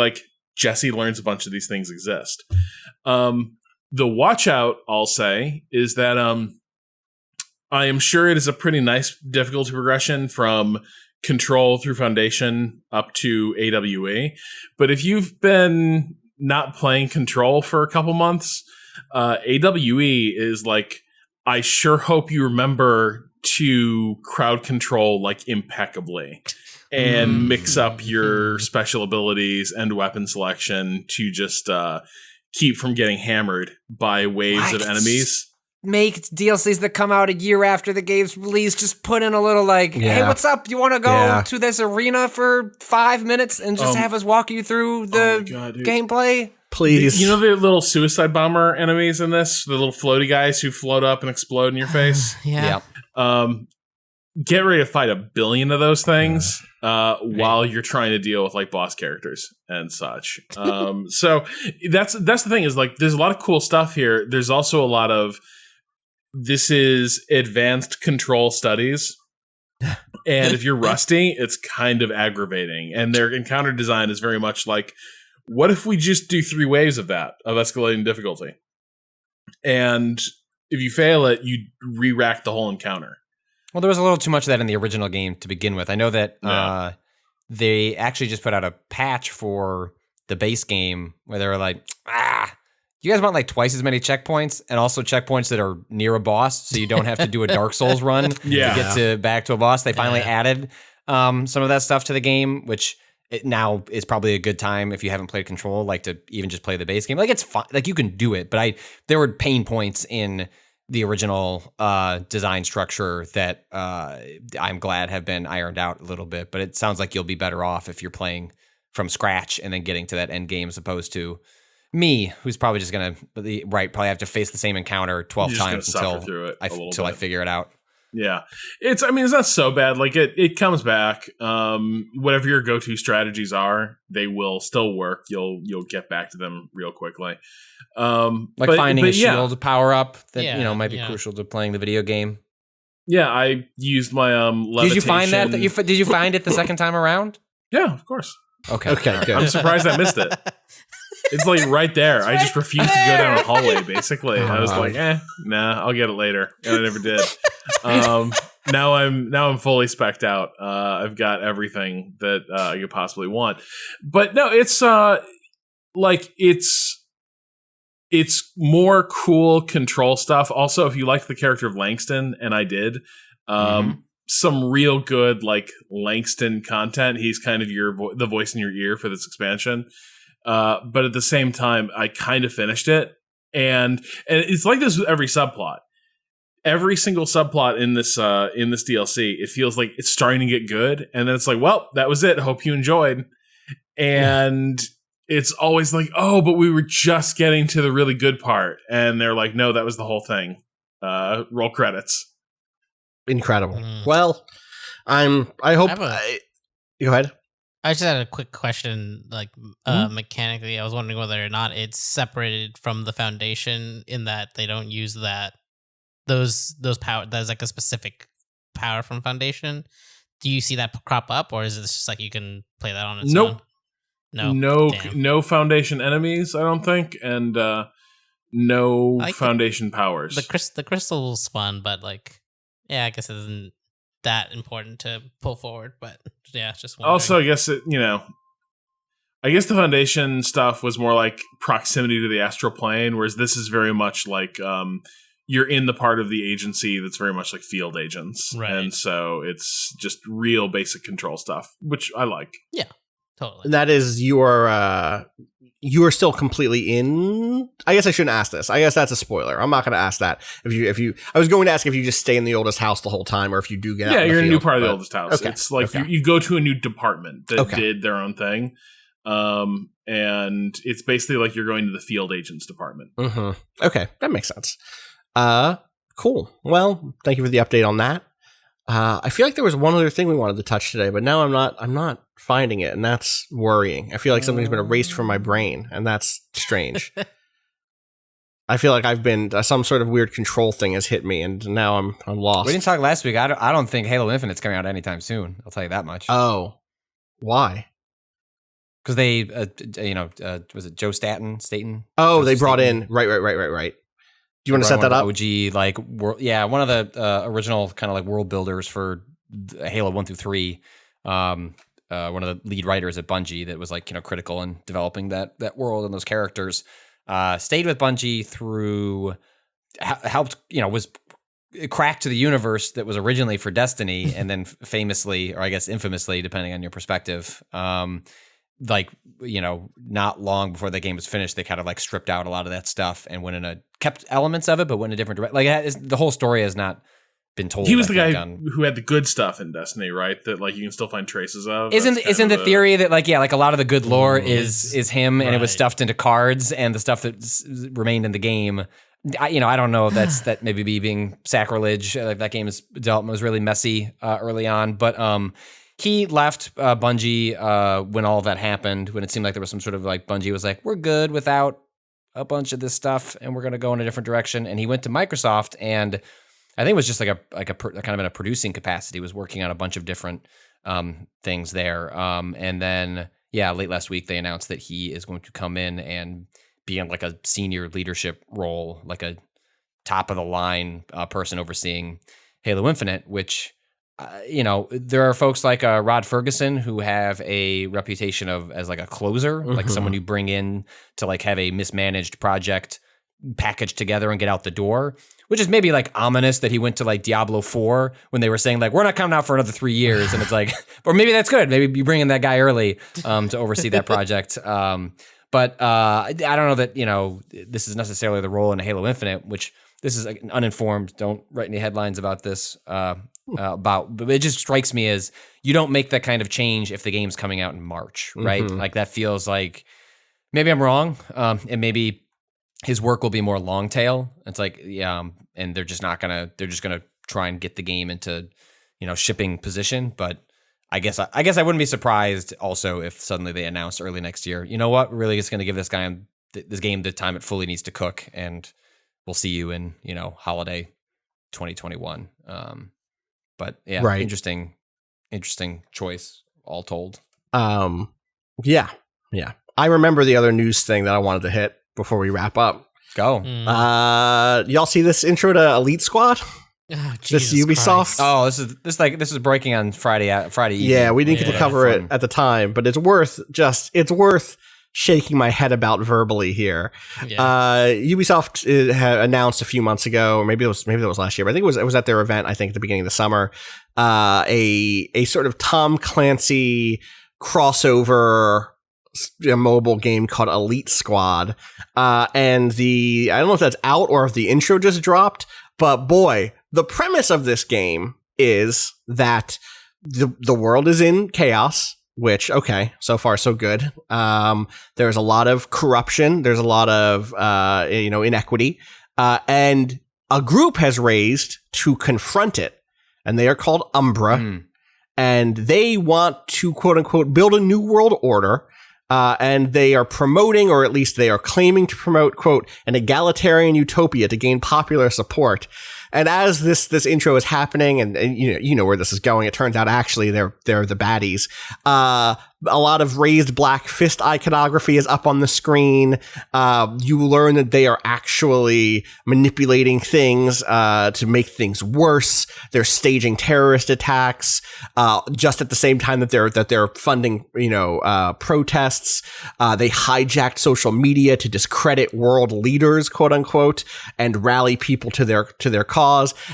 Jesse learns a bunch of these things exist. The watch out, I'll say, is that I am sure it is a pretty nice difficulty progression from Control through Foundation up to AWE. But if you've been not playing Control for a couple months, AWE is I sure hope you remember to crowd control impeccably and mix up your special abilities and weapon selection to just keep from getting hammered by waves of enemies. Make DLCs that come out a year after the game's release. Just put in a little hey, what's up? You want to go to this arena for 5 minutes and just have us walk you through the gameplay? Please. You know the little suicide bomber enemies in this? The little floaty guys who float up and explode in your face? Yeah. get ready to fight 1 billion of those things while you're trying to deal with like boss characters and such. So that's the thing is like there's a lot of cool stuff here. There's also a lot of this is advanced control studies. And if you're rusty, it's kind of aggravating. And their encounter design is very much like, what if we just do 3 waves of that, of escalating difficulty? And if you fail it, you re-rack the whole encounter. Well, there was a little too much of that in the original game to begin with. I know that they actually just put out a patch for the base game where they were like, you guys want like twice as many checkpoints and also checkpoints that are near a boss so you don't have to do a Dark Souls run to get back to a boss. They finally added some of that stuff to the game, which now is probably a good time if you haven't played Control, like to even just play the base game. Like it's fun, like you can do it, but there were pain points in the original design structure that I'm glad have been ironed out a little bit. But it sounds like you'll be better off if you're playing from scratch and then getting to that end game as opposed to me, who's probably just gonna probably have to face the same encounter 12 times until I figure it out. Yeah, it's not so bad. Like it comes back. Whatever your go-to strategies are, they will still work. You'll get back to them real quickly. Finding a shield power up that might be crucial to playing the video game. Yeah, I used my levitation. Did you find that? Did you find it the second time around? Yeah, of course. Okay. Good. I'm surprised I missed it. It's like right there. I just refused to go down a hallway, basically. I was like, nah, I'll get it later. And I never did. Now I'm fully spec'd out. I've got everything that I could possibly want. But no, it's it's more cool control stuff. Also, if you like the character of Langston, and I did, some real good like Langston content. He's kind of the voice in your ear for this expansion. But at the same time, I kind of finished it, and it's like this with every subplot. Every single subplot in this DLC, it feels like it's starting to get good, and then it's like, well, that was it. Hope you enjoyed. And it's always like, oh, but we were just getting to the really good part, and they're like, no, that was the whole thing. Roll credits. Incredible. Well, I hope. Go ahead. I just had a quick question, like mechanically. I was wondering whether or not it's separated from the Foundation in that they don't use those power. There's like a specific power from Foundation. Do you see that crop up, or is it just like you can play that on its own? No Foundation enemies, I don't think, and no Foundation powers. The crystal's fun, but like, yeah, I guess it isn't that important to pull forward, but yeah, it's just wondering. Also, I guess the Foundation stuff was more like proximity to the astral plane, whereas this is very much like you're in the part of the agency that's very much like field agents, right? And so it's just real basic control stuff, which I like. Yeah, totally. And that is you are still completely in. I guess I shouldn't ask this. I guess that's a spoiler. I'm not going to ask that. If you, I was going to ask if you just stay in the oldest house the whole time, or if you do get out. Yeah, you're in a new part of the oldest house. Okay. It's like you go to a new department that did their own thing, and it's basically like you're going to the field agents department. Mm-hmm. Okay, that makes sense. Cool. Well, thank you for the update on that. I feel like there was one other thing we wanted to touch today, but now I'm not finding it, and that's worrying. I feel like something's been erased from my brain, and that's strange. I feel like I've been some sort of weird control thing has hit me, and now I'm lost. We didn't talk last week. I don't think Halo Infinite's coming out anytime soon. I'll tell you that much. Oh, why? Because they, was it Joe Staten? Oh, they brought in right. Do you want to set that up? OG, like, one of the original kind of like world builders for Halo 1 through 3. One of the lead writers at Bungie that was like, critical in developing that world and those characters. Stayed with Bungie through, helped, was cracked to the universe that was originally for Destiny, and then famously, or I guess infamously, depending on your perspective, not long before the game was finished, they kind of like stripped out a lot of that stuff and kept elements of it, but went in a different direction. Like the whole story has not been told. He was the guy who had the good stuff in Destiny, right? That like you can still find traces of. Isn't the theory that like a lot of the good lore is him, and it was stuffed into cards, and the stuff that remained in the game I don't know if that maybe be being sacrilege. Like that game's development was really messy early on, but he left Bungie when all of that happened, when it seemed like there was some sort of like Bungie was like, we're good without a bunch of this stuff and we're going to go in a different direction. And he went to Microsoft, and I think it was just like a kind of in a producing capacity, was working on a bunch of different things there. And then, late last week, they announced that he is going to come in and be in like a senior leadership role, like a top of the line person overseeing Halo Infinite, which, there are folks like Rod Ferguson who have a reputation as like a closer, like someone you bring in to like have a mismanaged project packaged together and get out the door, which is maybe like ominous that he went to like Diablo 4 when they were saying like, we're not coming out for another 3 years. And it's like, or maybe that's good. Maybe you bring in that guy early to oversee that project. But I don't know that, this is necessarily the role in Halo Infinite, which this is like uninformed. Don't write any headlines about this, but it just strikes me as you don't make that kind of change if the game's coming out in March, right? Like that feels like, maybe I'm wrong. And maybe his work will be more long tail. It's like, and they're just going to try and get the game into, shipping position. But I guess I wouldn't be surprised also if suddenly they announced early next year, you know what, we're really just going to give this guy this game the time it fully needs to cook, and we'll see you in, holiday 2021. But yeah, right. Interesting choice, all told. Yeah. I remember the other news thing that I wanted to hit before we wrap up. Go. Y'all see this intro to Elite Squad? Oh, this Ubisoft. Christ. Oh, this is breaking on Friday evening. Yeah, we didn't get to cover it at the time, but it's worth shaking my head about verbally here. Yeah. Ubisoft had announced a few months ago, or maybe it was last year, but I think it was at their event, I think at the beginning of the summer, a sort of Tom Clancy crossover mobile game called Elite Squad. And I don't know if that's out or if the intro just dropped, but boy, the premise of this game is that the world is in chaos, which, okay, so far so good. There's a lot of corruption. There's a lot of, inequity. And a group has raised to confront it, and they are called Umbra. And they want to, quote unquote, build a new world order. And they are promoting, or at least they are claiming to promote, quote, an egalitarian utopia to gain popular support. And as this intro is happening, and you know where this is going, it turns out actually they're the baddies. A lot of raised black fist iconography is up on the screen. You learn that they are actually manipulating things to make things worse. They're staging terrorist attacks just at the same time that they're funding protests. They hijacked social media to discredit world leaders, quote unquote, and rally people to their cause.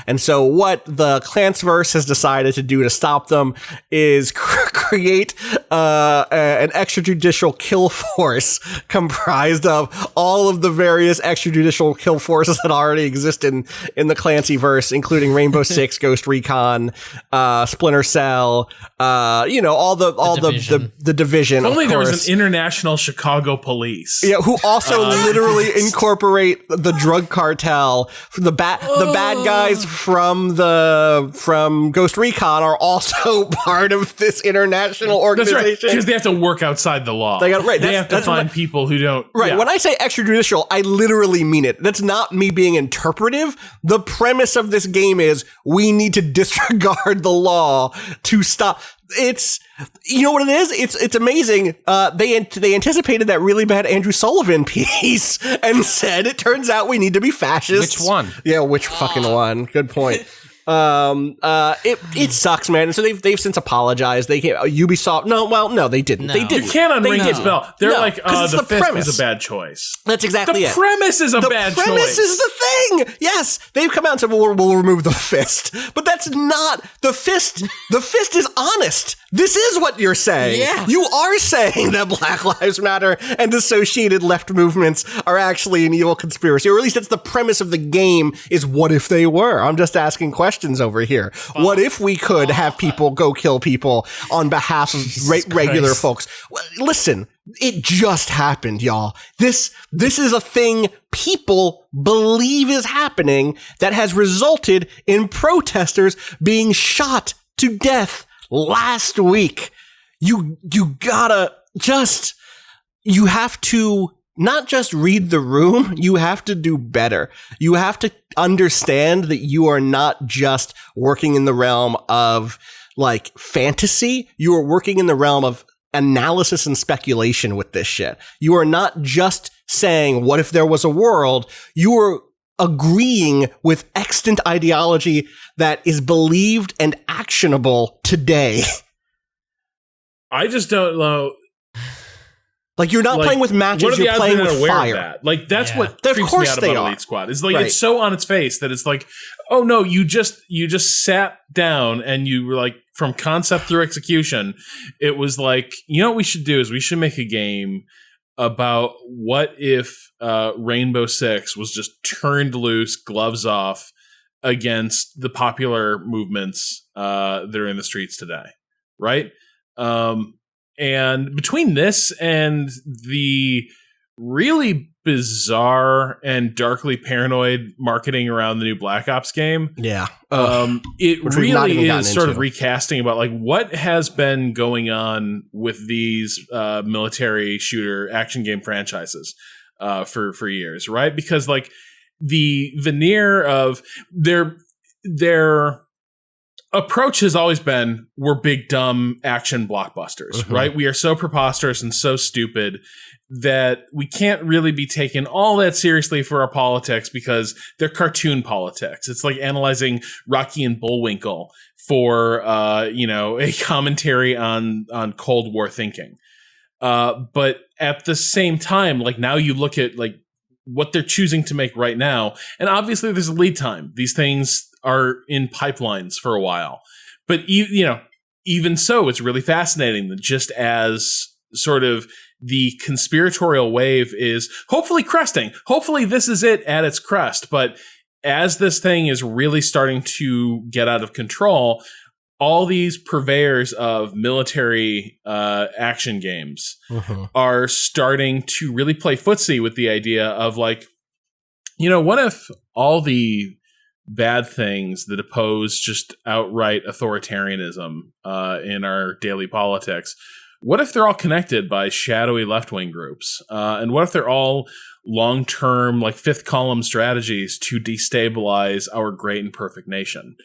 And so what the Clansverse has decided to do to stop them is create an extrajudicial kill force comprised of all of the various extrajudicial kill forces that already exist in the Clancyverse, including Rainbow Six, Ghost Recon, Splinter Cell, all the division. If only there was an international Chicago police. Yeah, who also literally incorporate the drug cartel. The bad guys from Ghost Recon are also part of this international organization. That's right, because they have to work outside the law. They have to find people who don't. Right. Yeah. When I say extrajudicial, I literally mean it. That's not me being interpretive. The premise of this game is we need to disregard the law to stop. It's, you know what it is? It's amazing. They anticipated that really bad Andrew Sullivan piece and said, it turns out we need to be fascists. Which one? Yeah, which fucking one? Good point. It sucks, man. And so they've since apologized. They can't. Ubisoft. No, they didn't. No. They didn't. You can't unring this bell. They're like, the fifth premise. was a bad choice. That's exactly it. The premise is a bad choice. The premise is the thing. Yes, they've come out and said, we'll remove the fist, but that's not the fist. The fist is honest. This is what you're saying. Yeah. You are saying that Black Lives Matter and associated left movements are actually an evil conspiracy, or at least that's the premise of the game. Is what if they were? I'm just asking questions over here. What if we could have people go kill people on behalf of regular folks? Well, listen, It just happened, y'all. This is a thing people believe is happening that has resulted in protesters being shot to death last week. You gotta just, you have to not just read the room, you have to do better. You have to understand that you are not just working in the realm of like fantasy, you are working in the realm of analysis and speculation with this shit. You are not just saying, what if there was a world? You are agreeing with extant ideology that is believed and actionable today. I just don't know. Like, you're not playing with matches, you're playing with fire. That? Like, that's what of freaks course me out they about are. Elite Squad. It's like, it's so on its face that it's like, oh no, you just sat down and you were like, from concept through execution, it was like, you know what we should do is we should make a game about what if Rainbow Six was just turned loose, gloves off, against the popular movements that are in the streets today, right? And between this and the really bizarre and darkly paranoid marketing around the new Black Ops game, it really is sort of recasting about like what has been going on with these military shooter action game franchises for years, right? Because like the veneer of their approach has always been, we're big, dumb action blockbusters, right? We are so preposterous and so stupid that we can't really be taken all that seriously for our politics because they're cartoon politics. It's like analyzing Rocky and Bullwinkle for, a commentary on Cold War thinking. But at the same time, like now you look at like what they're choosing to make right now, and obviously there's a lead time. These things are in pipelines for a while. But, even so, it's really fascinating that just as sort of the conspiratorial wave is hopefully cresting, hopefully this is it at its crest. But as this thing is really starting to get out of control, all these purveyors of military action games are starting to really play footsie with the idea of like, what if all the bad things that oppose just outright authoritarianism in our daily politics, what if they're all connected by shadowy left-wing groups? And what if they're all long-term, like fifth column strategies to destabilize our great and perfect nation?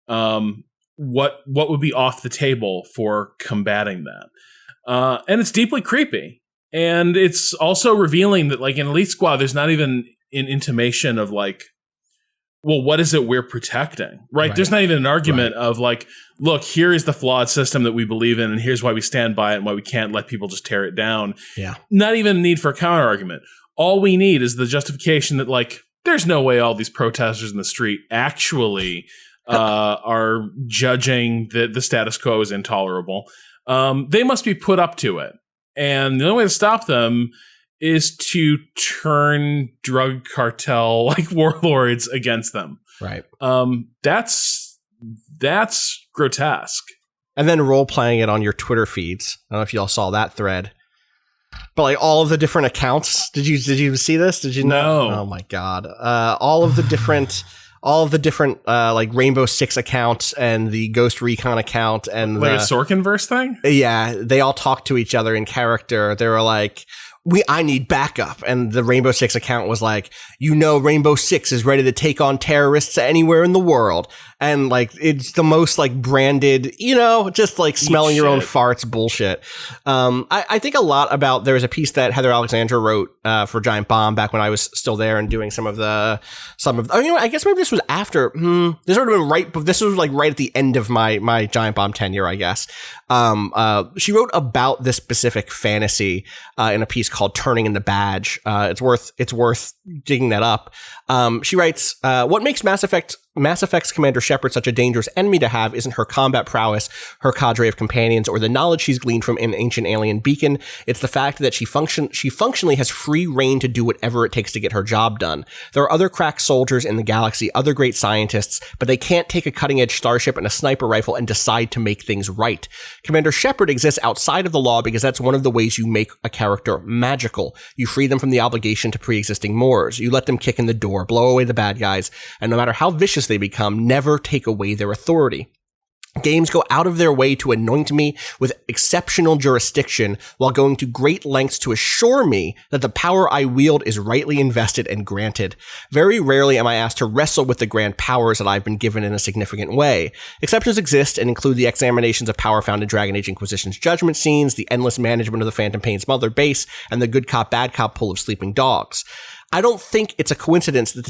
What would be off the table for combating that? And it's deeply creepy. And it's also revealing that like in Elite Squad, there's not even an intimation of like, well, what is it we're protecting, right? There's not even an argument of like, look, here is the flawed system that we believe in, and here's why we stand by it and why we can't let people just tear it down. Yeah. Not even a need for a counter argument. All we need is the justification that like, there's no way all these protesters in the street actually are judging that the status quo is intolerable. They must be put up to it. And the only way to stop them is to turn drug cartel like warlords against them. Right. That's grotesque. And then role playing it on your Twitter feeds. I don't know if y'all saw that thread, but like all of the different accounts. Did you see this? Did you know? No. Oh my God. All of the different like Rainbow Six accounts and the Ghost Recon account and like a Sorkinverse thing. Yeah. They all talk to each other in character. They were like, I need backup. And the Rainbow Six account was like, Rainbow Six is ready to take on terrorists anywhere in the world. And like, it's the most like branded, just like smelling your own farts bullshit. I think a lot about, there was a piece that Heather Alexandra wrote for Giant Bomb back when I was still there and doing I guess maybe this was after, this would have been right, but this was like right at the end of my Giant Bomb tenure, I guess. She wrote about this specific fantasy in a piece called Turning in the Badge. It's worth digging that up. She writes, what makes Mass Effect Mass Effect's Commander Shepard such a dangerous enemy to have isn't her combat prowess, her cadre of companions, or the knowledge she's gleaned from an ancient alien beacon. It's the fact that she functionally has free reign to do whatever it takes to get her job done. There are other crack soldiers in the galaxy, other great scientists, but they can't take a cutting-edge starship and a sniper rifle and decide to make things right. Commander Shepard exists outside of the law because that's one of the ways you make a character magical. You free them from the obligation to pre-existing mores. You let them kick in the door, blow away the bad guys, and no matter how vicious they become, never take away their authority. Games go out of their way to anoint me with exceptional jurisdiction while going to great lengths to assure me that the power I wield is rightly invested and granted. Very rarely am I asked to wrestle with the grand powers that I've been given in a significant way. Exceptions exist and include the examinations of power found in Dragon Age Inquisition's judgment scenes, the endless management of the Phantom Pain's mother base, and the good cop bad cop pull of sleeping dogs. I don't think it's a coincidence that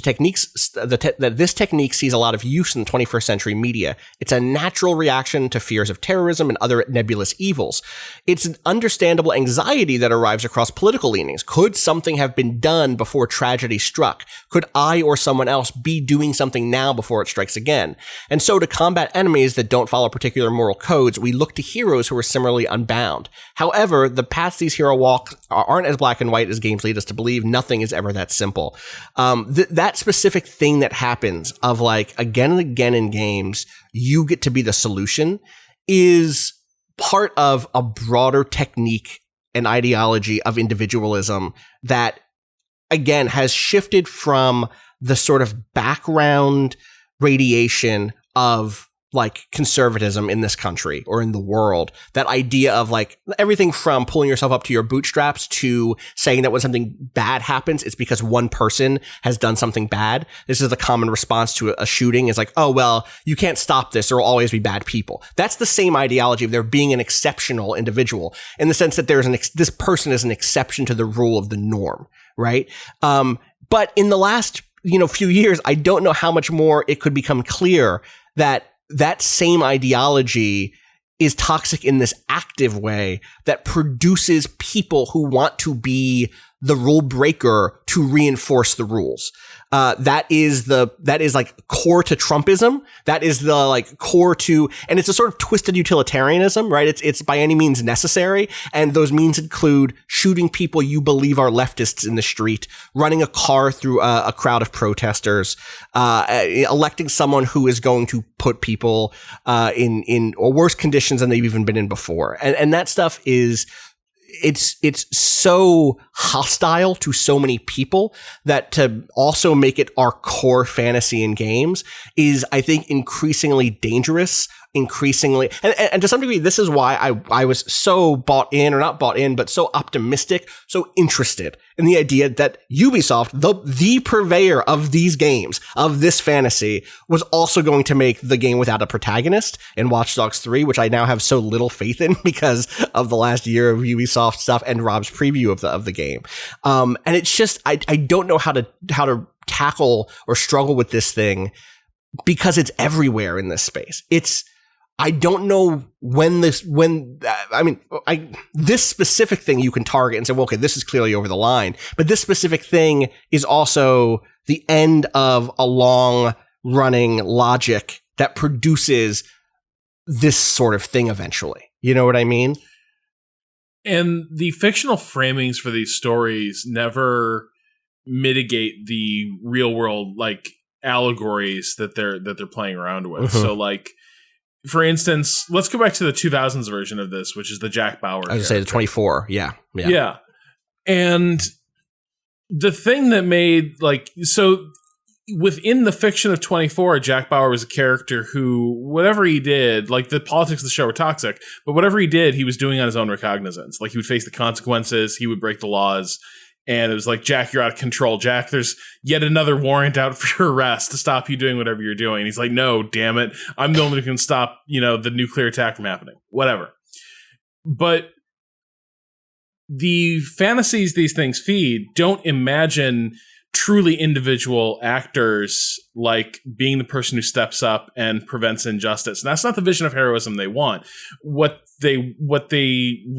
that this technique sees a lot of use in the 21st century media. It's a natural reaction to fears of terrorism and other nebulous evils. It's an understandable anxiety that arrives across political leanings. Could something have been done before tragedy struck? Could I or someone else be doing something now before it strikes again? And so to combat enemies that don't follow particular moral codes, we look to heroes who are similarly unbound. However, the paths these heroes walk aren't as black and white as games lead us to believe. Nothing is ever that simple. That specific thing that happens of like again and again in games, you get to be the solution is part of a broader technique and ideology of individualism that again has shifted from the sort of background radiation of like conservatism in this country or in the world. That idea of like everything from pulling yourself up to your bootstraps to saying that when something bad happens, it's because one person has done something bad. This is the common response to a shooting is like, oh, well, you can't stop this. There will always be bad people. That's the same ideology of there being an exceptional individual in the sense that there's this person is an exception to the rule of the norm. Right. But in the last, few years, I don't know how much more it could become clear that same ideology is toxic in this active way that produces people who want to be the rule breaker to reinforce the rules. That is like core to Trumpism. That is the like core to, and it's a sort of twisted utilitarianism, right? It's by any means necessary. And those means include shooting people you believe are leftists in the street, running a car through a crowd of protesters, electing someone who is going to put people, in worse conditions than they've even been in before. And that stuff is, it's so hostile to so many people that to also make it our core fantasy in games is, I think, increasingly dangerous, and to some degree, this is why I was so bought in, or not bought in, but so optimistic, so interested in the idea that Ubisoft, the purveyor of these games, of this fantasy, was also going to make the game without a protagonist in Watch Dogs 3, which I now have so little faith in because of the last year of Ubisoft stuff and Rob's preview of the game. And it's just, I don't know how to tackle or struggle with this thing because it's everywhere in this space. I don't know this specific thing you can target and say, well, okay, this is clearly over the line, but this specific thing is also the end of a long running logic that produces this sort of thing eventually. You know what I mean? And the fictional framings for these stories never mitigate the real world, like allegories that they're playing around with. Mm-hmm. So like, for instance, let's go back to the 2000s version of this, which is the Jack Bauer. I was going to say the 24. Yeah. And the thing that made so within the fiction of 24, Jack Bauer was a character who, whatever he did, like the politics of the show were toxic, but whatever he did, he was doing on his own recognizance. Like he would face the consequences. He would break the laws. And it was like, Jack, you're out of control. Jack, there's yet another warrant out for your arrest to stop you doing whatever you're doing. And he's like, no, damn it. I'm the only one who can stop, the nuclear attack from happening. Whatever. But the fantasies these things feed don't imagine truly individual actors like being the person who steps up and prevents injustice. And that's not the vision of heroism they want. What they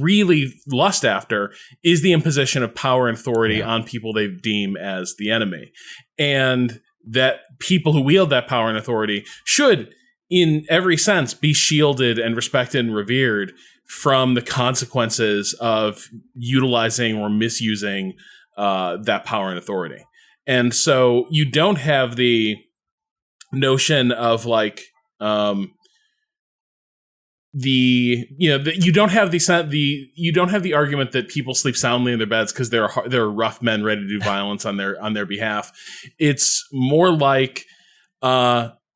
really lust after is the imposition of power and authority on people they deem as the enemy. And that people who wield that power and authority should, in every sense, be shielded and respected and revered from the consequences of utilizing or misusing that power and authority. And so you don't have the notion of like you don't have the argument that people sleep soundly in their beds because there are rough men ready to do violence on their behalf. It's more like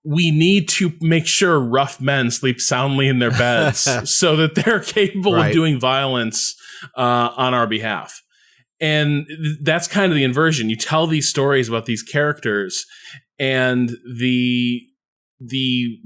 we need to make sure rough men sleep soundly in their beds so that they're capable of doing violence on our behalf. And that's kind of the inversion. You tell these stories about these characters, and the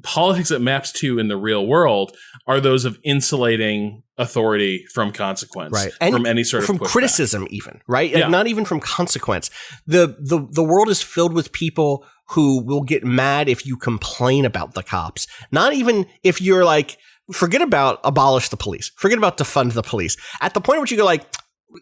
politics it maps to in the real world are those of insulating authority from consequence, and from any sort of from pushback. criticism, even like, not even from consequence. The world is filled with people who will get mad if you complain about the cops. Not even if you're like, forget about abolish the police, forget about defund the police. At the point at which you go like,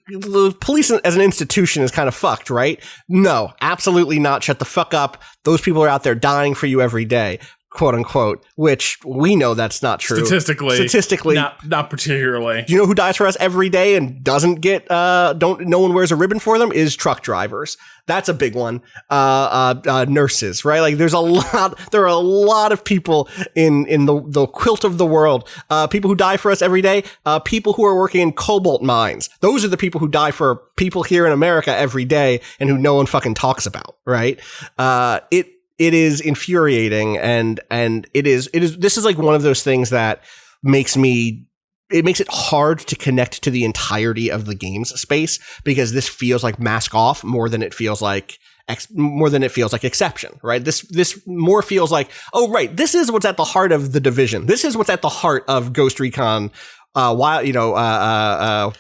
the police as an institution is kind of fucked, right? No, absolutely not. Shut the fuck up. Those people are out there dying for you every day, quote unquote, which we know that's not true. Statistically, not particularly. You know who dies for us every day and doesn't get, no one wears a ribbon for them is truck drivers. That's a big one. Nurses, right? Like there are a lot of people in the quilt of the world. People who die for us every day. People who are working in cobalt mines. Those are the people who die for people here in America every day and who no one fucking talks about, right? It is infuriating, and this is like one of those things that makes it hard to connect to the entirety of the game's space, because this feels like Mask Off more than it feels like Exception, right? This more feels like, oh, right, this is what's at the heart of The Division. This is what's at the heart of Ghost Recon Wildlands,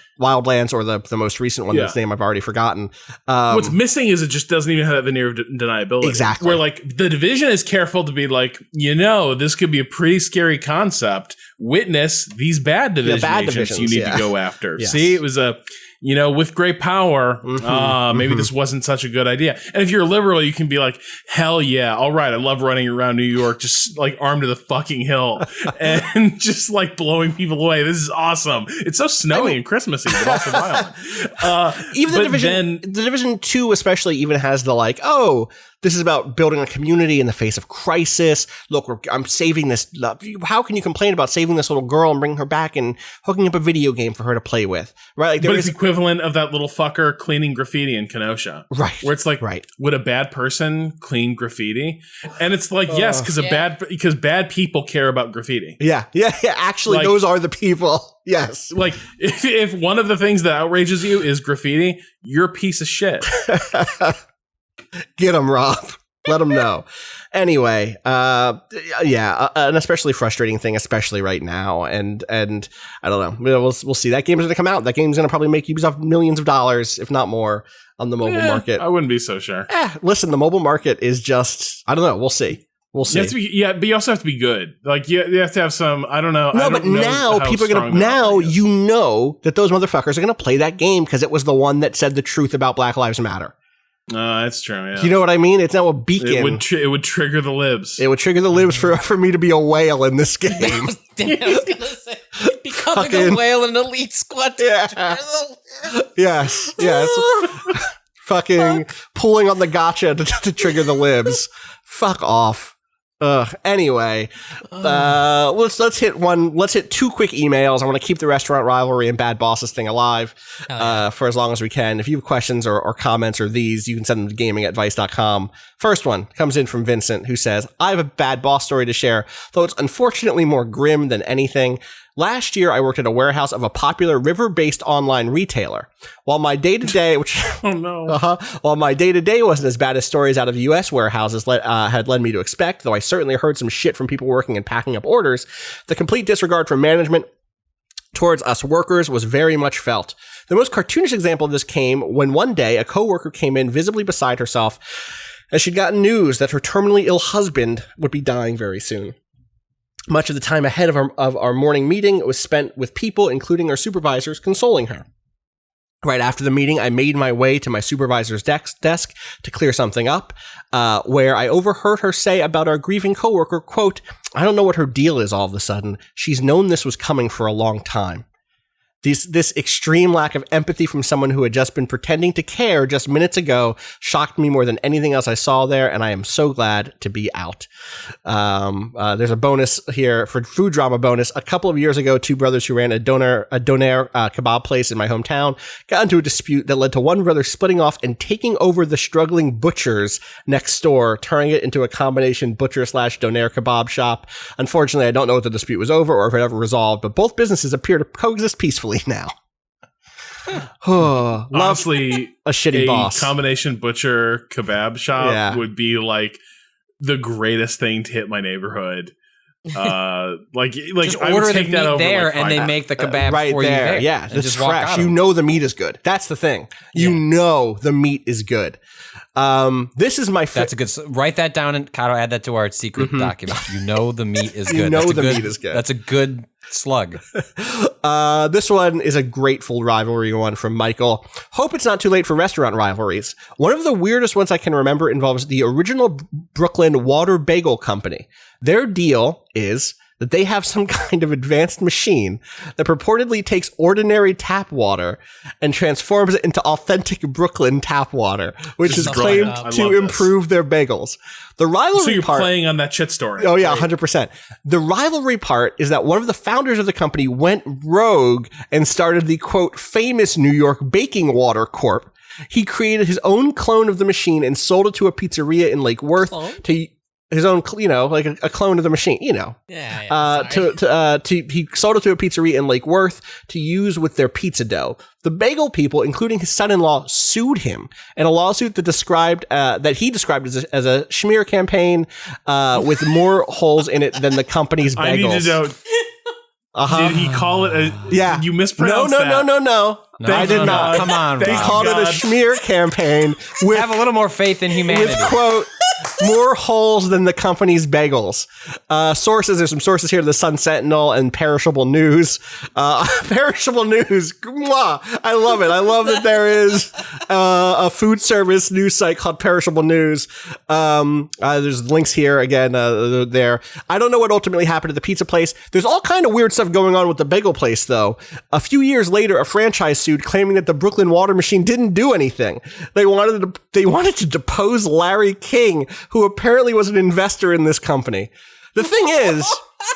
or the most recent one, whose name I've already forgotten. What's missing is it just doesn't even have that veneer of deniability. Exactly. Where like The Division is careful to be like, this could be a pretty scary concept. Witness these bad Division agents you need to go after. Yes. See, it was with great power, maybe this wasn't such a good idea. And if you're a liberal, you can be like, hell yeah, all right, I love running around New York, just like armed to the fucking hill and just like blowing people away. This is awesome. It's so snowy and Christmassy, but also violent. Even the Division 2 especially even has the like, oh, this is about building a community in the face of crisis. Look, I'm saving this. How can you complain about saving this little girl and bringing her back and hooking up a video game for her to play with? Right? Like, but it's equivalent of that little fucker cleaning graffiti in Kenosha. Right. Where it's like, would a bad person clean graffiti? And it's like, yes, because bad people care about graffiti. Yeah. Actually, like, those are the people. Yes. Like, if one of the things that outrages you is graffiti, you're a piece of shit. Get them, Rob. Let them know. Anyway, an especially frustrating thing, especially right now. And I don't know. We'll see. That game's going to come out. That game's going to probably make Ubisoft millions of dollars, if not more, on the mobile market. I wouldn't be so sure. Listen, the mobile market is just, I don't know. We'll see. But you also have to be good. Like you have to have some, I don't know. No, but now people are going to, that those motherfuckers are going to play that game because it was the one that said the truth about Black Lives Matter. That's true. Yeah. You know what I mean? It's now a beacon. It would trigger the libs. It would trigger the libs for me to be a whale in this game. I was gonna say becoming a whale in Elite Squad. Yeah. Yes. Fucking pulling on the gotcha to trigger the libs. Fuck off. Anyway, let's hit two quick emails. I want to keep the restaurant rivalry and bad bosses thing alive for as long as we can. If you have questions or comments or these, you can send them to gaming@vice.com. First one comes in from Vincent, who says, I have a bad boss story to share, though it's unfortunately more grim than anything. Last year, I worked at a warehouse of a popular river-based online retailer. While my day-to-day, while my day-to-day wasn't as bad as stories out of U.S. warehouses had led me to expect, though I certainly heard some shit from people working and packing up orders, the complete disregard from management towards us workers was very much felt. The most cartoonish example of this came when one day a coworker came in visibly beside herself as she'd gotten news that her terminally ill husband would be dying very soon. Much of the time ahead of our morning meeting was spent with people, including our supervisors, consoling her. Right after the meeting, I made my way to my supervisor's desk to clear something up, where I overheard her say about our grieving coworker, quote, "I don't know what her deal is all of a sudden. She's known this was coming for a long time." This extreme lack of empathy from someone who had just been pretending to care just minutes ago shocked me more than anything else I saw there, and I am so glad to be out. There's a bonus here for food drama bonus. A couple of years ago, two brothers who ran a doner kebab place in my hometown got into a dispute that led to one brother splitting off and taking over the struggling butchers next door, turning it into a combination butcher/doner kebab shop. Unfortunately, I don't know if the dispute was over or if it ever resolved, but both businesses appear to coexist peacefully now. Honestly, a shitty boss. Combination butcher kebab shop would be like the greatest thing to hit my neighborhood. Just I order would take the that meat over there, and they make the kebab right for there. you there. Yeah, and just fresh. You know the meat is good. That's the thing. You know the meat is good. This is my. That's a good. Write that down and Kato, add that to our secret document. You know the meat is good. You know the meat is good. That's a good slug. This one is a grateful rivalry one from Michael. Hope it's not too late for restaurant rivalries. One of the weirdest ones I can remember involves the original Brooklyn Water Bagel Company. Their deal is that they have some kind of advanced machine that purportedly takes ordinary tap water and transforms it into authentic Brooklyn tap water, which is claimed to improve their bagels. The rivalry So you're part, playing on that shit story. Oh yeah, 100%. The rivalry part is that one of the founders of the company went rogue and started the, quote, famous New York Baking Water Corp. He created his own clone of the machine and sold it to a pizzeria in Lake Worth to his own, like a clone of the machine, he sold it to a pizzeria in Lake Worth to use with their pizza dough. The bagel people, including his son-in-law, sued him in a lawsuit that he described as a smear campaign with more holes in it than the company's bagels. I need to know. Did he call it a? Yeah, you mispronounced that. No. I did not. Come on, They called it a smear campaign. Have a little more faith in humanity. With, quote, more holes than the company's bagels. Sources, there's some sources here, the Sun Sentinel and Perishable News. Perishable News, mwah, I love it. I love that there is a food service news site called Perishable News. There's links here, again, there. I don't know what ultimately happened to the pizza place. There's all kind of weird stuff going on with the bagel place, though. A few years later, a franchise sued claiming that the Brooklyn water machine didn't do anything. They wanted to depose Larry King, who apparently was an investor in this company. The thing is,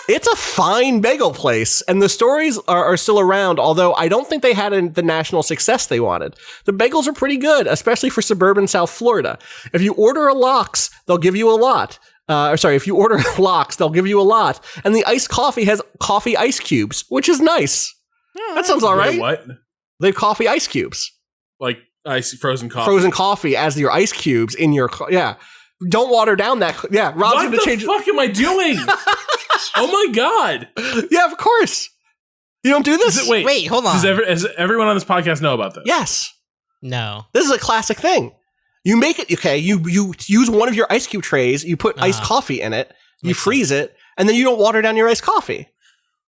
it's a fine bagel place, and the stories are still around, although I don't think they had the national success they wanted. The bagels are pretty good, especially for suburban South Florida. If you order a lox, they'll give you a lot. If you order lox, they'll give you a lot. And the iced coffee has coffee ice cubes, which is nice. That sounds all right. Wait, what? They have coffee ice cubes. Like frozen coffee. Frozen coffee as your ice cubes in your Don't water down that. Yeah, Rob's going to change. What the fuck am I doing? Oh my god. Yeah, of course. You don't do this? Wait, hold on. Does everyone on this podcast know about this? Yes. No. This is a classic thing. You make it, okay, you use one of your ice cube trays, you put iced coffee in it, you freeze it, and then you don't water down your iced coffee.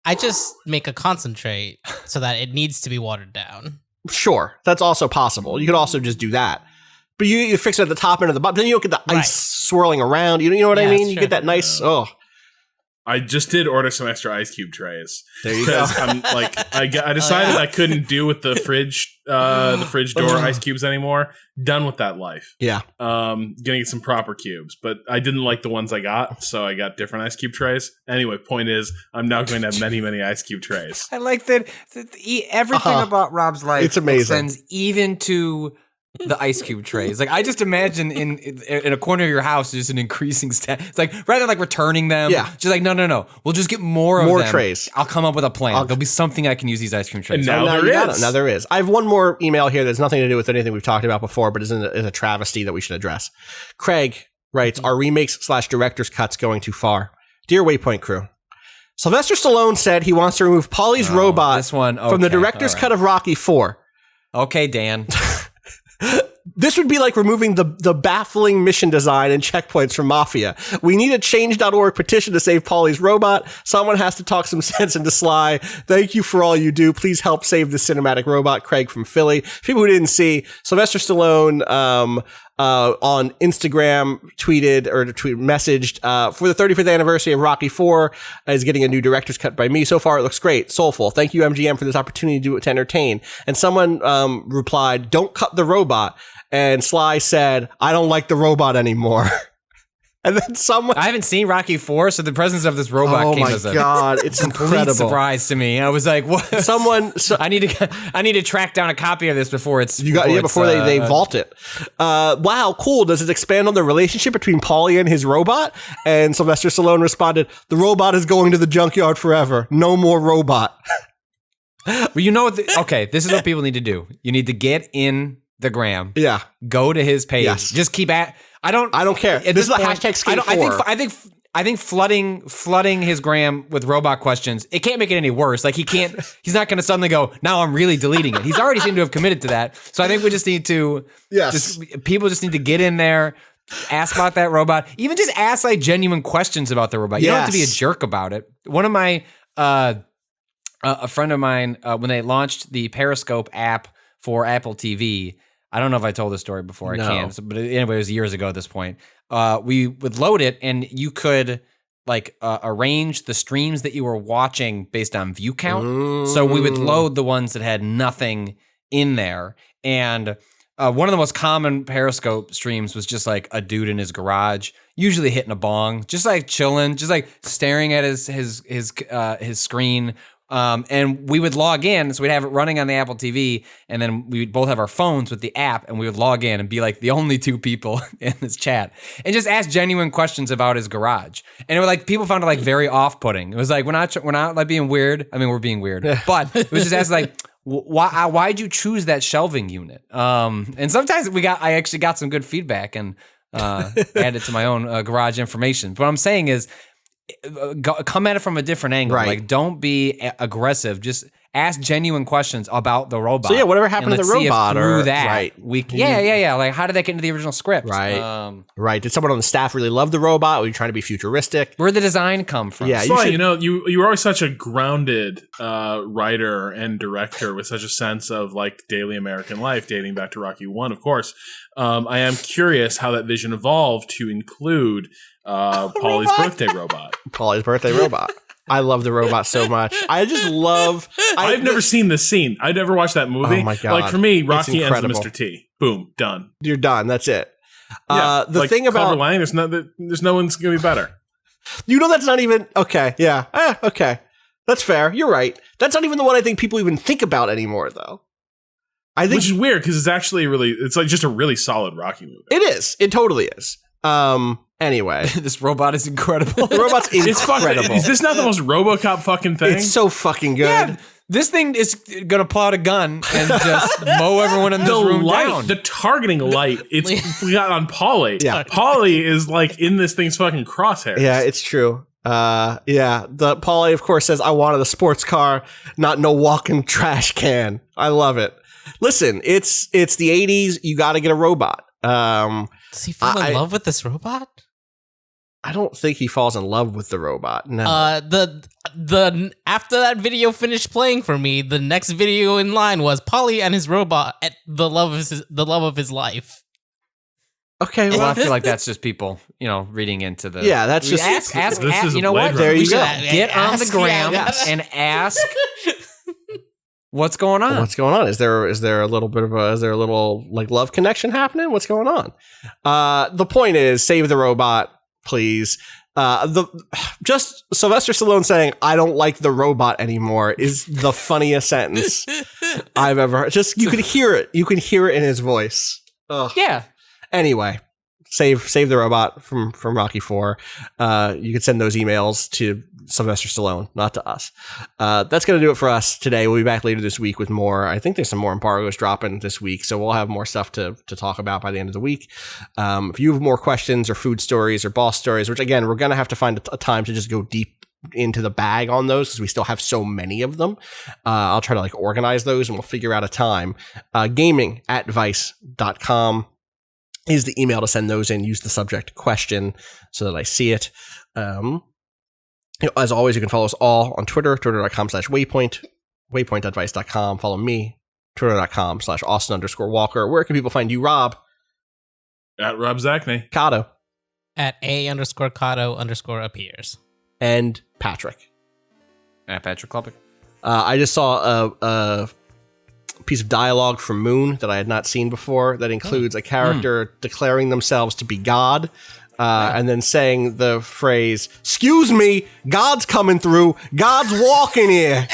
I just make a concentrate so that it needs to be watered down. Sure, that's also possible. You could also just do that. But you fix it at the top end of the bottom, then you don't get the ice swirling around. You know what I mean? You get that nice, I just did order some extra ice cube trays. There you go. I'm like, I decided I couldn't do with the fridge door ice cubes anymore. Done with that life. Yeah. Gonna get some proper cubes, but I didn't like the ones I got, so I got different ice cube trays. Anyway, point is, I'm now going to have many, many ice cube trays. I like that everything about Rob's life it's amazing. Extends even to the ice cube trays. Like, I just imagine in a corner of your house, just an increasing stat. It's like, rather than like returning them, just like, no. We'll just get more of them. Trays. I'll come up with a plan. There'll be something I can use these ice cream trays. And now there is. I have one more email here that's nothing to do with anything we've talked about before, but is a travesty that we should address. Craig writes, are remakes/director's cuts going too far? Dear Waypoint crew, Sylvester Stallone said he wants to remove Paulie's robot from the director's cut of Rocky IV. Okay, Dan. This would be like removing the baffling mission design and checkpoints from Mafia. We need a change.org petition to save Polly's robot. Someone has to talk some sense into Sly. Thank you for all you do. Please help save the cinematic robot. Craig from Philly. People who didn't see, Sylvester Stallone on Instagram messaged for the 35th anniversary of Rocky IV is getting a new director's cut by me. So far, it looks great. Soulful. Thank you, MGM, for this opportunity to entertain. And someone replied, don't cut the robot. And Sly said, I don't like the robot anymore. And then I haven't seen Rocky IV, so the presence of this robot came as a it's incredible surprise to me. I was like, "What?" I need to track down a copy of this before they vault it. Wow, cool. Does it expand on the relationship between Paulie and his robot? And Sylvester Stallone responded, "The robot is going to the junkyard forever. No more robot." Well, you know what? Okay, this is what people need to do. You need to get in the gram. Yeah. Go to his page. Yes. Just keep at. I don't care. This is the hashtag skate 4. I think flooding his gram with robot questions, it can't make it any worse. Like he's not going to suddenly go, now I'm really deleting it. He's already seemed to have committed to that. So I think we just need to, people just need to get in there, ask about that robot, even just ask like genuine questions about the robot. You don't have to be a jerk about it. One of my, a friend of mine, when they launched the Periscope app for Apple TV, I don't know if I told this story before. No. I can't. But anyway, it was years ago at this point. We would load it, and you could like arrange the streams that you were watching based on view count. So we would load the ones that had nothing in there. And one of the most common Periscope streams was just like a dude in his garage, usually hitting a bong, just like chilling, just like staring at his screen. And we would log in, so we'd have it running on the Apple TV, and then we'd both have our phones with the app, and we would log in and be like the only two people in this chat, and just ask genuine questions about his garage. And it was like people found it like very off-putting. It was like we're not like being weird. I mean, we're being weird, but it was just asked like, why'd you choose that shelving unit? And sometimes I actually got some good feedback and added to my own garage information. But what I'm saying is, come at it from a different angle. Right. Like, don't be aggressive. Just ask genuine questions about the robot. So whatever happened to the robot, through that, yeah. Like, how did that get into the original script? Right, right. Did someone on the staff really love the robot? Were you trying to be futuristic? Where'd the design come from? Yeah, you were always such a grounded writer and director with such a sense of like daily American life, dating back to Rocky I, of course. I am curious how that vision evolved to include Paulie's birthday robot. Paulie's birthday robot. I love the robot so much. I just love. I've never seen this scene. I've never watched that movie. Oh my God. Like for me, Rocky ends with Mr. T. Boom, done. You're done. That's it. Yeah, the thing about Clubber Lang, there's no one's gonna be better. You know, that's not even okay. Yeah. Okay. That's fair. You're right. That's not even the one I think people even think about anymore, though. I think, which is weird because it's actually it's like just a really solid Rocky movie. It is. It totally is. Anyway, this robot is incredible. The robot's incredible. Is this not the most RoboCop fucking thing? It's so fucking good. Yeah, this thing is gonna pull out a gun and just mow everyone in this room down. The targeting light, we got on Paulie. Yeah. Paulie is like in this thing's fucking crosshairs. Yeah, it's true. The Paulie, of course, says, I wanted a sports car, not no walking trash can. I love it. Listen, it's the 80s. You got to get a robot. Does he fall in love with this robot? I don't think he falls in love with the robot. No. The after that video finished playing for me, the next video in line was Paulie and his robot at the love of his life. Okay, well, I feel like that's just people, reading into the. Yeah, that's just ask. You know what? There you go. Get on the gram and ask. What's going on? What's going on? Is there a little bit of is there a little like love connection happening? What's going on? The point is, save the robot, please. Just Sylvester Stallone saying, I don't like the robot anymore is the funniest sentence I've ever heard. Just you can hear it. You can hear it in his voice. Ugh. Yeah. Anyway, save the robot from Rocky IV. You can send those emails to Sylvester Stallone, not to us. That's going to do it for us today. We'll be back later this week with more. I think there's some more embargoes dropping this week, so we'll have more stuff to talk about by the end of the week. If you have more questions or food stories or boss stories, which again, we're going to have to find a time to just go deep into the bag on those because we still have so many of them. I'll try to like organize those and we'll figure out a time. Gaming@vice.com is the email to send those in. Use the subject question so that I see it. As always, you can follow us all on Twitter, twitter.com/waypoint, waypoint.vice.com. Follow me, twitter.com/Austin_Walker. Where can people find you, Rob? At Rob Zachney. Kato. At A_Kato_appears. And Patrick. At Patrick Klopik. I just saw a piece of dialogue from Moon that I had not seen before that includes a character declaring themselves to be God. And then saying the phrase, "Excuse me, God's coming through. God's walking here."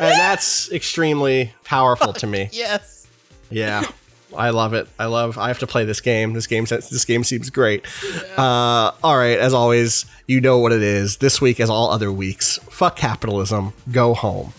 And that's extremely powerful to me. Yes. Yeah. I love it. I have to play this game. This game seems great. Yeah. All right. As always, you know what it is. This week, as all other weeks, fuck capitalism. Go home.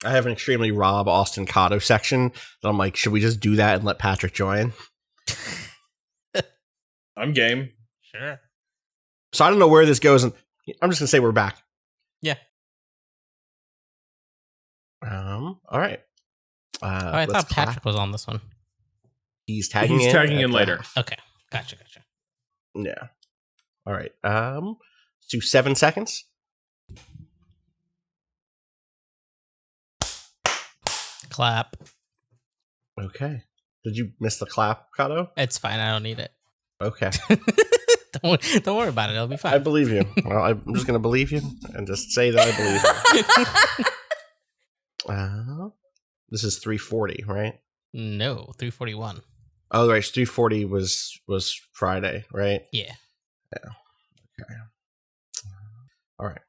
I have an extremely Rob Austin Kato section that I'm like, should we just do that and let Patrick join? I'm game. Sure. So I don't know where this goes, and I'm just gonna say we're back. Yeah. All right. I thought Patrick was on this one. He's tagging in later. Okay. Gotcha. Yeah. All right. Let's do 7 seconds. Clap. Okay. Did you miss the clap, Kato? It's fine. I don't need it. Okay. Don't worry about it. It'll be fine. I believe you. Well, I'm just going to believe you and just say that I believe you. This is 340, right? No, 341. Oh, right. 340 was Friday, right? Yeah. Okay. All right.